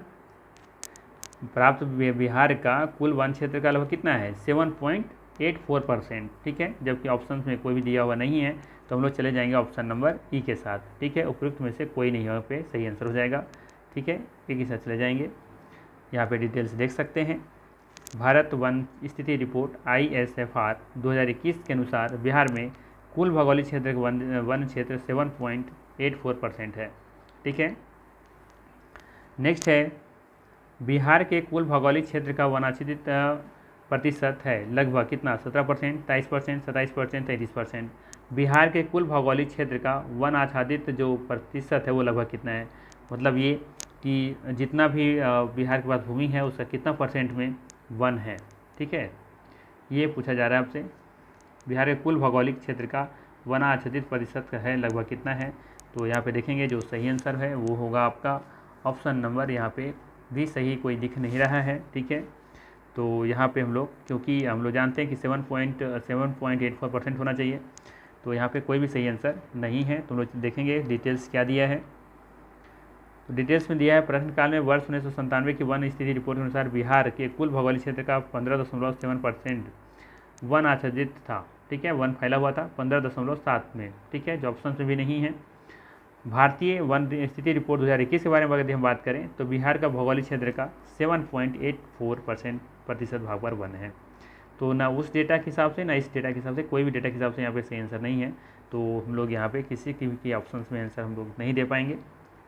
प्राप्त बिहार का कुल वन क्षेत्र का लगभग कितना है? 7.84%। ठीक है, जबकि ऑप्शन में कोई भी दिया हुआ नहीं है तो हम लोग चले जाएंगे ऑप्शन नंबर ई के साथ। ठीक है, उपयुक्त में से कोई नहीं यहाँ पे सही आंसर हो जाएगा। ठीक है, ई के साथ चले जाएंगे। यहाँ पे डिटेल्स देख सकते हैं। भारत वन स्थिति रिपोर्ट ISFR 2021 के अनुसार बिहार में कुल भौगोलिक क्षेत्र वन क्षेत्र 7.84% है। ठीक है, नेक्स्ट है बिहार के कुल भौगोलिक क्षेत्र का वनाच्छादित प्रतिशत है लगभग कितना? 17%, 23%, 27%, 33%। बिहार के कुल भौगोलिक क्षेत्र का वन आच्छादित जो प्रतिशत है वो लगभग कितना है? मतलब ये कि जितना भी बिहार के पास भूमि है उसका कितना % में वन है। ठीक है, ये पूछा जा रहा है आपसे। बिहार के कुल भौगोलिक क्षेत्र का वन आच्छादित प्रतिशत है लगभग कितना है। तो यहाँ पे देखेंगे जो सही आंसर है वो होगा आपका ऑप्शन नंबर, यहाँ पे भी सही कोई दिख नहीं रहा है, ठीक है। तो यहाँ पे हम लोग, क्योंकि हम लोग जानते हैं कि 7.84% होना चाहिए, तो यहाँ पे कोई भी सही आंसर नहीं है। तो हम लोग देखेंगे डिटेल्स क्या दिया है। तो डिटेल्स में दिया है प्रश्नकाल में वर्ष 1997 की वन स्थिति रिपोर्ट के अनुसार बिहार के कुल भौगोलिक क्षेत्र का 15.7% वन आच्छादित था, ठीक है। वन फैला हुआ था 15.7 में, ठीक है, जो ऑप्शन में भी नहीं है। भारतीय वन स्थिति रिपोर्ट 2021 के बारे में अगर हम बात करें तो बिहार का भौगोलिक क्षेत्र का 7.84% भाग पर वन है। तो ना उस डेटा के हिसाब से ना इस डेटा के हिसाब से, कोई भी डेटा के हिसाब से यहाँ पे सही आंसर नहीं है। तो हम लोग यहाँ पे किसी की ऑप्शन में आंसर हम लोग नहीं दे पाएंगे,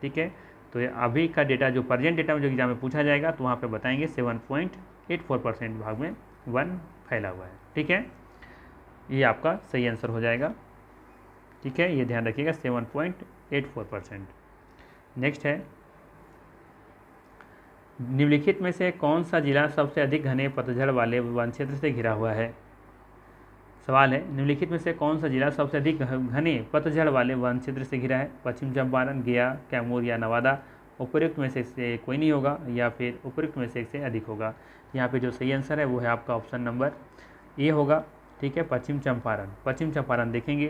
ठीक है। तो ये अभी का डेटा जो प्रेजेंट डेटा में जो एग्जाम में पूछा जाएगा तो वहाँ पे बताएंगे 7.84% भाग में वन फैला हुआ है, ठीक है। ये आपका सही आंसर हो जाएगा, ठीक है, ये ध्यान रखिएगा 7.84%। नेक्स्ट है, निम्नलिखित में से कौन सा जिला सबसे अधिक घने पतझड़ वाले वन क्षेत्र से घिरा हुआ है। सवाल है, निम्नलिखित में से कौन सा जिला सबसे अधिक घने पतझड़ वाले वन क्षेत्र से घिरा है। पश्चिम चंपारण, गया, कैमूर या नवादा। उपयुक्त में से कोई नहीं होगा या फिर उपयुक्त में से एक से अधिक होगा। यहाँ पे जो सही आंसर है वो है आपका ऑप्शन नंबर ए होगा, ठीक है, पश्चिम चंपारण। पश्चिम चंपारण देखेंगे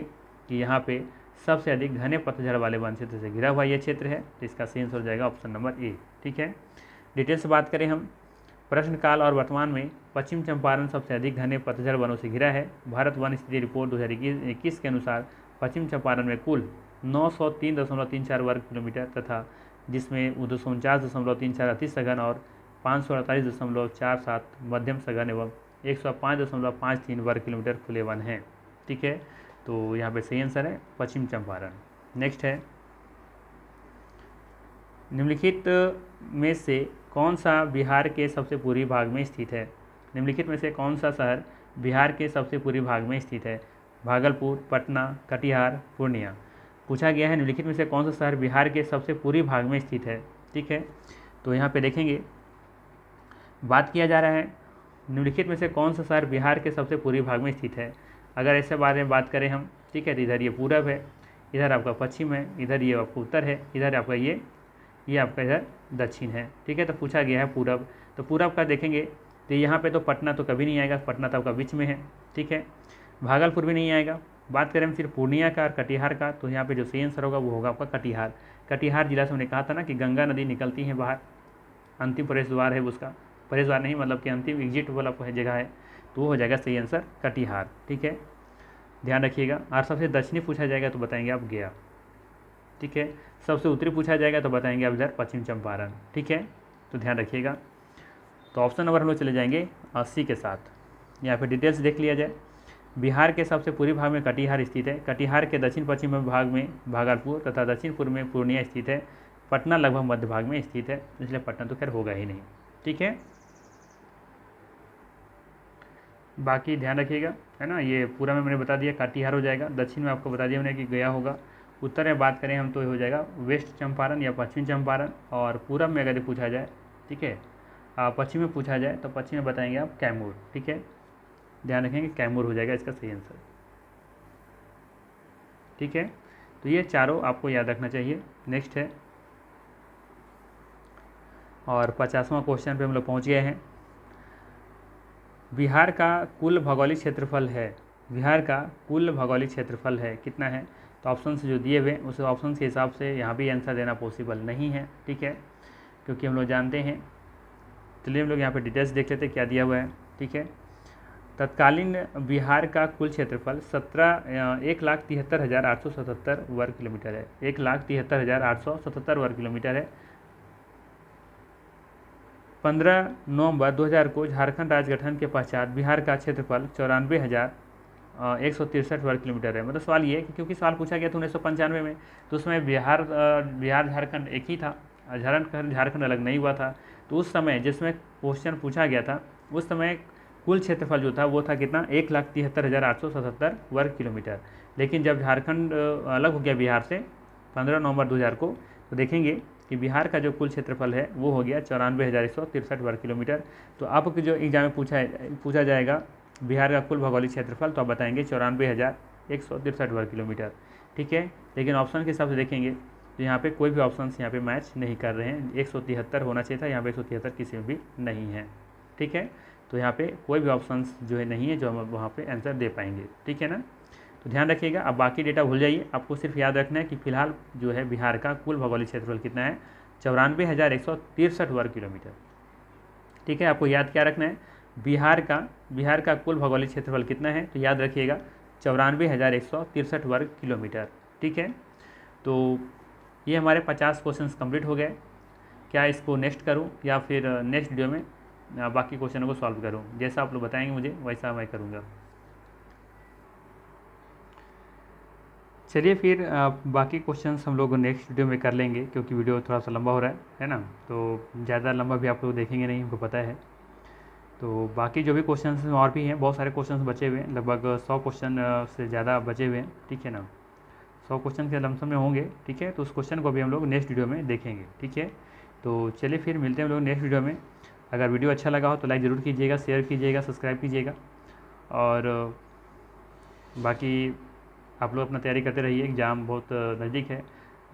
कि यहाँ पे सबसे अधिक घने पतझड़ वाले वन क्षेत्र से घिरा हुआ ये क्षेत्र है, तो इसका सही आंसर हो जाएगा ऑप्शन नंबर ए, ठीक है। डिटेल से बात करें हम, प्रश्नकाल और वर्तमान में पश्चिम चंपारण सबसे अधिक घने पतझड़ वनों से घिरा है। भारत वन स्थिति रिपोर्ट 2021 के अनुसार पश्चिम चंपारण में कुल 903.34 वर्ग किलोमीटर तथा जिसमें 249.34 अति सघन और 548.47 मध्यम सघन एवं 105.53 वर्ग किलोमीटर खुले वन हैं, ठीक है। तो यहाँ पे सही आंसर है पश्चिम चंपारण। नेक्स्ट है, निम्नलिखित में से कौन सा बिहार के सबसे पूर्वी भाग में स्थित है। निम्नलिखित में से कौन सा शहर बिहार के सबसे पूर्वी भाग में स्थित है। भागलपुर, पटना, कटिहार, पूर्णिया। पूछा गया है निम्नलिखित में से कौन सा शहर बिहार के सबसे पूर्वी भाग में स्थित है, ठीक है। तो यहाँ पे देखेंगे बात किया जा रहा है निम्नलिखित में से कौन सा शहर बिहार के सबसे पूर्वी भाग में स्थित है। अगर ऐसे बारे में बात करें हम, ठीक है, तो इधर ये पूरब है, इधर आपका पश्चिम है, इधर ये आपका उत्तर है, इधर आपका ये आपका इधर दक्षिण है, ठीक है। तो पूछा गया है पूरब, तो पूरब का देखेंगे तो यहाँ पे तो पटना तो कभी नहीं आएगा, पटना तो आपका बीच में है, ठीक है। भागलपुर भी नहीं आएगा। बात करें हम सिर्फ पूर्णिया का और कटिहार का, तो यहाँ पे जो सही आंसर होगा वो होगा आपका कटिहार। कटिहार जिला से हमने कहा था ना कि गंगा नदी निकलती है बाहर, अंतिम प्रवेश द्वार है उसका, प्रवेश द्वार नहीं मतलब कि अंतिम एग्जिट वाला जगह है, तो वो हो जाएगा सही आंसर कटिहार, ठीक है, ध्यान रखिएगा। और सबसे दक्षिणी पूछा जाएगा तो बताएंगे आप गया, ठीक है। सबसे उत्तरी पूछा जाएगा तो बताएंगे आप इधर पश्चिम चंपारण, ठीक है, तो ध्यान रखिएगा। तो ऑप्शन नंबर हम लोग चले जाएंगे 80 के साथ। यहाँ पे डिटेल्स देख लिया जाए। बिहार के सबसे पूर्वी भाग में कटिहार स्थित है। कटिहार के दक्षिण पश्चिम भाग में भागलपुर तथा दक्षिण पूर्व में पूर्णिया स्थित है। पटना लगभग मध्य भाग में स्थित है, इसलिए पटना तो खैर होगा ही नहीं, ठीक है। बाकी ध्यान रखिएगा, है ना, ये पूरा में मैंने बता दिया कटिहार हो जाएगा। दक्षिण में आपको बता दिया मैंने कि गया होगा। उत्तर में बात करें हम तो ये हो जाएगा वेस्ट चंपारण या पश्चिम चंपारण। और पूरब में अगर पूछा जाए, ठीक है, पश्चिम में पूछा जाए तो पश्चिम में बताएंगे आप कैमूर, ठीक है, ध्यान रखेंगे कैमूर हो जाएगा इसका सही आंसर, ठीक है। तो ये चारों आपको याद रखना चाहिए। नेक्स्ट है, और 50वां क्वेश्चन पे हम लोग पहुँच गए हैं। बिहार का कुल भौगोलिक क्षेत्रफल है, बिहार का कुल भौगोलिक क्षेत्रफल है कितना है। तो ऑप्शन से जो दिए हुए उस ऑप्शन के हिसाब से यहाँ भी आंसर देना पॉसिबल नहीं है, ठीक है, क्योंकि हम लोग जानते हैं। चलिए हम लोग यहाँ पे डिटेल्स देख लेते हैं क्या दिया हुआ है, ठीक है। तत्कालीन बिहार का कुल क्षेत्रफल 1,73,877 वर्ग किलोमीटर है। 1,73,877 वर्ग किलोमीटर है। 15 नवंबर 2000 को झारखंड राज्य गठन के पश्चात बिहार का क्षेत्रफल 94,163 वर्ग किलोमीटर है। मतलब सवाल ये है कि क्योंकि सवाल पूछा गया था 1995 में, तो उसमें बिहार झारखंड एक ही था, झारखंड अलग नहीं हुआ था। तो उस समय जिसमें क्वेश्चन पूछा गया था उस समय कुल क्षेत्रफल जो था वो था कितना, 1,73,877 वर्ग किलोमीटर। लेकिन जब झारखंड अलग हो गया बिहार से 15 नवंबर 2000 को, तो देखेंगे कि बिहार का जो कुल क्षेत्रफल है वो हो गया 94,163 वर्ग किलोमीटर। तो आपको जो एग्जाम में पूछा जाएगा बिहार का कुल भौगोलिक क्षेत्रफल, तो आप बताएंगे 94,163 वर्ग किलोमीटर। ठीक है, लेकिन ऑप्शन के हिसाब से देखेंगे तो यहाँ पे कोई भी ऑप्शन यहाँ पे मैच नहीं कर रहे हैं। 173 होना चाहिए था, यहाँ पे 173 किसी में भी नहीं है। ठीक है, तो यहाँ पे कोई भी ऑप्शन जो है नहीं है जो हम वहाँ पे आंसर दे पाएंगे। ठीक है ना, तो ध्यान रखिएगा। अब बाकी डेटा भूल जाइए, आपको सिर्फ याद रखना है कि फिलहाल जो है बिहार का कुल भौगोलिक क्षेत्रफल कितना है, 94,163 वर्ग किलोमीटर। ठीक है, आपको याद क्या रखना है, बिहार का कुल भौगोलिक क्षेत्रफल कितना है, तो याद रखिएगा 94,163 वर्ग किलोमीटर। ठीक है, तो ये हमारे 50 क्वेश्चंस कंप्लीट हो गए। क्या इसको नेक्स्ट करूं या फिर नेक्स्ट वीडियो में बाकी क्वेश्चनों को सॉल्व करूं? जैसा आप लोग बताएंगे मुझे वैसा मैं करूंगा। चलिए फिर बाकी क्वेश्चंस हम लोग नेक्स्ट वीडियो में कर लेंगे, क्योंकि वीडियो थोड़ा सा लंबा हो रहा है ना, तो ज़्यादा लंबा भी आप लोग देखेंगे नहीं, हमको पता है। तो बाकी जो भी क्वेश्चंस और भी हैं, बहुत सारे क्वेश्चंस बचे हुए हैं, लगभग 100 क्वेश्चन से ज़्यादा बचे हुए हैं। ठीक है ना, 100 क्वेश्चन के लमसम में होंगे। ठीक है, तो उस क्वेश्चन को भी हम लोग नेक्स्ट वीडियो में देखेंगे। ठीक है, तो चलिए फिर मिलते हैं हम लोग नेक्स्ट वीडियो में। अगर वीडियो अच्छा लगा हो तो लाइक ज़रूर कीजिएगा, शेयर कीजिएगा, सब्सक्राइब कीजिएगा, और बाकी आप लोग अपना तैयारी करते रहिए। एग्ज़ाम बहुत नज़दीक है,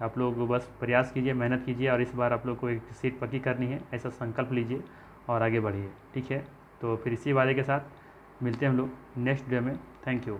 आप लोग बस प्रयास कीजिए, मेहनत कीजिए, और इस बार आप लोग को एक सीट पक्की करनी है, ऐसा संकल्प लीजिए और आगे बढ़िए। ठीक है, तो फिर इसी वादे के साथ मिलते हैं हम लोग नेक्स्ट वीडियो में। Thank you.